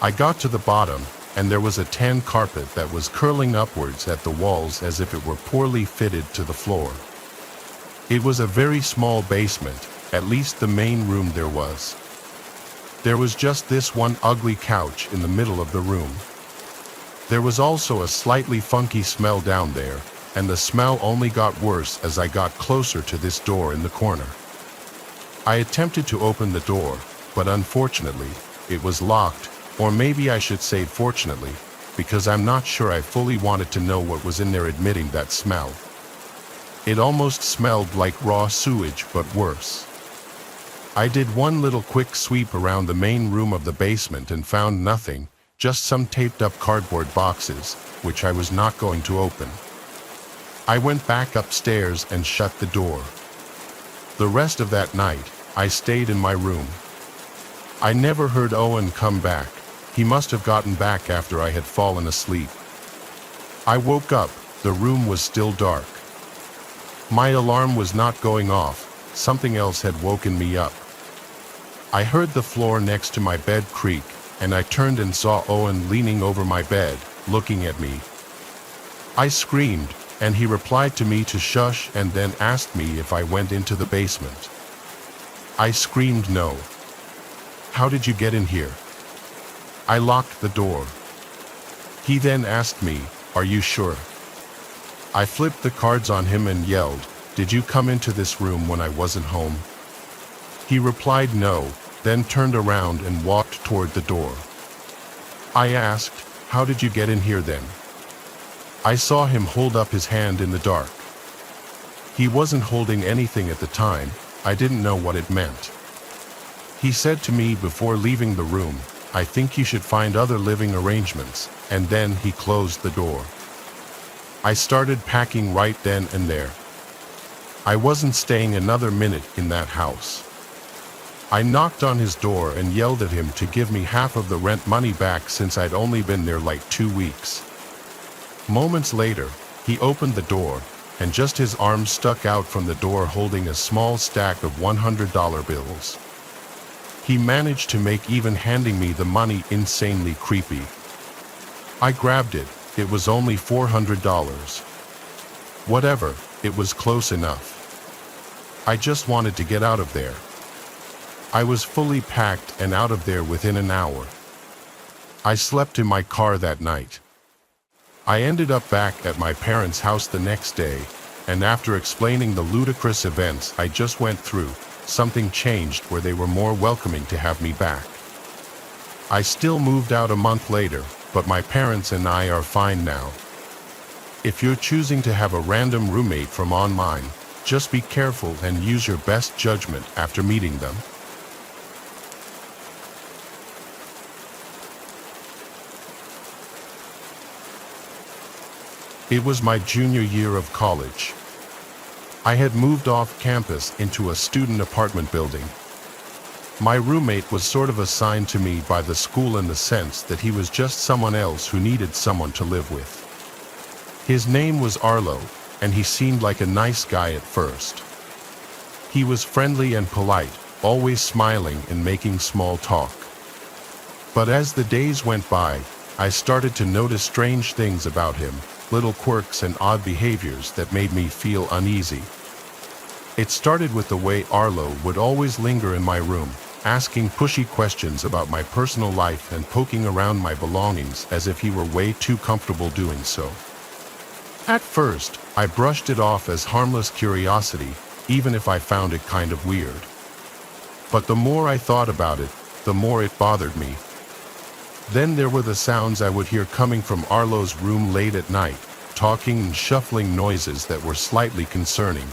I got to the bottom, and there was a tan carpet that was curling upwards at the walls as if it were poorly fitted to the floor. It was a very small basement, at least the main room there was. There was just this one ugly couch in the middle of the room. There was also a slightly funky smell down there, and the smell only got worse as I got closer to this door in the corner. I attempted to open the door, but unfortunately, it was locked, or maybe I should say fortunately, because I'm not sure I fully wanted to know what was in there admitting that smell. It almost smelled like raw sewage, but worse. I did one little quick sweep around the main room of the basement and found nothing, just some taped up cardboard boxes, which I was not going to open. I went back upstairs and shut the door. The rest of that night, I stayed in my room. I never heard Owen come back. He must have gotten back after I had fallen asleep. I woke up, the room was still dark. My alarm was not going off, something else had woken me up. I heard the floor next to my bed creak, and I turned and saw Owen leaning over my bed, looking at me. I screamed, and he replied to me to shush and then asked me if I went into the basement. I screamed no. How did you get in here? I locked the door. He then asked me, are you sure? I flipped the cards on him and yelled, "Did you come into this room when I wasn't home?" He replied no, then turned around and walked toward the door. I asked, "How did you get in here then?" I saw him hold up his hand in the dark. He wasn't holding anything at the time. I didn't know what it meant. He said to me before leaving the room, "I think you should find other living arrangements," and then he closed the door. I started packing right then and there. I wasn't staying another minute in that house. I knocked on his door and yelled at him to give me half of the rent money back since I'd only been there like 2 weeks. Moments later, he opened the door, and just his arm stuck out from the door holding a small stack of $100 bills. He managed to make even handing me the money insanely creepy. I grabbed it. It was only $400. Whatever, it was close enough. I just wanted to get out of there. I was fully packed and out of there within an hour. I slept in my car that night. I ended up back at my parents' house the next day, and after explaining the ludicrous events I just went through, something changed where they were more welcoming to have me back. I still moved out a month later, but my parents and I are fine now. If you're choosing to have a random roommate from online, just be careful and use your best judgment after meeting them. It was my junior year of college. I had moved off campus into a student apartment building. My roommate was sort of assigned to me by the school in the sense that he was just someone else who needed someone to live with. His name was Arlo, and he seemed like a nice guy at first. He was friendly and polite, always smiling and making small talk. But as the days went by, I started to notice strange things about him, little quirks and odd behaviors that made me feel uneasy. It started with the way Arlo would always linger in my room, asking pushy questions about my personal life and poking around my belongings as if he were way too comfortable doing so. At first, I brushed it off as harmless curiosity, even if I found it kind of weird. But the more I thought about it, the more it bothered me. Then there were the sounds I would hear coming from Arlo's room late at night, talking and shuffling noises that were slightly concerning.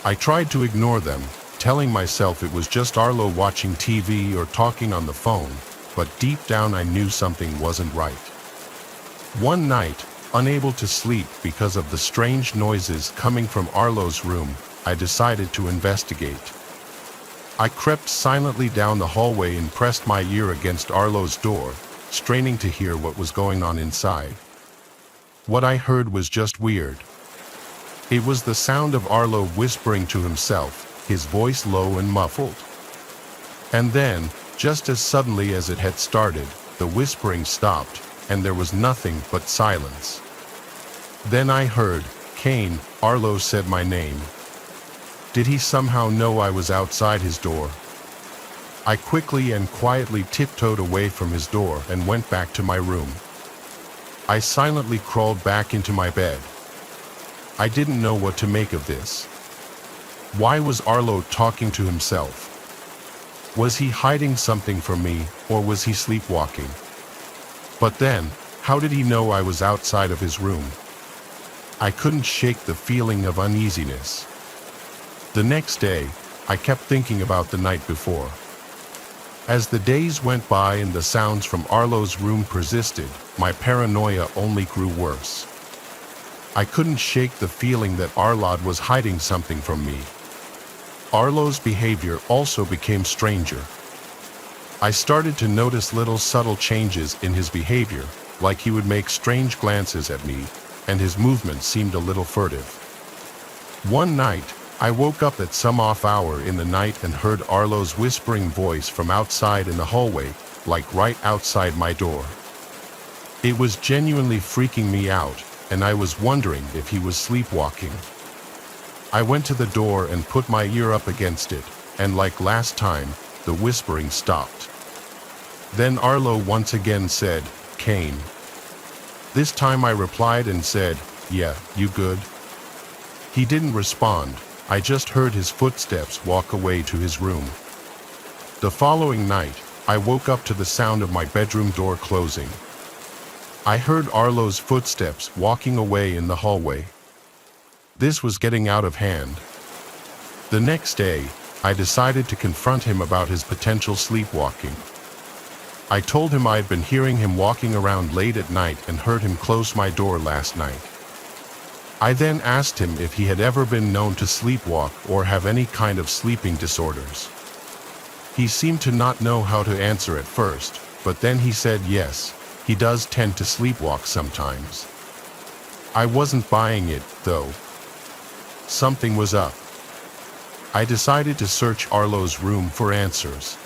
I tried to ignore them, telling myself it was just Arlo watching TV or talking on the phone, but deep down I knew something wasn't right. One night, unable to sleep because of the strange noises coming from Arlo's room, I decided to investigate. I crept silently down the hallway and pressed my ear against Arlo's door, straining to hear what was going on inside. What I heard was just weird. It was the sound of Arlo whispering to himself, his voice low and muffled. And then, just as suddenly as it had started, the whispering stopped, and there was nothing but silence. Then I heard, "Kane," Arlo said my name. Did he somehow know I was outside his door? I quickly and quietly tiptoed away from his door and went back to my room. I silently crawled back into my bed. I didn't know what to make of this. Why was Arlo talking to himself? Was he hiding something from me, or was he sleepwalking? But then, how did he know I was outside of his room? I couldn't shake the feeling of uneasiness. The next day, I kept thinking about the night before. As the days went by and the sounds from Arlo's room persisted, my paranoia only grew worse. I couldn't shake the feeling that Arlo was hiding something from me. Arlo's behavior also became stranger. I started to notice little subtle changes in his behavior, like he would make strange glances at me, and his movements seemed a little furtive. One night, I woke up at some off hour in the night and heard Arlo's whispering voice from outside in the hallway, like right outside my door. It was genuinely freaking me out, and I was wondering if he was sleepwalking. I went to the door and put my ear up against it, and like last time, the whispering stopped. Then Arlo once again said, "Kane." This time I replied and said, "Yeah, you good?" He didn't respond. I just heard his footsteps walk away to his room. The following night, I woke up to the sound of my bedroom door closing. I heard Arlo's footsteps walking away in the hallway. This was getting out of hand. The next day, I decided to confront him about his potential sleepwalking. I told him I had been hearing him walking around late at night and heard him close my door last night. I then asked him if he had ever been known to sleepwalk or have any kind of sleeping disorders. He seemed to not know how to answer at first, but then he said yes, he does tend to sleepwalk sometimes. I wasn't buying it, though. Something was up. I decided to search Arlo's room for answers.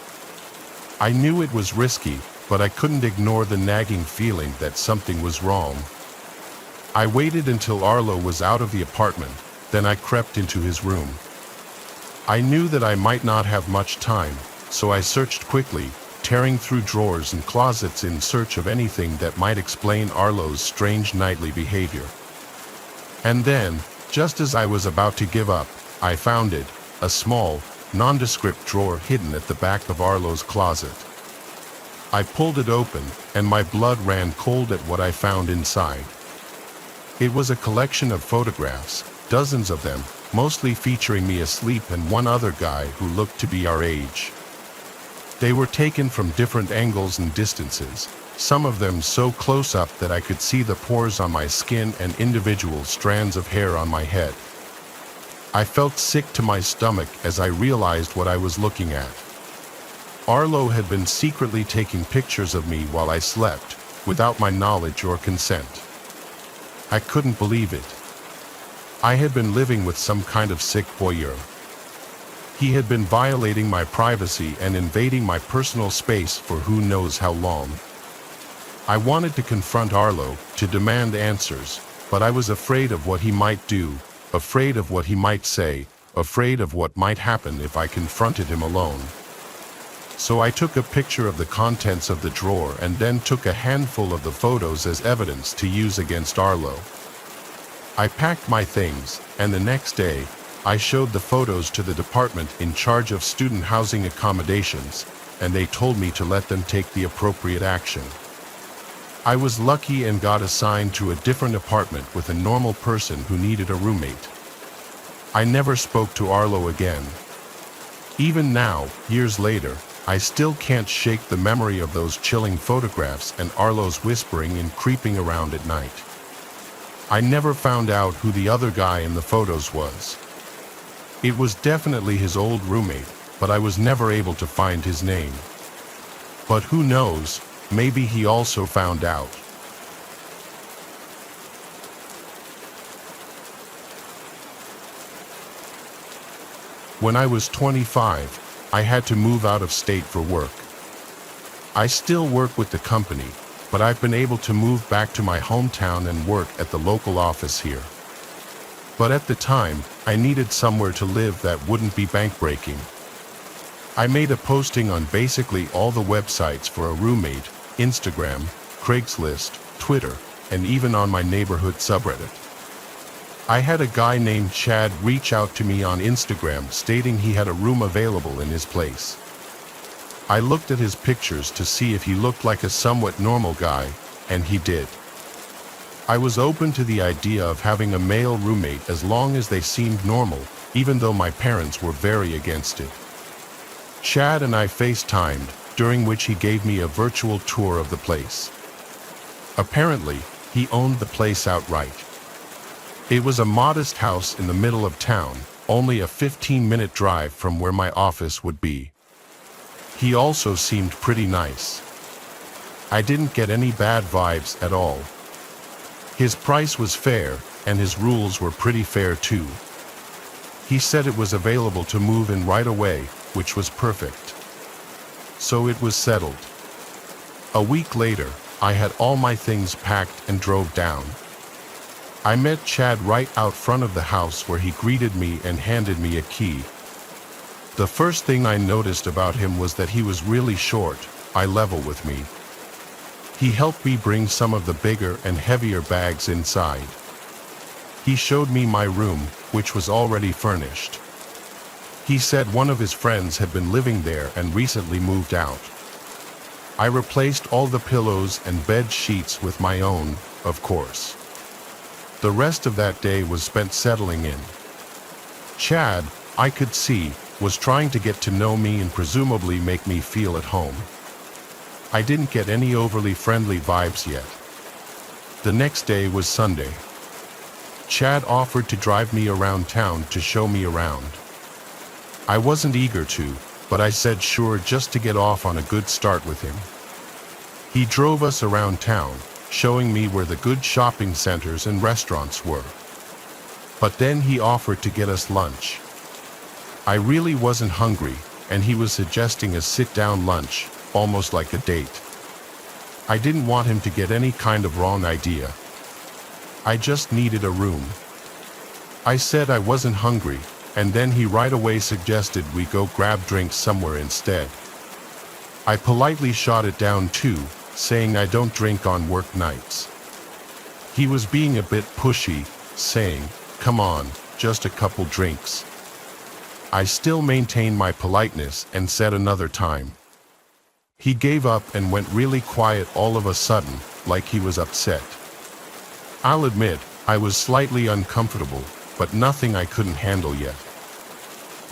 I knew it was risky, but I couldn't ignore the nagging feeling that something was wrong. I waited until Arlo was out of the apartment, then I crept into his room. I knew that I might not have much time, so I searched quickly, tearing through drawers and closets in search of anything that might explain Arlo's strange nightly behavior. And then, just as I was about to give up, I found it, a small, nondescript drawer hidden at the back of Arlo's closet. I pulled it open, and my blood ran cold at what I found inside. It was a collection of photographs, dozens of them, mostly featuring me asleep and one other guy who looked to be our age. They were taken from different angles and distances, some of them so close up that I could see the pores on my skin and individual strands of hair on my head. I felt sick to my stomach as I realized what I was looking at. Arlo had been secretly taking pictures of me while I slept, without my knowledge or consent. I couldn't believe it. I had been living with some kind of sick voyeur. He had been violating my privacy and invading my personal space for who knows how long. I wanted to confront Arlo, to demand answers, but I was afraid of what he might do, afraid of what he might say, afraid of what might happen if I confronted him alone. So I took a picture of the contents of the drawer and then took a handful of the photos as evidence to use against Arlo. I packed my things, and the next day, I showed the photos to the department in charge of student housing accommodations, and they told me to let them take the appropriate action. I was lucky and got assigned to a different apartment with a normal person who needed a roommate. I never spoke to Arlo again. Even now, years later, I still can't shake the memory of those chilling photographs and Arlo's whispering and creeping around at night. I never found out who the other guy in the photos was. It was definitely his old roommate, but I was never able to find his name. But who knows, maybe he also found out. When I was 25, I had to move out of state for work. I still work with the company, but I've been able to move back to my hometown and work at the local office here. But at the time, I needed somewhere to live that wouldn't be bank-breaking. I made a posting on basically all the websites for a roommate, Instagram, Craigslist, Twitter, and even on my neighborhood subreddit. I had a guy named Chad reach out to me on Instagram stating he had a room available in his place. I looked at his pictures to see if he looked like a somewhat normal guy, and he did. I was open to the idea of having a male roommate as long as they seemed normal, even though my parents were very against it. Chad and I FaceTimed, during which he gave me a virtual tour of the place. Apparently, he owned the place outright. It was a modest house in the middle of town, only a 15-minute drive from where my office would be. He also seemed pretty nice. I didn't get any bad vibes at all. His price was fair, and his rules were pretty fair too. He said it was available to move in right away, which was perfect. So it was settled. A week later, I had all my things packed and drove down. I met Chad right out front of the house where he greeted me and handed me a key. The first thing I noticed about him was that he was really short, eye level with me. He helped me bring some of the bigger and heavier bags inside. He showed me my room, which was already furnished. He said one of his friends had been living there and recently moved out. I replaced all the pillows and bed sheets with my own, of course. The rest of that day was spent settling in. Chad, I could see, was trying to get to know me and presumably make me feel at home. I didn't get any overly friendly vibes yet. The next day was Sunday. Chad offered to drive me around town to show me around. I wasn't eager to, but I said sure just to get off on a good start with him. He drove us around town, showing me where the good shopping centers and restaurants were. But then he offered to get us lunch. I really wasn't hungry, and he was suggesting a sit-down lunch, almost like a date. I didn't want him to get any kind of wrong idea. I just needed a room. I said I wasn't hungry, and then he right away suggested we go grab drinks somewhere instead. I politely shot it down too, saying I don't drink on work nights. He was being a bit pushy, saying, "Come on, just a couple drinks." I still maintained my politeness and said another time. He gave up and went really quiet all of a sudden, like he was upset. I'll admit, I was slightly uncomfortable, but nothing I couldn't handle yet.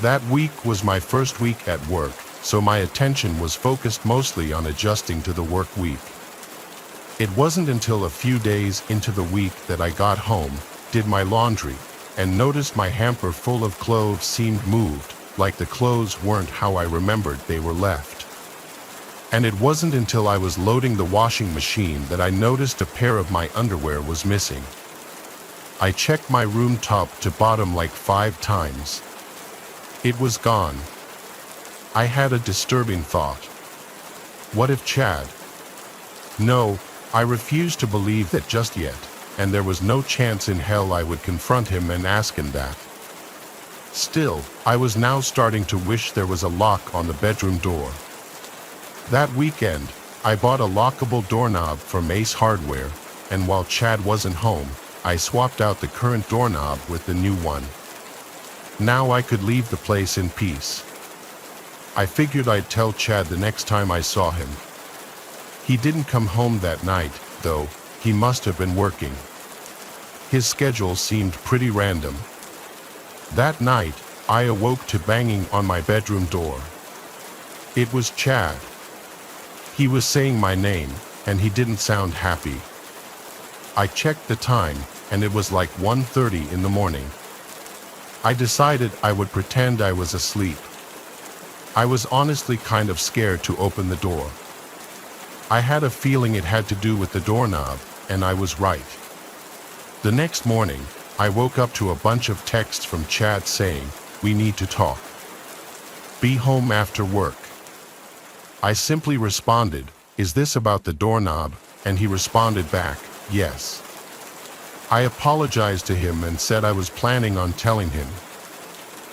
That week was my first week at work, so my attention was focused mostly on adjusting to the work week. It wasn't until a few days into the week that I got home, did my laundry, and noticed my hamper full of clothes seemed moved, like the clothes weren't how I remembered they were left. And it wasn't until I was loading the washing machine that I noticed a pair of my underwear was missing. I checked my room top to bottom like 5 times. It was gone. I had a disturbing thought. What if Chad? No, I refused to believe that just yet, and there was no chance in hell I would confront him and ask him that. Still, I was now starting to wish there was a lock on the bedroom door. That weekend, I bought a lockable doorknob from Ace Hardware, and while Chad wasn't home, I swapped out the current doorknob with the new one. Now I could leave the place in peace. I figured I'd tell Chad the next time I saw him. He didn't come home that night, though. He must have been working. His schedule seemed pretty random. That night, I awoke to banging on my bedroom door. It was Chad. He was saying my name, and he didn't sound happy. I checked the time, and it was like 1:30 in the morning. I decided I would pretend I was asleep. I was honestly kind of scared to open the door. I had a feeling it had to do with the doorknob, and I was right. The next morning, I woke up to a bunch of texts from Chad saying, "We need to talk. Be home after work." I simply responded, "Is this about the doorknob?" And he responded back, "Yes." I apologized to him and said I was planning on telling him.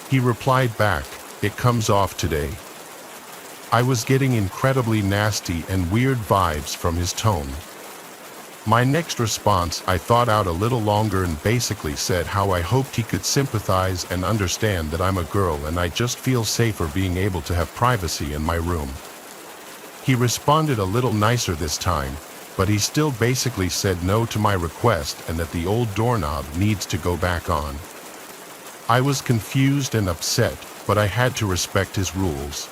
He replied back, "It comes off today." I was getting incredibly nasty and weird vibes from his tone. My next response, I thought out a little longer and basically said how I hoped he could sympathize and understand that I'm a girl and I just feel safer being able to have privacy in my room. He responded a little nicer this time, but he still basically said no to my request and that the old doorknob needs to go back on. I was confused and upset, but I had to respect his rules.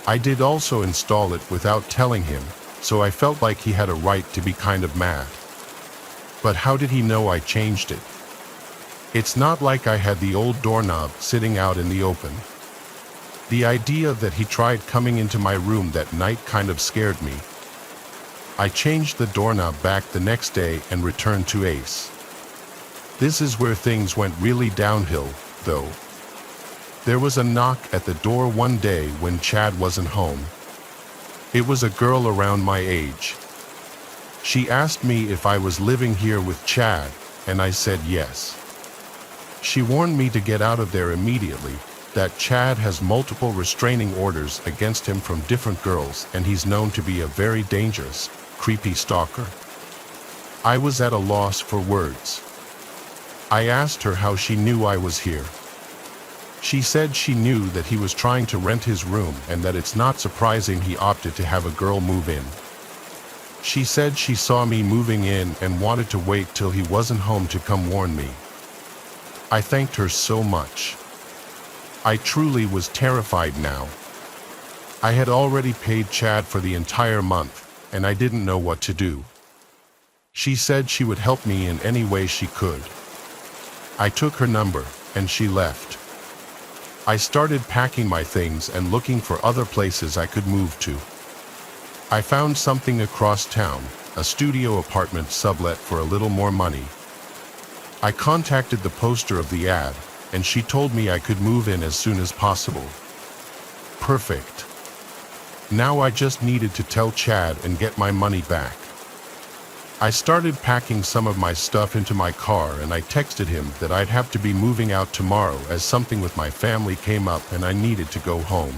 I did also install it without telling him, so I felt like he had a right to be kind of mad. But how did he know I changed it? It's not like I had the old doorknob sitting out in the open. The idea that he tried coming into my room that night kind of scared me. I changed the doorknob back the next day and returned to Ace. This is where things went really downhill, though. There was a knock at the door one day when Chad wasn't home. It was a girl around my age. She asked me if I was living here with Chad, and I said yes. She warned me to get out of there immediately, that Chad has multiple restraining orders against him from different girls and he's known to be a very dangerous, creepy stalker. I was at a loss for words. I asked her how she knew I was here. She said she knew that he was trying to rent his room and that it's not surprising he opted to have a girl move in. She said she saw me moving in and wanted to wait till he wasn't home to come warn me. I thanked her so much. I truly was terrified now. I had already paid Chad for the entire month, and I didn't know what to do. She said she would help me in any way she could. I took her number, and she left. I started packing my things and looking for other places I could move to. I found something across town, a studio apartment sublet for a little more money. I contacted the poster of the ad, and she told me I could move in as soon as possible. Perfect. Now I just needed to tell Chad and get my money back. I started packing some of my stuff into my car, and I texted him that I'd have to be moving out tomorrow as something with my family came up and I needed to go home.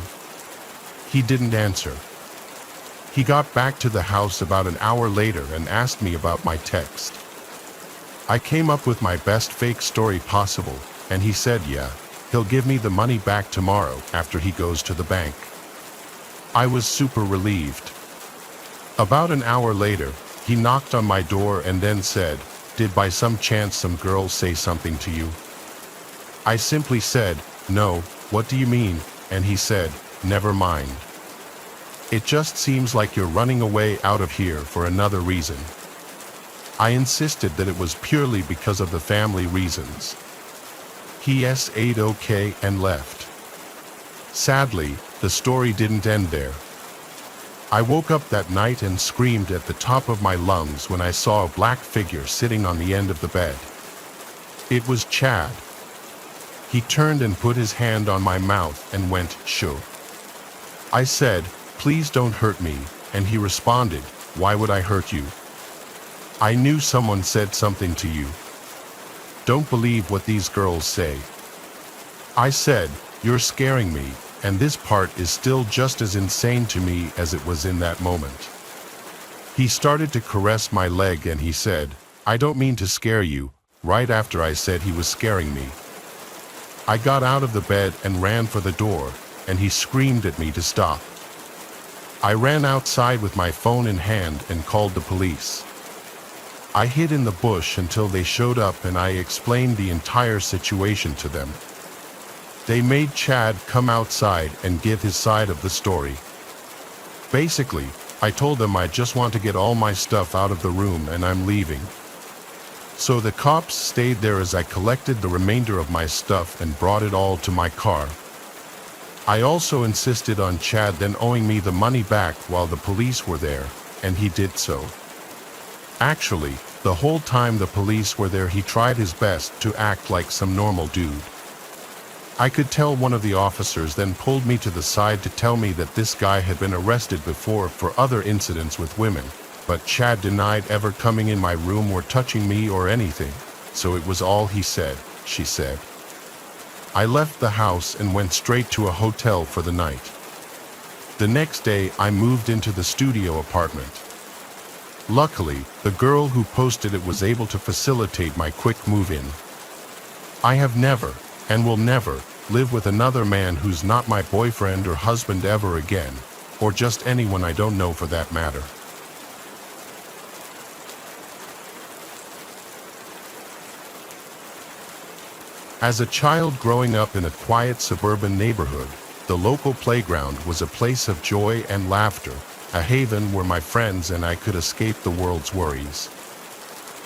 He didn't answer. He got back to the house about an hour later and asked me about my text. I came up with my best fake story possible, and he said yeah, he'll give me the money back tomorrow after he goes to the bank. I was super relieved. About an hour later, he knocked on my door and then said, "Did by some chance some girl say something to you?" I simply said, "No, what do you mean?" And he said, "Never mind. It just seems like you're running away out of here for another reason." I insisted that it was purely because of the family reasons. He said okay and left. Sadly, the story didn't end there. I woke up that night and screamed at the top of my lungs when I saw a black figure sitting on the end of the bed. It was Chad. He turned and put his hand on my mouth and went, "Shoo." I said, "Please don't hurt me," and he responded, "Why would I hurt you? I knew someone said something to you. Don't believe what these girls say." I said, "You're scaring me, and this part is still just as insane to me as it was in that moment." He started to caress my leg and he said, "I don't mean to scare you," right after I said he was scaring me. I got out of the bed and ran for the door, and he screamed at me to stop. I ran outside with my phone in hand and called the police. I hid in the bush until they showed up and I explained the entire situation to them. They made Chad come outside and give his side of the story. Basically, I told them I just want to get all my stuff out of the room and I'm leaving. So the cops stayed there as I collected the remainder of my stuff and brought it all to my car. I also insisted on Chad then owing me the money back while the police were there, and he did so. Actually, the whole time the police were there he tried his best to act like some normal dude. I could tell one of the officers then pulled me to the side to tell me that this guy had been arrested before for other incidents with women, but Chad denied ever coming in my room or touching me or anything, so it was all he said, she said. I left the house and went straight to a hotel for the night. The next day I moved into the studio apartment. Luckily, the girl who posted it was able to facilitate my quick move-in. I have never, and will never, live with another man who's not my boyfriend or husband ever again, or just anyone I don't know for that matter. As a child growing up in a quiet suburban neighborhood, the local playground was a place of joy and laughter, a haven where my friends and I could escape the world's worries.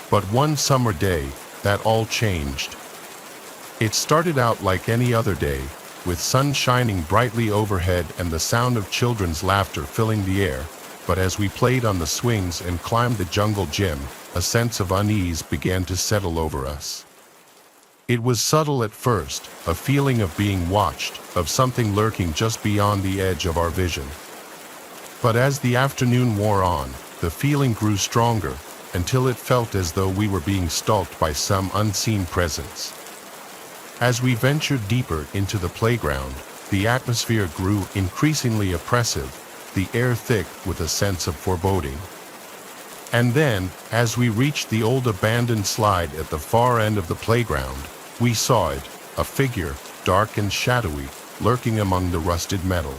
But one summer day, that all changed. It started out like any other day, with sun shining brightly overhead and the sound of children's laughter filling the air, but as we played on the swings and climbed the jungle gym, a sense of unease began to settle over us. It was subtle at first, a feeling of being watched, of something lurking just beyond the edge of our vision. But as the afternoon wore on, the feeling grew stronger, until it felt as though we were being stalked by some unseen presence. As we ventured deeper into the playground, the atmosphere grew increasingly oppressive, the air thick with a sense of foreboding. And then, as we reached the old abandoned slide at the far end of the playground, we saw it, a figure, dark and shadowy, lurking among the rusted metal.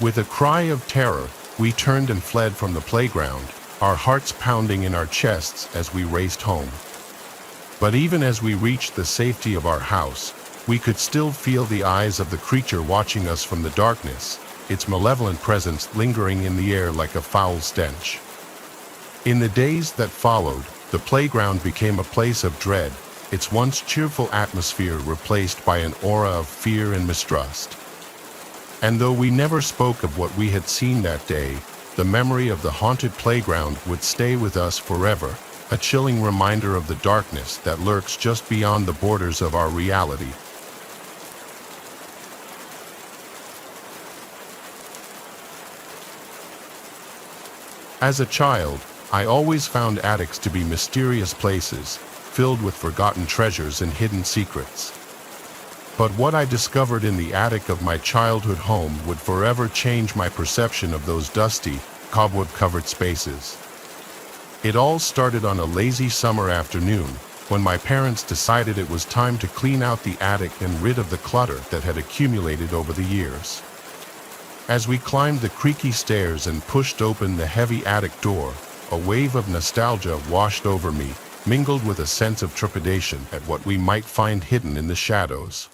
With a cry of terror, we turned and fled from the playground, our hearts pounding in our chests as we raced home. But even as we reached the safety of our house, we could still feel the eyes of the creature watching us from the darkness, its malevolent presence lingering in the air like a foul stench. In the days that followed, the playground became a place of dread, its once cheerful atmosphere replaced by an aura of fear and mistrust. And though we never spoke of what we had seen that day, the memory of the haunted playground would stay with us forever, a chilling reminder of the darkness that lurks just beyond the borders of our reality. As a child, I always found attics to be mysterious places, filled with forgotten treasures and hidden secrets. But what I discovered in the attic of my childhood home would forever change my perception of those dusty, cobweb-covered spaces. It all started on a lazy summer afternoon, when my parents decided it was time to clean out the attic and rid of the clutter that had accumulated over the years. As we climbed the creaky stairs and pushed open the heavy attic door, a wave of nostalgia washed over me, mingled with a sense of trepidation at what we might find hidden in the shadows.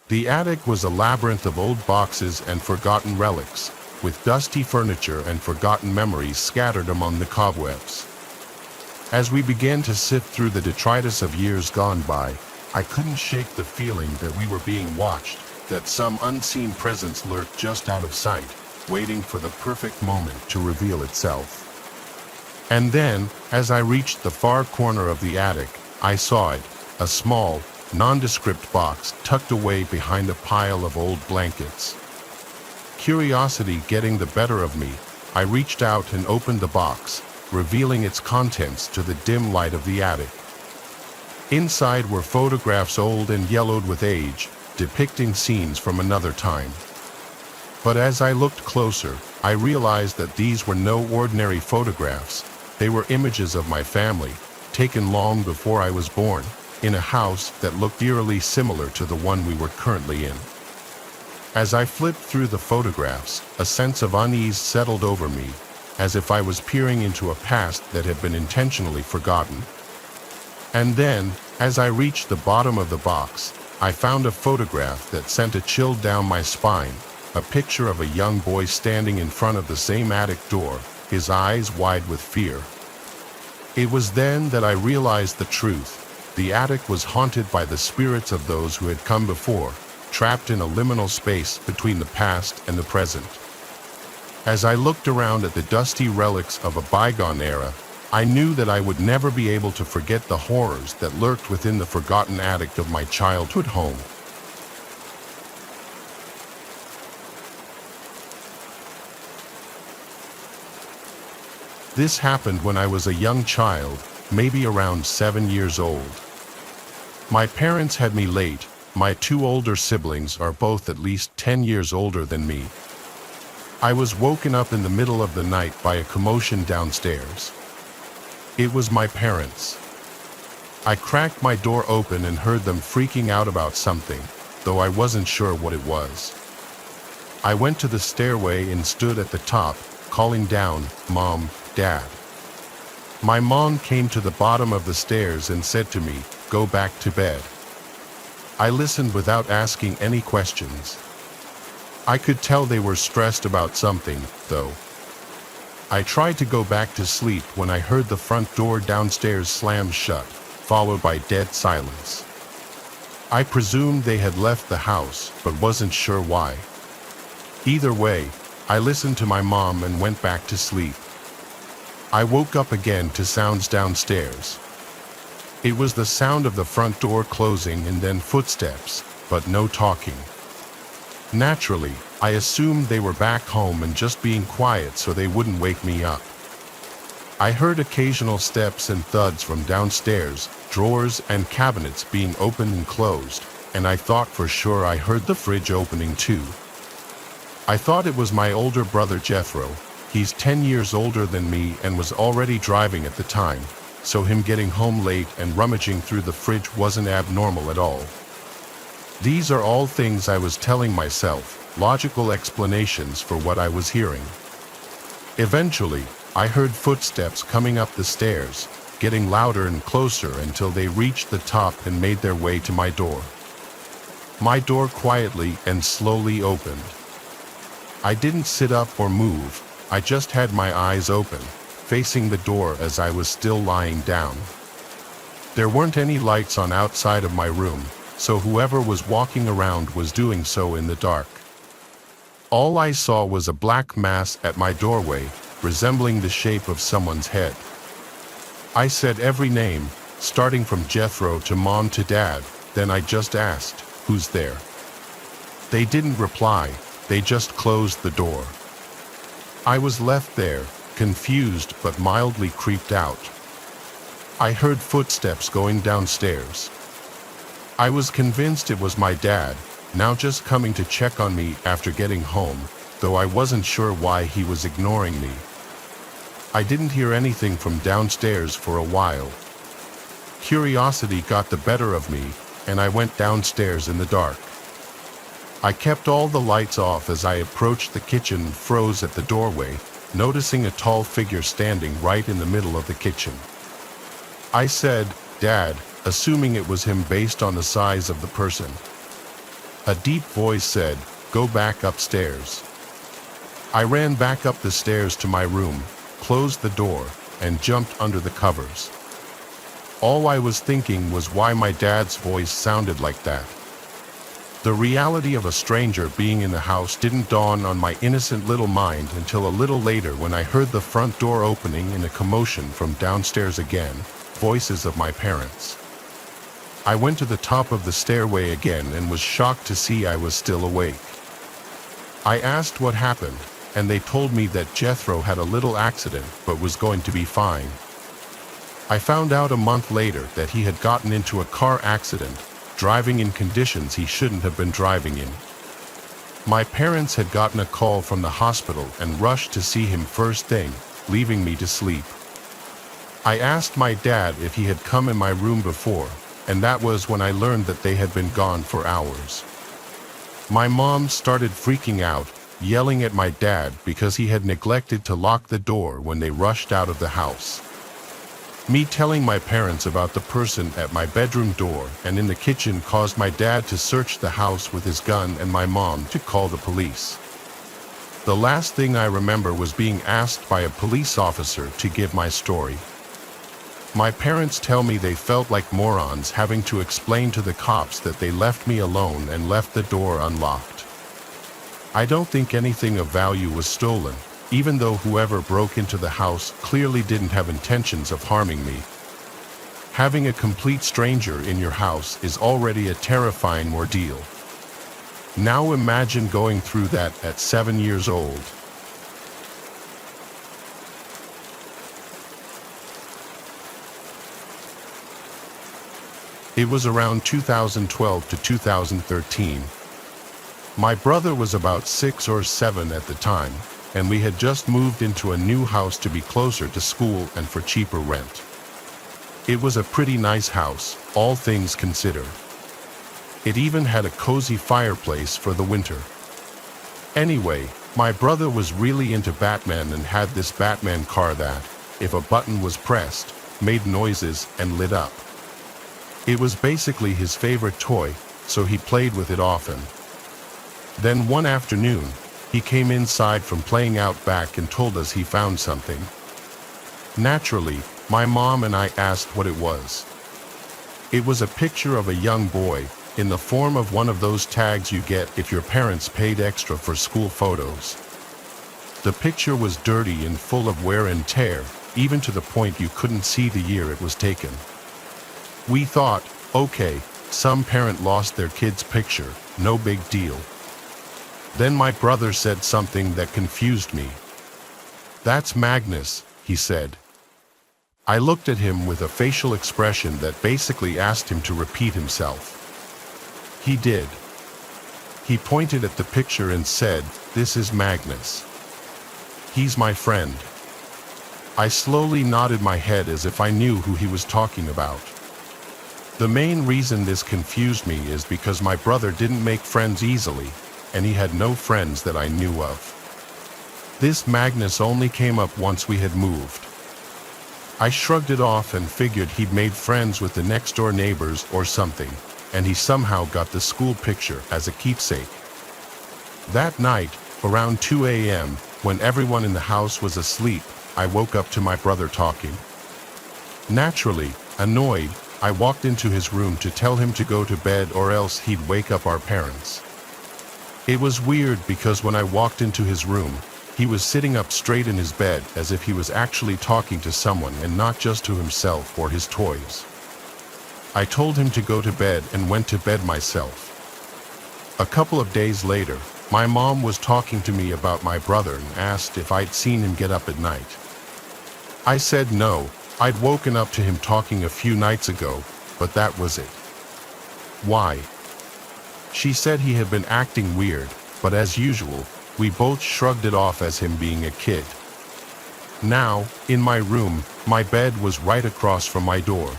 The attic was a labyrinth of old boxes and forgotten relics, with dusty furniture and forgotten memories scattered among the cobwebs. As we began to sift through the detritus of years gone by, I couldn't shake the feeling that we were being watched, that some unseen presence lurked just out of sight, waiting for the perfect moment to reveal itself. And then, as I reached the far corner of the attic, I saw it, a small, nondescript box tucked away behind a pile of old blankets. Curiosity getting the better of me, I reached out and opened the box, revealing its contents to the dim light of the attic. Inside were photographs old and yellowed with age, depicting scenes from another time. But as I looked closer, I realized that these were no ordinary photographs. They were images of my family, taken long before I was born, in a house that looked eerily similar to the one we were currently in. As I flipped through the photographs, a sense of unease settled over me, as if I was peering into a past that had been intentionally forgotten. And then, as I reached the bottom of the box, I found a photograph that sent a chill down my spine, a picture of a young boy standing in front of the same attic door, his eyes wide with fear. It was then that I realized the truth. The attic was haunted by the spirits of those who had come before, trapped in a liminal space between the past and the present. As I looked around at the dusty relics of a bygone era, I knew that I would never be able to forget the horrors that lurked within the forgotten attic of my childhood home. This happened when I was a young child, maybe around 7 years old. My parents had me late. My two older siblings are both at least 10 years older than me. I was woken up in the middle of the night by a commotion downstairs. It was my parents. I cracked my door open and heard them freaking out about something, though I wasn't sure what it was. I went to the stairway and stood at the top, calling down, "Mom, Dad." My mom came to the bottom of the stairs and said to me, "Go back to bed." I listened without asking any questions. I could tell they were stressed about something, though. I tried to go back to sleep when I heard the front door downstairs slam shut, followed by dead silence. I presumed they had left the house, but wasn't sure why. Either way, I listened to my mom and went back to sleep. I woke up again to sounds downstairs. It was the sound of the front door closing and then footsteps, but no talking. Naturally, I assumed they were back home and just being quiet so they wouldn't wake me up. I heard occasional steps and thuds from downstairs, drawers and cabinets being opened and closed, and I thought for sure I heard the fridge opening too. I thought it was my older brother Jethro, He's 10 years older than me and was already driving at the time, so him getting home late and rummaging through the fridge wasn't abnormal at all. These are all things I was telling myself, logical explanations for what I was hearing. Eventually, I heard footsteps coming up the stairs, getting louder and closer until they reached the top and made their way to my door. My door quietly and slowly opened. I didn't sit up or move, I just had my eyes open, facing the door as I was still lying down. There weren't any lights on outside of my room, so whoever was walking around was doing so in the dark. All I saw was a black mass at my doorway, resembling the shape of someone's head. I said every name, starting from Jethro to Mom to Dad, then I just asked, "Who's there?" They didn't reply, they just closed the door. I was left there, confused but mildly creeped out. I heard footsteps going downstairs. I was convinced it was my dad, now just coming to check on me after getting home, though I wasn't sure why he was ignoring me. I didn't hear anything from downstairs for a while. Curiosity got the better of me, and I went downstairs in the dark. I kept all the lights off as I approached the kitchen and froze at the doorway, noticing a tall figure standing right in the middle of the kitchen. I said, "Dad," assuming it was him based on the size of the person. A deep voice said, "Go back upstairs." I ran back up the stairs to my room, closed the door, and jumped under the covers. All I was thinking was why my dad's voice sounded like that. The reality of a stranger being in the house didn't dawn on my innocent little mind until a little later when I heard the front door opening in a commotion from downstairs again, voices of my parents. I went to the top of the stairway again and was shocked to see I was still awake. I asked what happened, and they told me that Jethro had a little accident but was going to be fine. I found out a month later that he had gotten into a car accident, driving in conditions he shouldn't have been driving in. My parents had gotten a call from the hospital and rushed to see him first thing, leaving me to sleep. I asked my dad if he had come in my room before, and that was when I learned that they had been gone for hours. My mom started freaking out, yelling at my dad because he had neglected to lock the door when they rushed out of the house. Me telling my parents about the person at my bedroom door and in the kitchen caused my dad to search the house with his gun and my mom to call the police. The last thing I remember was being asked by a police officer to give my story. My parents tell me they felt like morons having to explain to the cops that they left me alone and left the door unlocked. I don't think anything of value was stolen, even though whoever broke into the house clearly didn't have intentions of harming me. Having a complete stranger in your house is already a terrifying ordeal. Now imagine going through that at 7 years old. It was around 2012 to 2013. My brother was about 6 or 7 at the time, and we had just moved into a new house to be closer to school and for cheaper rent. It was a pretty nice house, all things considered. It even had a cozy fireplace for the winter. Anyway, my brother was really into Batman and had this Batman car that, if a button was pressed, made noises and lit up. It was basically his favorite toy, so he played with it often. Then one afternoon, he came inside from playing out back and told us he found something. Naturally, my mom and I asked what it was. It was a picture of a young boy, in the form of one of those tags you get if your parents paid extra for school photos. The picture was dirty and full of wear and tear, even to the point you couldn't see the year it was taken. We thought, okay, some parent lost their kid's picture, no big deal. Then my brother said something that confused me. "That's Magnus," he said. I looked at him with a facial expression that basically asked him to repeat himself. He did. He pointed at the picture and said, "This is Magnus." He's my friend. I slowly nodded my head as if I knew who he was talking about. The main reason this confused me is because my brother didn't make friends easily, and he had no friends that I knew of. This Magnus only came up once we had moved. I shrugged it off and figured he'd made friends with the next-door neighbors or something, and he somehow got the school picture as a keepsake. That night, around 2 a.m., when everyone in the house was asleep, I woke up to my brother talking. Naturally, annoyed, I walked into his room to tell him to go to bed or else he'd wake up our parents. It was weird because when I walked into his room, he was sitting up straight in his bed as if he was actually talking to someone and not just to himself or his toys. I told him to go to bed and went to bed myself. A couple of days later, my mom was talking to me about my brother and asked if I'd seen him get up at night. I said no, I'd woken up to him talking a few nights ago, but that was it. Why? She said he had been acting weird, but as usual, we both shrugged it off as him being a kid. Now, in my room, my bed was right across from my door.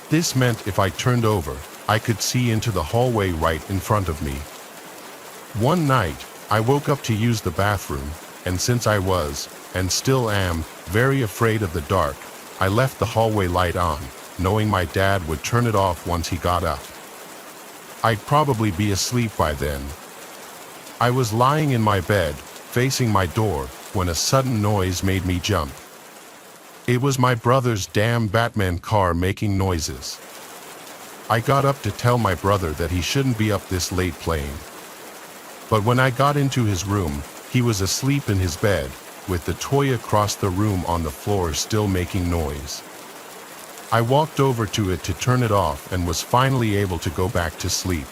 This meant if I turned over, I could see into the hallway right in front of me. One night, I woke up to use the bathroom, and since I was, and still am, very afraid of the dark, I left the hallway light on, knowing my dad would turn it off once he got up. I'd probably be asleep by then. I was lying in my bed, facing my door, when a sudden noise made me jump. It was my brother's damn Batman car making noises. I got up to tell my brother that he shouldn't be up this late playing. But when I got into his room, he was asleep in his bed, with the toy across the room on the floor still making noise. I walked over to it to turn it off and was finally able to go back to sleep.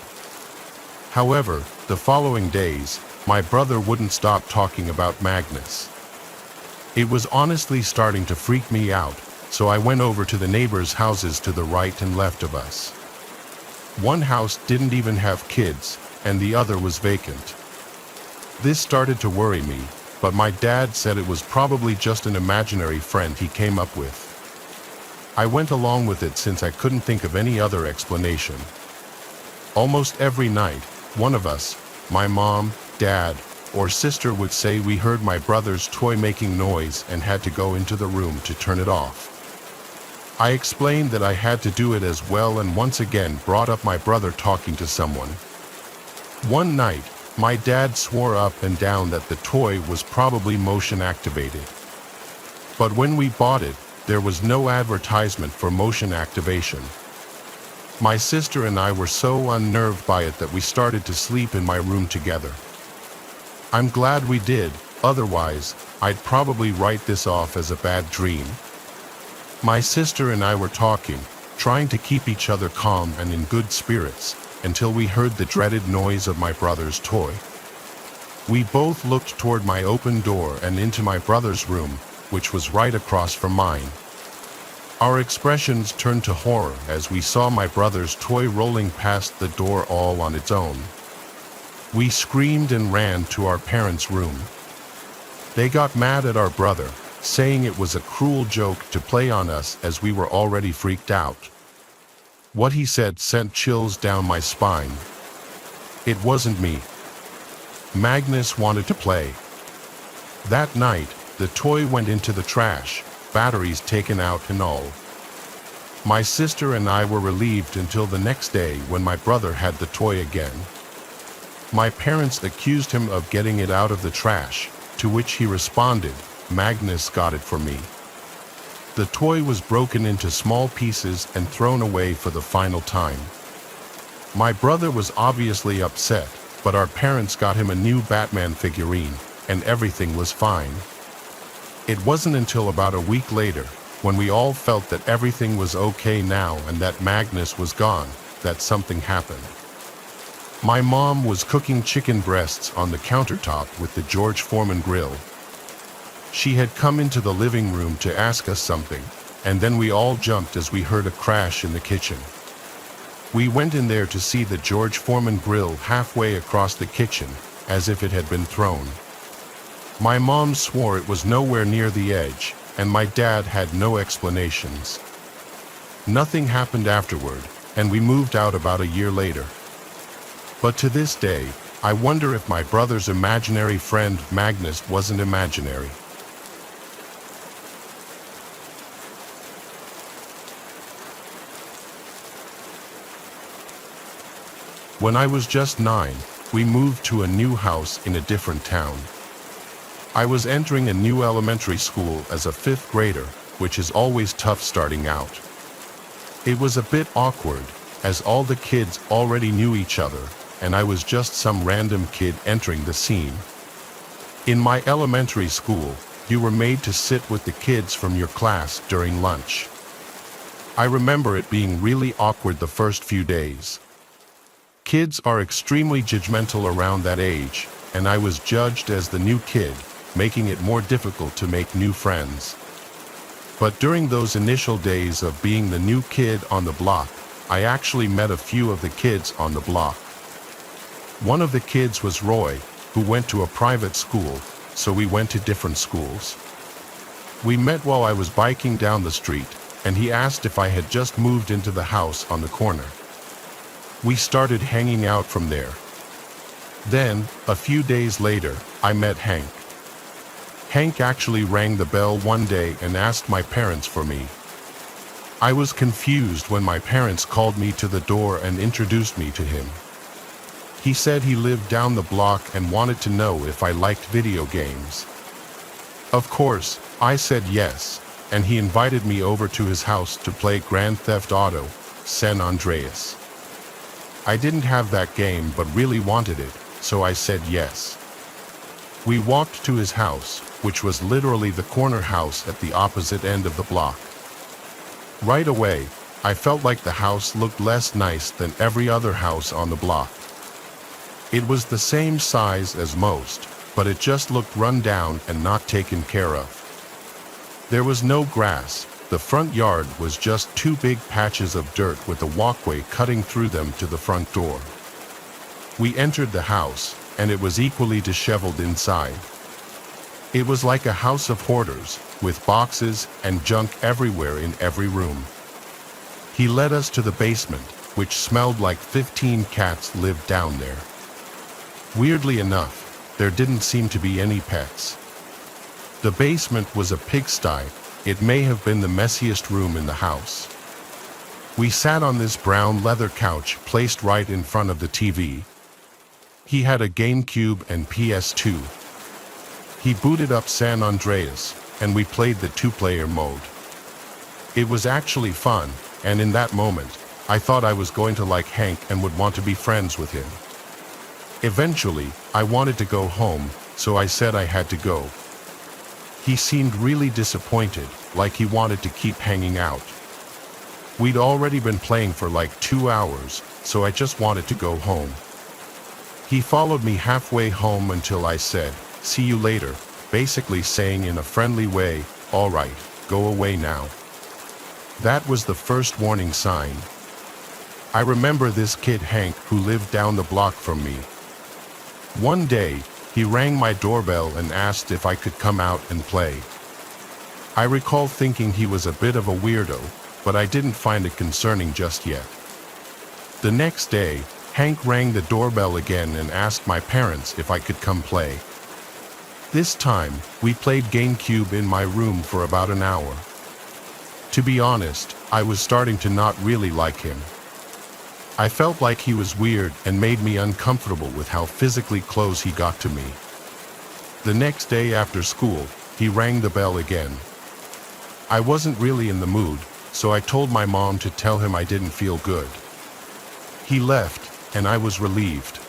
However, the following days, my brother wouldn't stop talking about Magnus. It was honestly starting to freak me out, so I went over to the neighbors' houses to the right and left of us. One house didn't even have kids, and the other was vacant. This started to worry me, but my dad said it was probably just an imaginary friend he came up with. I went along with it since I couldn't think of any other explanation. Almost every night, one of us, my mom, dad, or sister would say we heard my brother's toy making noise and had to go into the room to turn it off. I explained that I had to do it as well and once again brought up my brother talking to someone. One night, my dad swore up and down that the toy was probably motion activated. But when we bought it, there was no advertisement for motion activation. My sister and I were so unnerved by it that we started to sleep in my room together. I'm glad we did, otherwise, I'd probably write this off as a bad dream. My sister and I were talking, trying to keep each other calm and in good spirits, until we heard the dreaded noise of my brother's toy. We both looked toward my open door and into my brother's room, which was right across from mine. Our expressions turned to horror as we saw my brother's toy rolling past the door all on its own. We screamed and ran to our parents' room. They got mad at our brother, saying it was a cruel joke to play on us as we were already freaked out. What he said sent chills down my spine. It wasn't me. Magnus wanted to play. That night, the toy went into the trash, batteries taken out and all. My sister and I were relieved until the next day when my brother had the toy again. My parents accused him of getting it out of the trash, to which he responded, "Magnus got it for me." The toy was broken into small pieces and thrown away for the final time. My brother was obviously upset, but our parents got him a new Batman figurine, and everything was fine. It wasn't until about a week later, when we all felt that everything was okay now and that Magnus was gone, that something happened. My mom was cooking chicken breasts on the countertop with the George Foreman grill. She had come into the living room to ask us something, and then we all jumped as we heard a crash in the kitchen. We went in there to see the George Foreman grill halfway across the kitchen, as if it had been thrown. My mom swore it was nowhere near the edge, and my dad had no explanations. Nothing happened afterward, and we moved out about a year later. But to this day, I wonder if my brother's imaginary friend Magnus wasn't imaginary. When I was just 9, we moved to a new house in a different town. I was entering a new elementary school as a 5th grader, which is always tough starting out. It was a bit awkward, as all the kids already knew each other, and I was just some random kid entering the scene. In my elementary school, you were made to sit with the kids from your class during lunch. I remember it being really awkward the first few days. Kids are extremely judgmental around that age, and I was judged as the new kid, making it more difficult to make new friends. But during those initial days of being the new kid on the block, I actually met a few of the kids on the block. One of the kids was Roy, who went to a private school, so we went to different schools. We met while I was biking down the street, and he asked if I had just moved into the house on the corner. We started hanging out from there. Then, a few days later, I met Hank. Hank actually rang the bell one day and asked my parents for me. I was confused when my parents called me to the door and introduced me to him. He said he lived down the block and wanted to know if I liked video games. Of course, I said yes, and he invited me over to his house to play Grand Theft Auto, San Andreas. I didn't have that game but really wanted it, so I said yes. We walked to his house, which was literally the corner house at the opposite end of the block. Right away, I felt like the house looked less nice than every other house on the block. It was the same size as most, but it just looked run down and not taken care of. There was no grass. The front yard was just 2 big patches of dirt with a walkway cutting through them to the front door. We entered the house, and it was equally disheveled inside. It was like a house of hoarders, with boxes and junk everywhere in every room. He led us to the basement, which smelled like 15 cats lived down there. Weirdly enough, there didn't seem to be any pets. The basement was a pigsty. It may have been the messiest room in the house. We sat on this brown leather couch placed right in front of the TV. He had a GameCube and PS2. He booted up San Andreas, and we played the 2-player mode. It was actually fun, and in that moment, I thought I was going to like Hank and would want to be friends with him. Eventually, I wanted to go home, so I said I had to go. He seemed really disappointed, like he wanted to keep hanging out. We'd already been playing for like 2 hours, so I just wanted to go home. He followed me halfway home until I said, "See you later," basically saying in a friendly way, "All right, go away now." That was the first warning sign. I remember this kid Hank who lived down the block from me. One day, he rang my doorbell and asked if I could come out and play. I recall thinking he was a bit of a weirdo, but I didn't find it concerning just yet. The next day, Hank rang the doorbell again and asked my parents if I could come play. This time, we played GameCube in my room for about an hour. To be honest, I was starting to not really like him. I felt like he was weird and made me uncomfortable with how physically close he got to me. The next day after school, he rang the bell again. I wasn't really in the mood, so I told my mom to tell him I didn't feel good. He left, and I was relieved.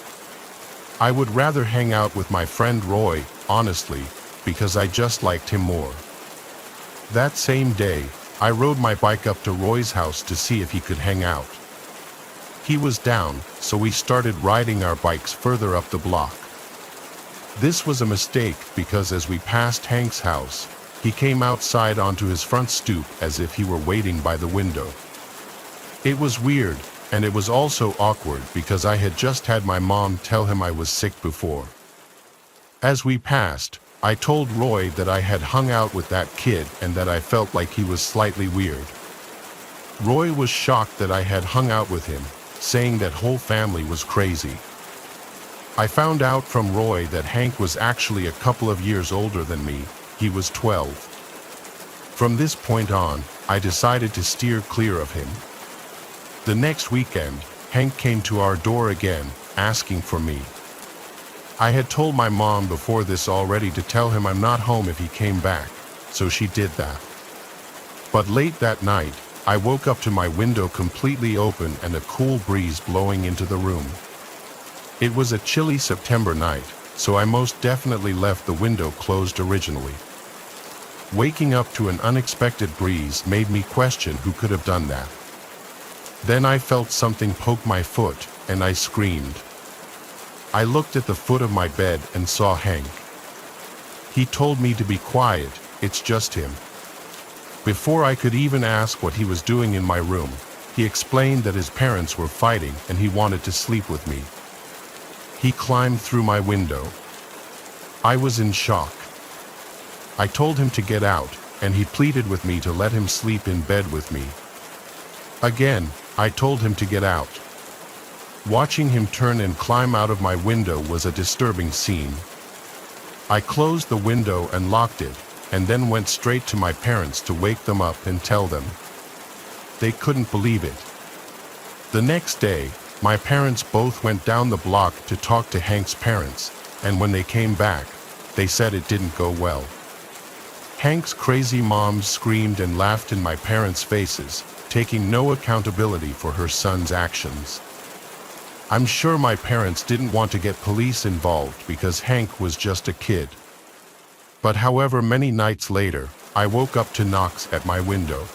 I would rather hang out with my friend Roy, honestly, because I just liked him more. That same day, I rode my bike up to Roy's house to see if he could hang out. He was down, so we started riding our bikes further up the block. This was a mistake because as we passed Hank's house, he came outside onto his front stoop as if he were waiting by the window. It was weird, and it was also awkward because I had just had my mom tell him I was sick before. As we passed, I told Roy that I had hung out with that kid and that I felt like he was slightly weird. Roy was shocked that I had hung out with him, saying that whole family was crazy. I found out from Roy that Hank was actually a couple of years older than me. He was 12. From this point on, I decided to steer clear of him. The next weekend, Hank came to our door again, asking for me. I had told my mom before this already to tell him I'm not home if he came back, so she did that. But late that night, I woke up to my window completely open and a cool breeze blowing into the room. It was a chilly September night, so I most definitely left the window closed originally. Waking up to an unexpected breeze made me question who could have done that. Then I felt something poke my foot, and I screamed. I looked at the foot of my bed and saw Hank. He told me to be quiet, it's just him. Before I could even ask what he was doing in my room, he explained that his parents were fighting and he wanted to sleep with me. He climbed through my window. I was in shock. I told him to get out, and he pleaded with me to let him sleep in bed with me. Again, I told him to get out. Watching him turn and climb out of my window was a disturbing scene. I closed the window and locked it, and then went straight to my parents to wake them up and tell them. They couldn't believe it. The next day, my parents both went down the block to talk to Hank's parents, and when they came back, they said it didn't go well. Hank's crazy mom screamed and laughed in my parents' faces, taking no accountability for her son's actions. I'm sure my parents didn't want to get police involved because Hank was just a kid. But however many nights later, I woke up to knocks at my window.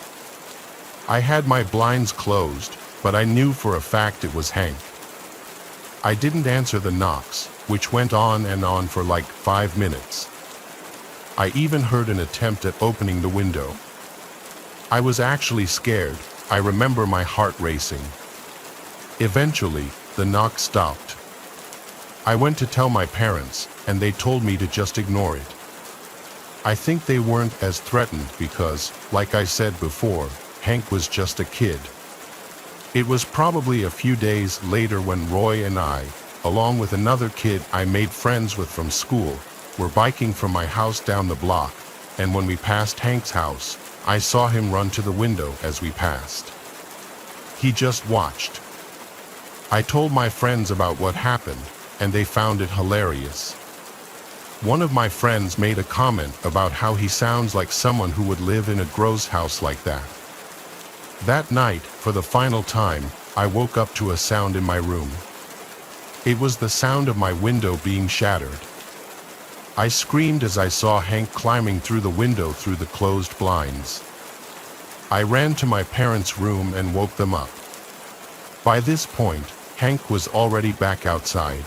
I had my blinds closed, but I knew for a fact it was Hank. I didn't answer the knocks, which went on and on for like 5 minutes. I even heard an attempt at opening the window. I was actually scared. I remember my heart racing. Eventually, the knock stopped. I went to tell my parents, and they told me to just ignore it. I think they weren't as threatened because, like I said before, Hank was just a kid. It was probably a few days later when Roy and I, along with another kid I made friends with from school, were biking from my house down the block, and when we passed Hank's house, I saw him run to the window as we passed. He just watched. I told my friends about what happened, and they found it hilarious. One of my friends made a comment about how he sounds like someone who would live in a gross house like that. That night, for the final time, I woke up to a sound in my room. It was the sound of my window being shattered. I screamed as I saw Hank climbing through the window through the closed blinds. I ran to my parents' room and woke them up. By this point, Hank was already back outside.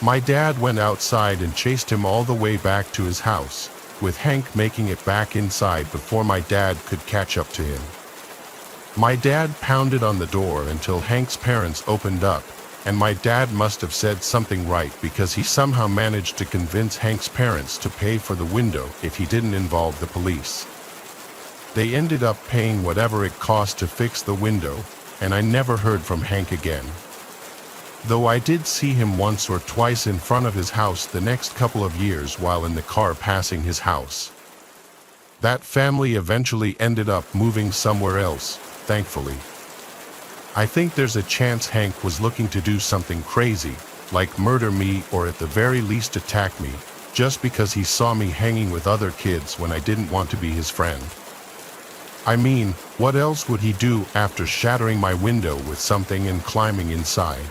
My dad went outside and chased him all the way back to his house, with Hank making it back inside before my dad could catch up to him. My dad pounded on the door until Hank's parents opened up, and my dad must have said something right because he somehow managed to convince Hank's parents to pay for the window if he didn't involve the police. They ended up paying whatever it cost to fix the window, and I never heard from Hank again. Though I did see him once or twice in front of his house the next couple of years while in the car passing his house. That family eventually ended up moving somewhere else, thankfully. I think there's a chance Hank was looking to do something crazy, like murder me or at the very least attack me, just because he saw me hanging with other kids when I didn't want to be his friend. I mean, what else would he do after shattering my window with something and climbing inside?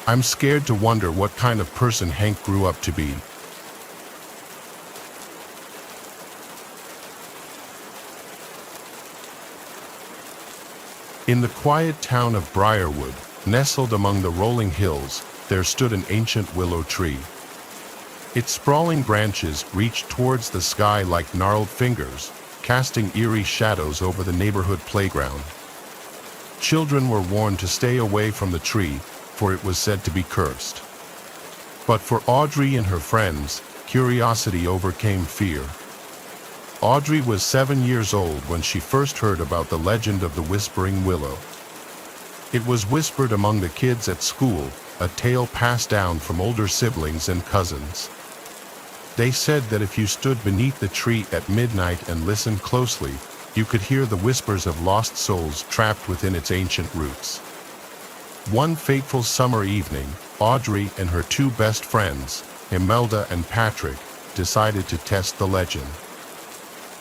I'm scared to wonder what kind of person Hank grew up to be. In the quiet town of Briarwood, nestled among the rolling hills, there stood an ancient willow tree. Its sprawling branches reached towards the sky like gnarled fingers, casting eerie shadows over the neighborhood playground. Children were warned to stay away from the tree, for it was said to be cursed. But for Audrey and her friends, curiosity overcame fear. Audrey was 7 years old when she first heard about the legend of the Whispering Willow. It was whispered among the kids at school, a tale passed down from older siblings and cousins. They said that if you stood beneath the tree at midnight and listened closely, you could hear the whispers of lost souls trapped within its ancient roots. One fateful summer evening, Audrey and her two best friends, Imelda and Patrick, decided to test the legend.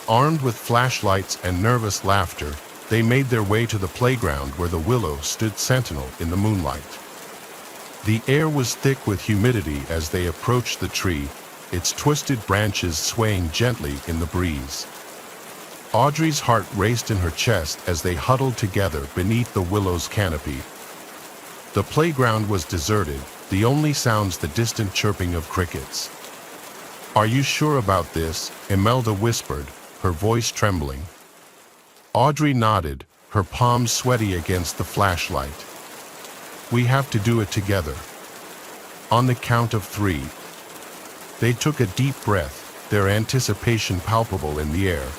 Armed with flashlights and nervous laughter, they made their way to the playground where the willow stood sentinel in the moonlight. The air was thick with humidity as they approached the tree, its twisted branches swaying gently in the breeze. Audrey's heart raced in her chest as they huddled together beneath the willow's canopy. The playground was deserted, the only sounds the distant chirping of crickets. "Are you sure about this?" Imelda whispered, her voice trembling. Audrey nodded, her palms sweaty against the flashlight. "We have to do it together. On the count of 3. They took a deep breath, their anticipation palpable in the air.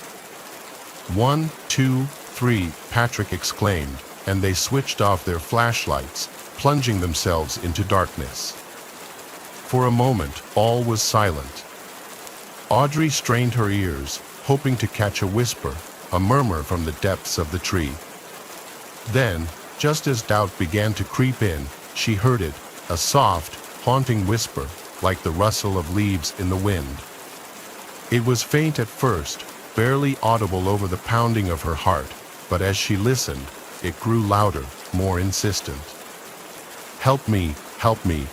1, 2, 3, Patrick exclaimed, and they switched off their flashlights, plunging themselves into darkness. For a moment, all was silent. Audrey strained her ears, hoping to catch a whisper, a murmur from the depths of the tree. Then, just as doubt began to creep in, she heard it, a soft, haunting whisper, like the rustle of leaves in the wind. It was faint at first, barely audible over the pounding of her heart, but as she listened, it grew louder, more insistent. "Help me, help me."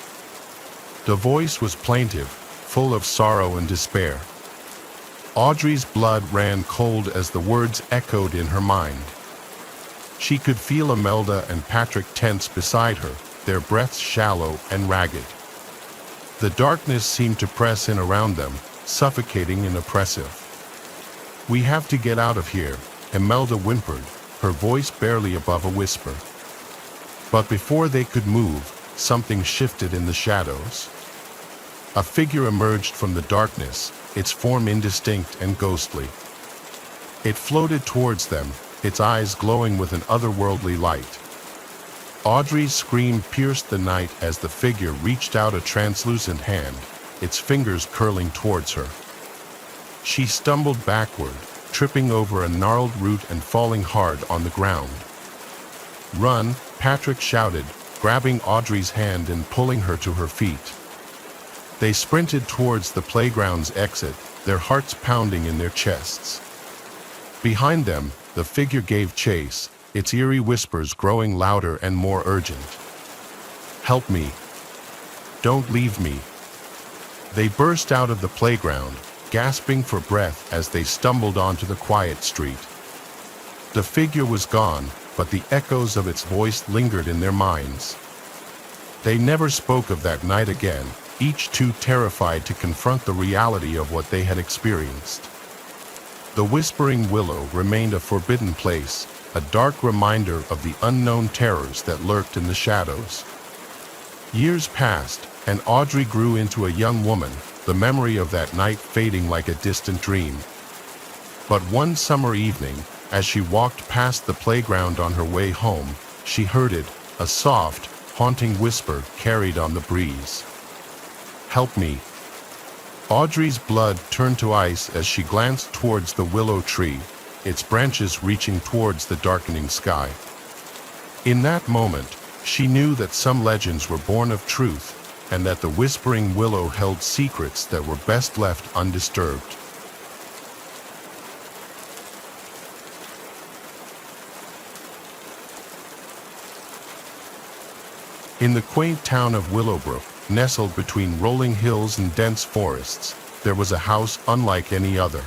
The voice was plaintive, full of sorrow and despair. Audrey's blood ran cold as the words echoed in her mind. She could feel Imelda and Patrick tense beside her, their breaths shallow and ragged. The darkness seemed to press in around them, suffocating and oppressive. "We have to get out of here," Imelda whimpered, her voice barely above a whisper. But before they could move, something shifted in the shadows. A figure emerged from the darkness, its form indistinct and ghostly. It floated towards them, its eyes glowing with an otherworldly light. Audrey's scream pierced the night as the figure reached out a translucent hand, its fingers curling towards her. She stumbled backward, tripping over a gnarled root and falling hard on the ground. "Run!" Patrick shouted, grabbing Audrey's hand and pulling her to her feet. They sprinted towards the playground's exit, their hearts pounding in their chests. Behind them, the figure gave chase, its eerie whispers growing louder and more urgent. "Help me! Don't leave me!" They burst out of the playground, gasping for breath as they stumbled onto the quiet street. The figure was gone, but the echoes of its voice lingered in their minds. They never spoke of that night again, each too terrified to confront the reality of what they had experienced. The Whispering Willow remained a forbidden place, a dark reminder of the unknown terrors that lurked in the shadows. Years passed, and Audrey grew into a young woman, the memory of that night fading like a distant dream. But one summer evening, as she walked past the playground on her way home, she heard it, a soft, haunting whisper carried on the breeze. "Help me!" Audrey's blood turned to ice as she glanced towards the willow tree, its branches reaching towards the darkening sky. In that moment, she knew that some legends were born of truth, and that the Whispering Willow held secrets that were best left undisturbed. In the quaint town of Willowbrook, nestled between rolling hills and dense forests, there was a house unlike any other.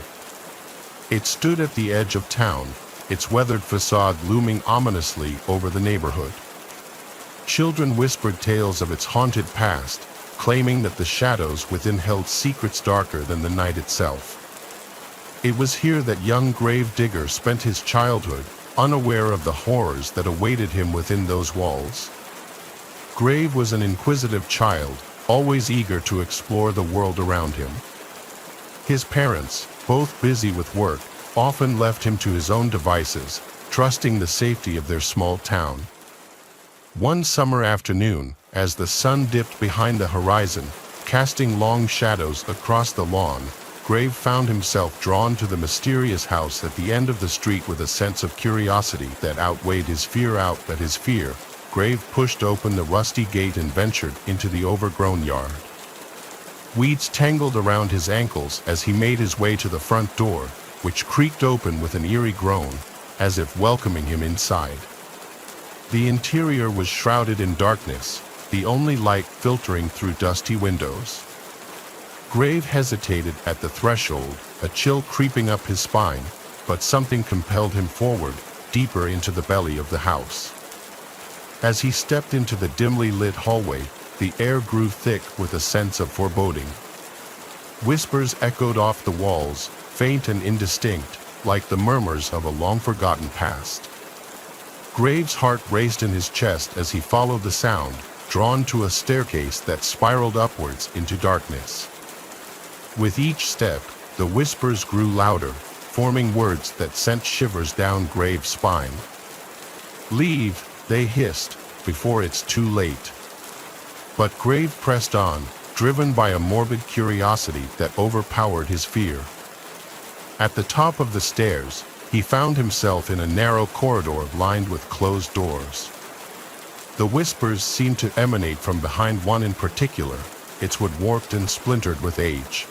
It stood at the edge of town, its weathered facade looming ominously over the neighborhood. Children whispered tales of its haunted past, claiming that the shadows within held secrets darker than the night itself. It was here that young grave digger spent his childhood, unaware of the horrors that awaited him within those walls. Grave was an inquisitive child, always eager to explore the world around him. His parents, both busy with work, often left him to his own devices, trusting the safety of their small town. One summer afternoon, as the sun dipped behind the horizon, casting long shadows across the lawn, Grave found himself drawn to the mysterious house at the end of the street with a sense of curiosity that outweighed his fear. Grave pushed open the rusty gate and ventured into the overgrown yard. Weeds tangled around his ankles as he made his way to the front door, which creaked open with an eerie groan, as if welcoming him inside. The interior was shrouded in darkness, the only light filtering through dusty windows. Grave hesitated at the threshold, a chill creeping up his spine, but something compelled him forward, deeper into the belly of the house. As he stepped into the dimly lit hallway, the air grew thick with a sense of foreboding. Whispers echoed off the walls, faint and indistinct, like the murmurs of a long-forgotten past. Grave's heart raced in his chest as he followed the sound, drawn to a staircase that spiraled upwards into darkness. With each step, the whispers grew louder, forming words that sent shivers down Grave's spine. "Leave," they hissed, "before it's too late." But Grave pressed on, driven by a morbid curiosity that overpowered his fear. At the top of the stairs, he found himself in a narrow corridor lined with closed doors. The whispers seemed to emanate from behind one in particular, its wood warped and splintered with age.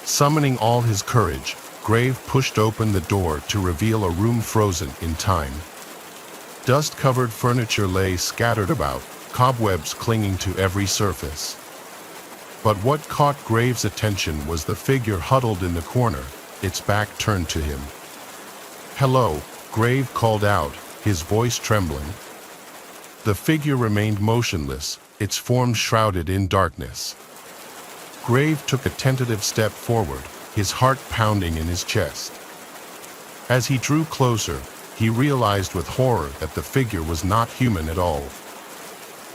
Summoning all his courage, Grave pushed open the door to reveal a room frozen in time. Dust-covered furniture lay scattered about, cobwebs clinging to every surface. But what caught Grave's attention was the figure huddled in the corner, its back turned to him. "Hello," Grave called out, his voice trembling. The figure remained motionless, its form shrouded in darkness. Grave took a tentative step forward, his heart pounding in his chest. As he drew closer, he realized with horror that the figure was not human at all.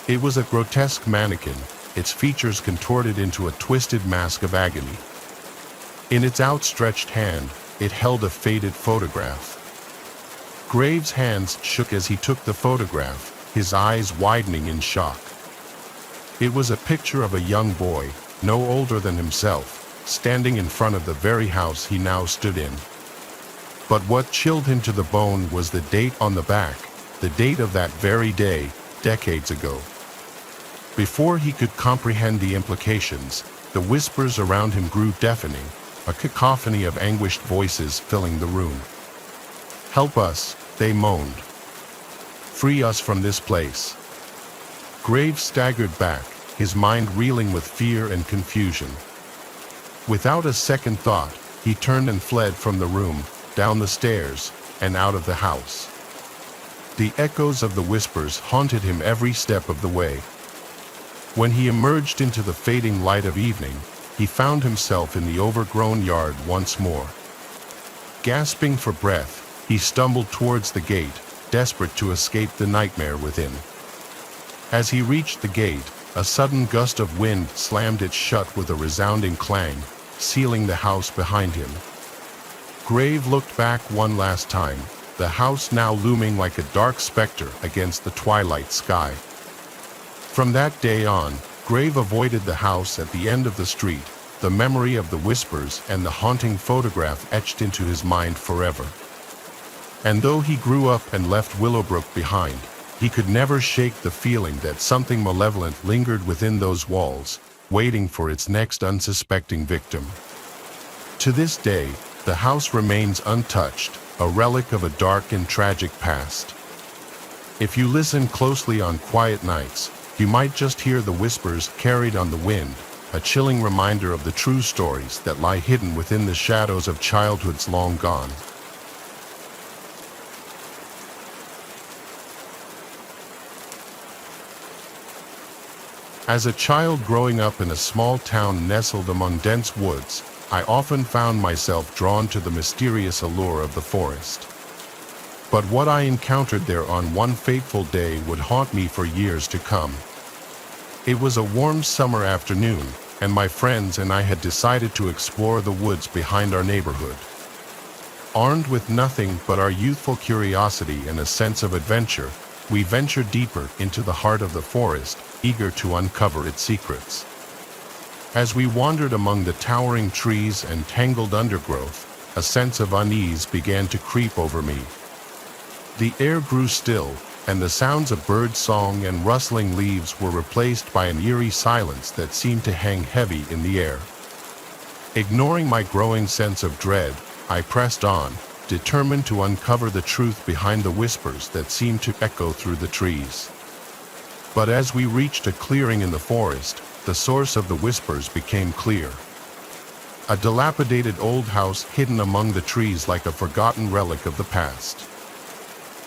It was a grotesque mannequin, its features contorted into a twisted mask of agony. In its outstretched hand, it held a faded photograph. Grave's hands shook as he took the photograph, his eyes widening in shock. It was a picture of a young boy, no older than himself, standing in front of the very house he now stood in. But what chilled him to the bone was the date on the back, the date of that very day, decades ago. Before he could comprehend the implications, the whispers around him grew deafening, a cacophony of anguished voices filling the room. "Help us," they moaned. "Free us from this place." Grave staggered back, his mind reeling with fear and confusion. Without a second thought, he turned and fled from the room, down the stairs, and out of the house. The echoes of the whispers haunted him every step of the way. When he emerged into the fading light of evening, he found himself in the overgrown yard once more. Gasping for breath, he stumbled towards the gate, desperate to escape the nightmare within. As he reached the gate, a sudden gust of wind slammed it shut with a resounding clang, sealing the house behind him. Grave looked back one last time, the house now looming like a dark specter against the twilight sky. From that day on, Grave avoided the house at the end of the street, the memory of the whispers and the haunting photograph etched into his mind forever. And though he grew up and left Willowbrook behind, he could never shake the feeling that something malevolent lingered within those walls, waiting for its next unsuspecting victim. To this day, the house remains untouched, a relic of a dark and tragic past. If you listen closely on quiet nights, you might just hear the whispers carried on the wind, a chilling reminder of the true stories that lie hidden within the shadows of childhoods long gone. As a child growing up in a small town nestled among dense woods, I often found myself drawn to the mysterious allure of the forest. But what I encountered there on one fateful day would haunt me for years to come. It was a warm summer afternoon, and my friends and I had decided to explore the woods behind our neighborhood. Armed with nothing but our youthful curiosity and a sense of adventure, we ventured deeper into the heart of the forest, eager to uncover its secrets. As we wandered among the towering trees and tangled undergrowth, a sense of unease began to creep over me. The air grew still, and the sounds of bird song and rustling leaves were replaced by an eerie silence that seemed to hang heavy in the air. Ignoring my growing sense of dread, I pressed on, determined to uncover the truth behind the whispers that seemed to echo through the trees. But as we reached a clearing in the forest, the source of the whispers became clear. A dilapidated old house hidden among the trees like a forgotten relic of the past.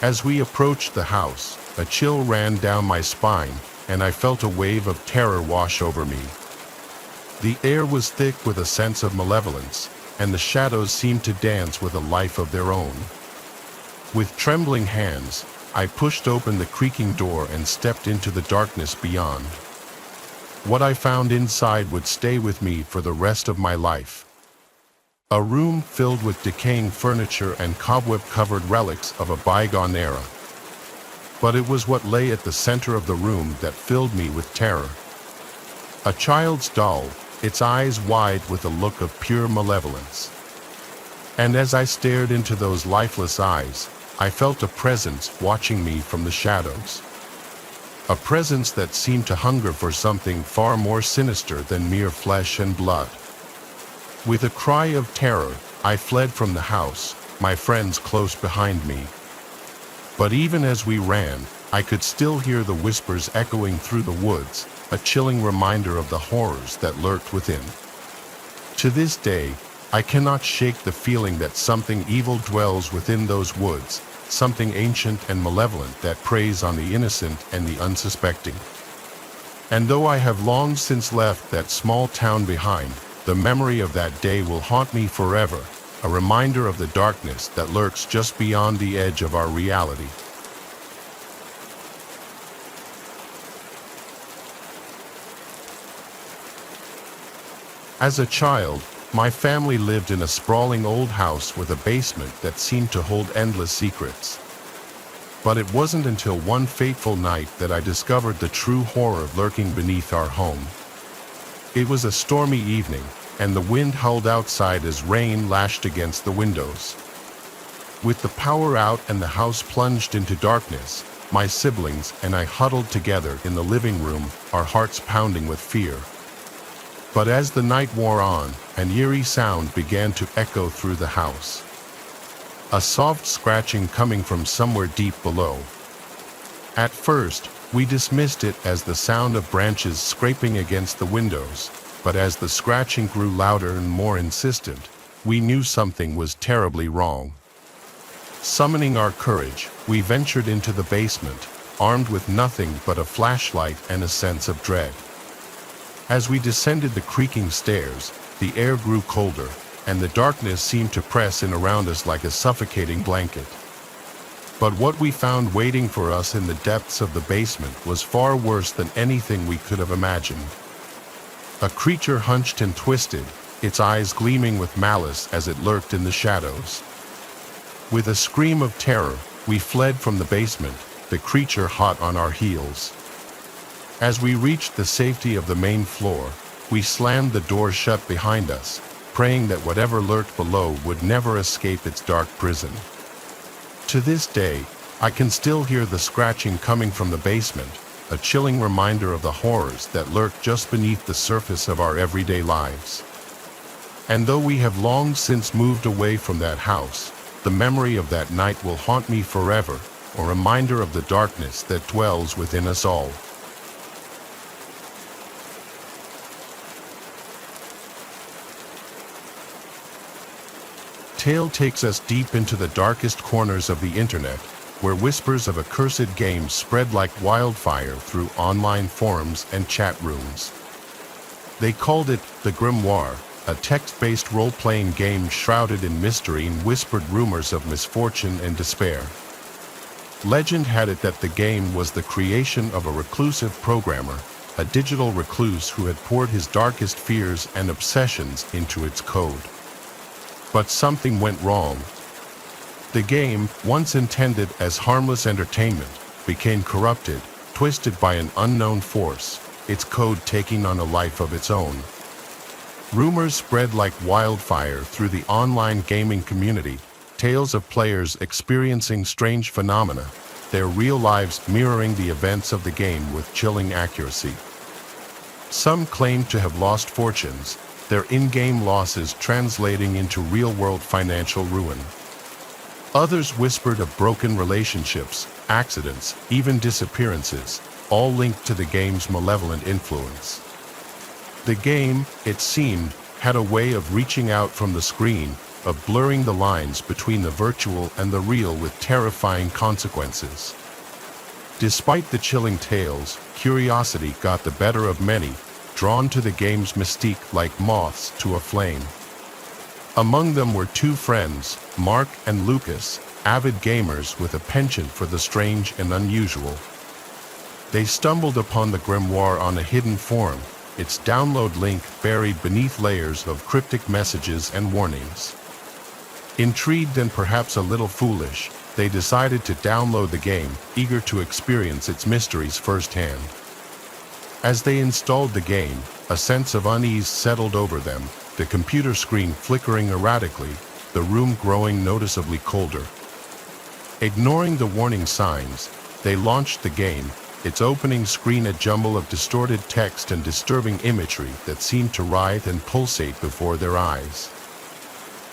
As we approached the house, a chill ran down my spine, and I felt a wave of terror wash over me. The air was thick with a sense of malevolence, and the shadows seemed to dance with a life of their own. With trembling hands, I pushed open the creaking door and stepped into the darkness beyond. What I found inside would stay with me for the rest of my life. A room filled with decaying furniture and cobweb-covered relics of a bygone era. But it was what lay at the center of the room that filled me with terror. A child's doll, its eyes wide with a look of pure malevolence. And as I stared into those lifeless eyes, I felt a presence watching me from the shadows. A presence that seemed to hunger for something far more sinister than mere flesh and blood. With a cry of terror, I fled from the house, my friends close behind me. But even as we ran, I could still hear the whispers echoing through the woods, a chilling reminder of the horrors that lurked within. To this day, I cannot shake the feeling that something evil dwells within those woods, something ancient and malevolent that preys on the innocent and the unsuspecting. And though I have long since left that small town behind, the memory of that day will haunt me forever, a reminder of the darkness that lurks just beyond the edge of our reality. As a child, my family lived in a sprawling old house with a basement that seemed to hold endless secrets. But it wasn't until one fateful night that I discovered the true horror lurking beneath our home. It was a stormy evening, and the wind howled outside as rain lashed against the windows. With the power out and the house plunged into darkness, my siblings and I huddled together in the living room, our hearts pounding with fear. But as the night wore on, an eerie sound began to echo through the house. A soft scratching coming from somewhere deep below. At first, we dismissed it as the sound of branches scraping against the windows, but as the scratching grew louder and more insistent, we knew something was terribly wrong. Summoning our courage, we ventured into the basement, armed with nothing but a flashlight and a sense of dread. As we descended the creaking stairs, the air grew colder, and the darkness seemed to press in around us like a suffocating blanket. But what we found waiting for us in the depths of the basement was far worse than anything we could have imagined. A creature hunched and twisted, its eyes gleaming with malice as it lurked in the shadows. With a scream of terror, we fled from the basement, the creature hot on our heels. As we reached the safety of the main floor, we slammed the door shut behind us, praying that whatever lurked below would never escape its dark prison. To this day, I can still hear the scratching coming from the basement, a chilling reminder of the horrors that lurk just beneath the surface of our everyday lives. And though we have long since moved away from that house, the memory of that night will haunt me forever, a reminder of the darkness that dwells within us all. Tale takes us deep into the darkest corners of the internet, where whispers of accursed games spread like wildfire through online forums and chat rooms. They called it the Grimoire, a text-based role-playing game shrouded in mystery and whispered rumors of misfortune and despair. Legend had it that the game was the creation of a reclusive programmer, a digital recluse who had poured his darkest fears and obsessions into its code. But something went wrong. The game, once intended as harmless entertainment, became corrupted, twisted by an unknown force, its code taking on a life of its own. Rumors spread like wildfire through the online gaming community, tales of players experiencing strange phenomena, their real lives mirroring the events of the game with chilling accuracy. Some claimed to have lost fortunes, their in-game losses translating into real-world financial ruin. Others whispered of broken relationships, accidents, even disappearances, all linked to the game's malevolent influence. The game, it seemed, had a way of reaching out from the screen, of blurring the lines between the virtual and the real with terrifying consequences. Despite the chilling tales, curiosity got the better of many, drawn to the game's mystique like moths to a flame. Among them were two friends, Mark and Lucas, avid gamers with a penchant for the strange and unusual. They stumbled upon the grimoire on a hidden forum, its download link buried beneath layers of cryptic messages and warnings. Intrigued and perhaps a little foolish, they decided to download the game, eager to experience its mysteries firsthand. As they installed the game, a sense of unease settled over them, the computer screen flickering erratically, the room growing noticeably colder. Ignoring the warning signs, they launched the game, its opening screen a jumble of distorted text and disturbing imagery that seemed to writhe and pulsate before their eyes.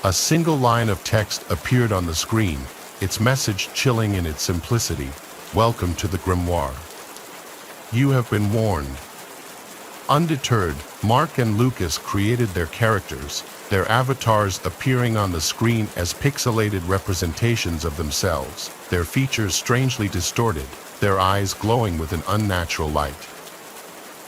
A single line of text appeared on the screen, its message chilling in its simplicity: "Welcome to the grimoire. You have been warned." Undeterred, Mark and Lucas created their characters, their avatars appearing on the screen as pixelated representations of themselves, their features strangely distorted, their eyes glowing with an unnatural light.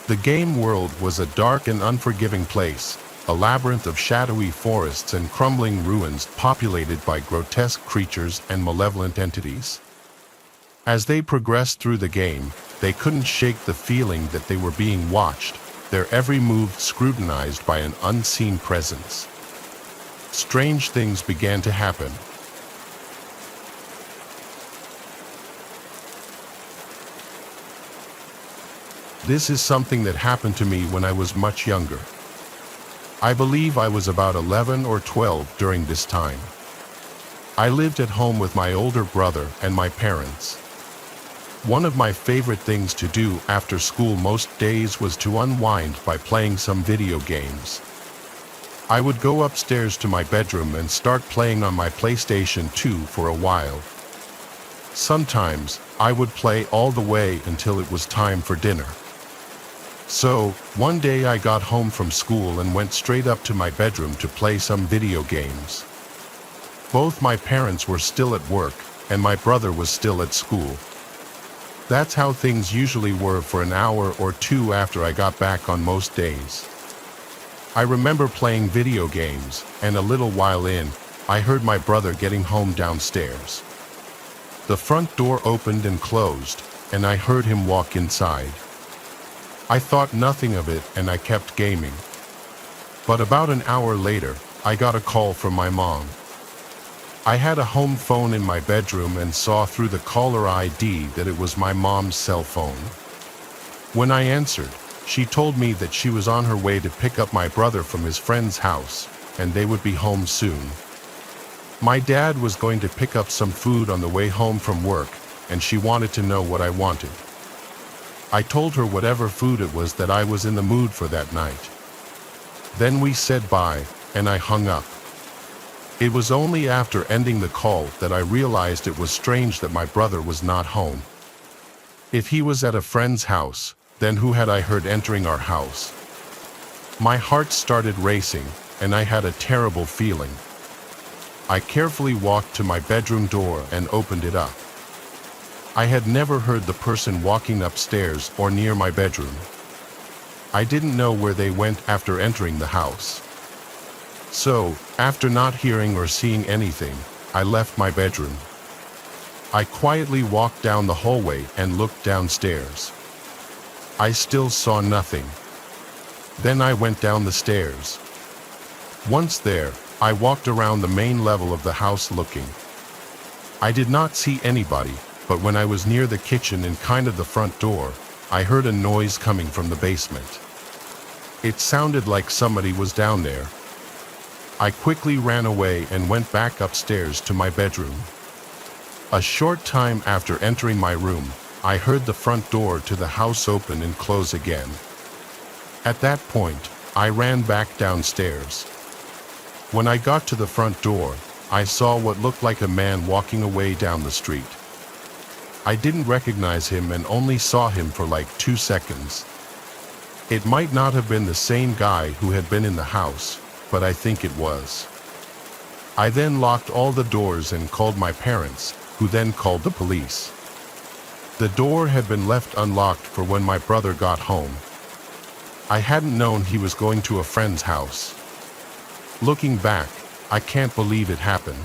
The game world was a dark and unforgiving place, a labyrinth of shadowy forests and crumbling ruins populated by grotesque creatures and malevolent entities. As they progressed through the game, they couldn't shake the feeling that they were being watched, their every move scrutinized by an unseen presence. Strange things began to happen. This is something that happened to me when I was much younger. I believe I was about 11 or 12 during this time. I lived at home with my older brother and my parents. One of my favorite things to do after school most days was to unwind by playing some video games. I would go upstairs to my bedroom and start playing on my PlayStation 2 for a while. Sometimes, I would play all the way until it was time for dinner. So, one day I got home from school and went straight up to my bedroom to play some video games. Both my parents were still at work, and my brother was still at school. That's how things usually were for an hour or two after I got back on most days. I remember playing video games, and a little while in, I heard my brother getting home downstairs. The front door opened and closed, and I heard him walk inside. I thought nothing of it and I kept gaming. But about an hour later, I got a call from my mom. I had a home phone in my bedroom and saw through the caller ID that it was my mom's cell phone. When I answered, she told me that she was on her way to pick up my brother from his friend's house, and they would be home soon. My dad was going to pick up some food on the way home from work, and she wanted to know what I wanted. I told her whatever food it was that I was in the mood for that night. Then we said bye, and I hung up. It was only after ending the call that I realized it was strange that my brother was not home. If he was at a friend's house, then who had I heard entering our house? My heart started racing, and I had a terrible feeling. I carefully walked to my bedroom door and opened it up. I had never heard the person walking upstairs or near my bedroom. I didn't know where they went after entering the house. So, after not hearing or seeing anything, I left my bedroom. I quietly walked down the hallway and looked downstairs. I still saw nothing. Then I went down the stairs. Once there, I walked around the main level of the house looking. I did not see anybody, but when I was near the kitchen and kind of the front door, I heard a noise coming from the basement. It sounded like somebody was down there. I quickly ran away and went back upstairs to my bedroom. A short time after entering my room, I heard the front door to the house open and close again. At that point, I ran back downstairs. When I got to the front door, I saw what looked like a man walking away down the street. I didn't recognize him and only saw him for like 2 seconds. It might not have been the same guy who had been in the house, but I think it was. I then locked all the doors and called my parents, who then called the police. The door had been left unlocked for when my brother got home. I hadn't known he was going to a friend's house. Looking back, I can't believe it happened.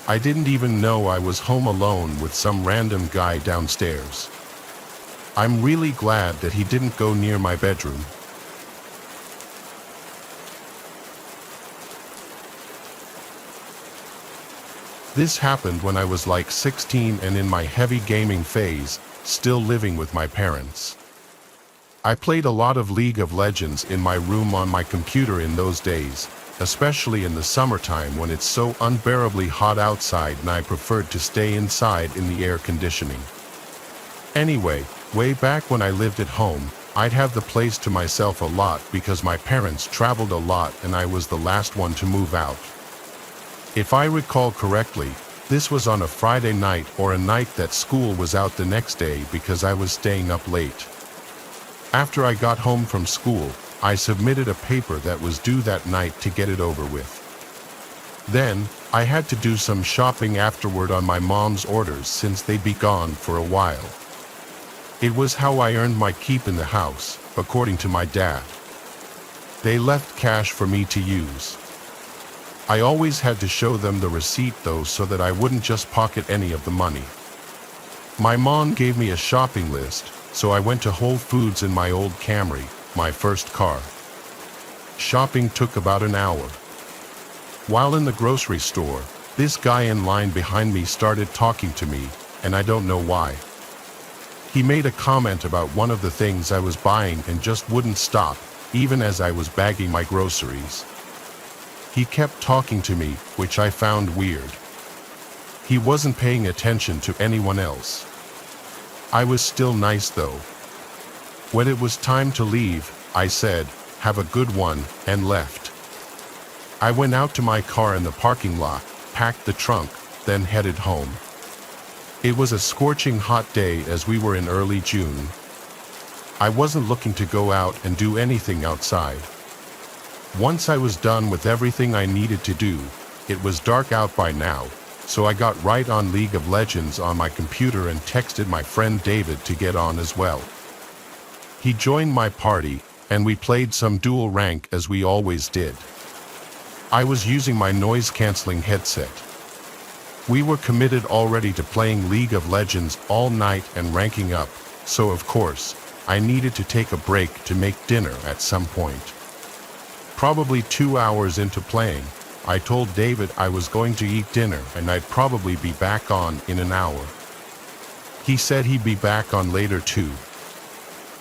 I didn't even know I was home alone with some random guy downstairs. I'm really glad that he didn't go near my bedroom. This happened when I was like 16 and in my heavy gaming phase, still living with my parents. I played a lot of League of Legends in my room on my computer in those days, especially in the summertime when it's so unbearably hot outside and I preferred to stay inside in the air conditioning. Anyway, way back when I lived at home, I'd have the place to myself a lot because my parents traveled a lot and I was the last one to move out. If I recall correctly, this was on a Friday night or a night that school was out the next day because I was staying up late. After I got home from school, I submitted a paper that was due that night to get it over with. Then, I had to do some shopping afterward on my mom's orders since they'd be gone for a while. It was how I earned my keep in the house, according to my dad. They left cash for me to use. I always had to show them the receipt though so that I wouldn't just pocket any of the money. My mom gave me a shopping list, so I went to Whole Foods in my old Camry, my first car. Shopping took about an hour. While in the grocery store, this guy in line behind me started talking to me, and I don't know why. He made a comment about one of the things I was buying and just wouldn't stop, even as I was bagging my groceries. He kept talking to me, which I found weird. He wasn't paying attention to anyone else. I was still nice though. When it was time to leave, I said, "Have a good one," and left. I went out to my car in the parking lot, packed the trunk, then headed home. It was a scorching hot day as we were in early June. I wasn't looking to go out and do anything outside. Once I was done with everything I needed to do, it was dark out by now, so I got right on League of Legends on my computer and texted my friend David to get on as well. He joined my party, and we played some dual rank as we always did. I was using my noise-canceling headset. We were committed already to playing League of Legends all night and ranking up, so of course, I needed to take a break to make dinner at some point. Probably 2 hours into playing, I told David I was going to eat dinner and I'd probably be back on in an hour. He said he'd be back on later too.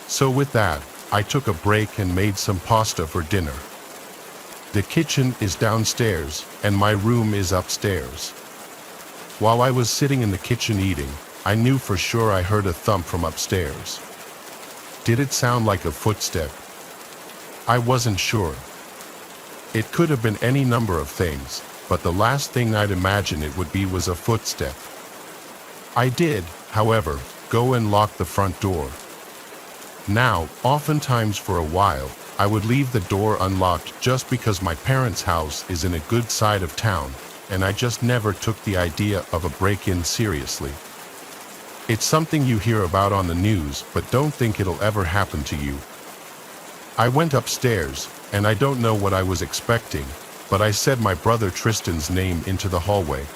So with that, I took a break and made some pasta for dinner. The kitchen is downstairs and my room is upstairs. While I was sitting in the kitchen eating, I knew for sure I heard a thump from upstairs. Did it sound like a footstep? I wasn't sure. It could have been any number of things, but the last thing I'd imagine it would be was a footstep. I did, however, go and lock the front door. Now, oftentimes for a while, I would leave the door unlocked just because my parents' house is in a good side of town, and I just never took the idea of a break-in seriously. It's something you hear about on the news, but don't think it'll ever happen to you. I went upstairs, and I don't know what I was expecting, but I said my brother Tristan's name into the hallway.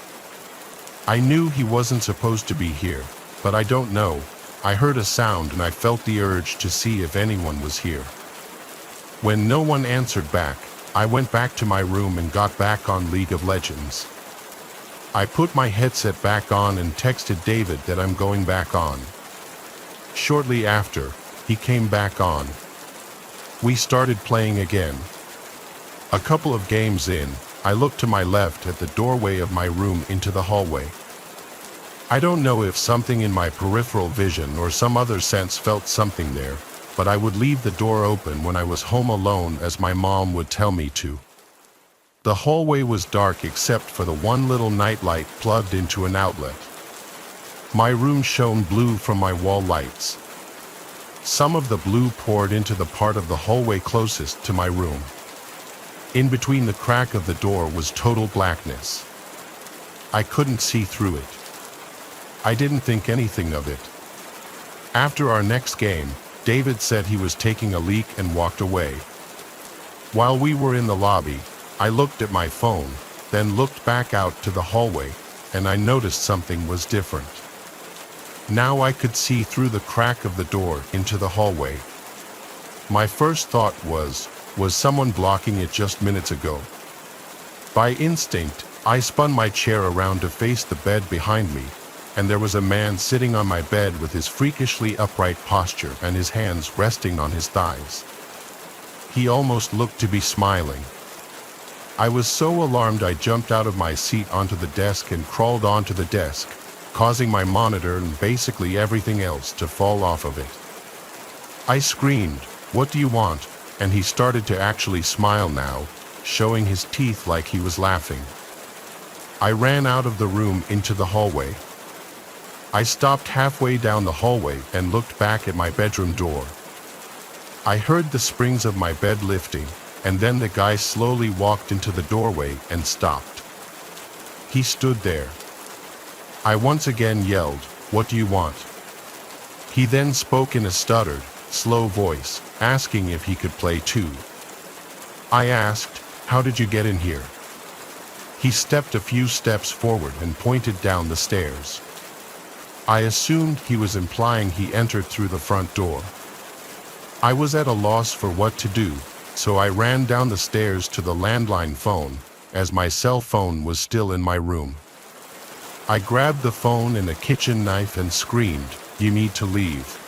I knew he wasn't supposed to be here, but I don't know, I heard a sound and I felt the urge to see if anyone was here. When no one answered back, I went back to my room and got back on League of Legends. I put my headset back on and texted David that I'm going back on. Shortly after, he came back on. We started playing again. A couple of games in, I looked to my left at the doorway of my room into the hallway. I don't know if something in my peripheral vision or some other sense felt something there, but I would leave the door open when I was home alone as my mom would tell me to. The hallway was dark except for the one little nightlight plugged into an outlet. My room shone blue from my wall lights. Some of the blue poured into the part of the hallway closest to my room. In between the crack of the door was total blackness. I couldn't see through it. I didn't think anything of it. After our next game, David said he was taking a leak and walked away. While we were in the lobby, I looked at my phone, then looked back out to the hallway, and I noticed something was different. Now I could see through the crack of the door into the hallway. My first thought was someone blocking it just minutes ago? By instinct, I spun my chair around to face the bed behind me, and there was a man sitting on my bed with his freakishly upright posture and his hands resting on his thighs. He almost looked to be smiling. I was so alarmed I jumped out of my seat onto the desk and crawled onto the desk, causing my monitor and basically everything else to fall off of it. I screamed, "What do you want?" And he started to actually smile now, showing his teeth like he was laughing. I ran out of the room into the hallway. I stopped halfway down the hallway and looked back at my bedroom door. I heard the springs of my bed lifting, and then the guy slowly walked into the doorway and stopped. He stood there. I once again yelled, "What do you want?" He then spoke in a stuttered, slow voice, asking if he could play too. I asked, "How did you get in here?" He stepped a few steps forward and pointed down the stairs. I assumed he was implying he entered through the front door. I was at a loss for what to do, so I ran down the stairs to the landline phone, as my cell phone was still in my room. I grabbed the phone and a kitchen knife and screamed, "You need to leave.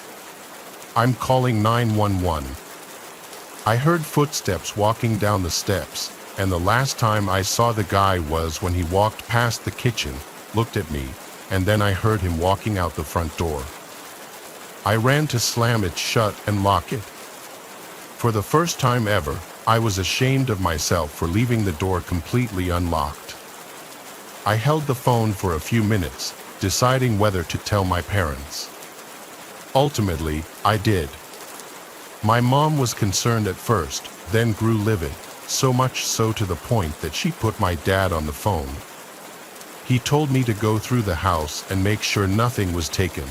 I'm calling 911. I heard footsteps walking down the steps, and the last time I saw the guy was when he walked past the kitchen, looked at me, and then I heard him walking out the front door. I ran to slam it shut and lock it. For the first time ever, I was ashamed of myself for leaving the door completely unlocked. I held the phone for a few minutes, deciding whether to tell my parents. Ultimately, I did. My mom was concerned at first, then grew livid, so much so to the point that she put my dad on the phone. He told me to go through the house and make sure nothing was taken.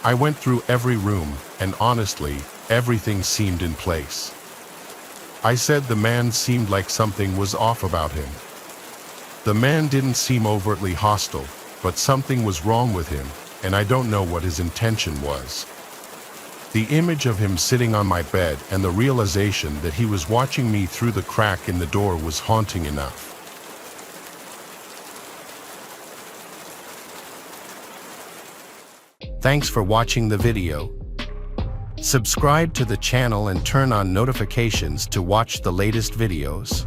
I went through every room, and honestly, everything seemed in place. I said the man seemed like something was off about him. The man didn't seem overtly hostile, but something was wrong with him, and I don't know what his intention was. The image of him sitting on my bed and the realization that he was watching me through the crack in the door was haunting enough. Thanks for watching the video. Subscribe to the channel and turn on notifications to watch the latest videos.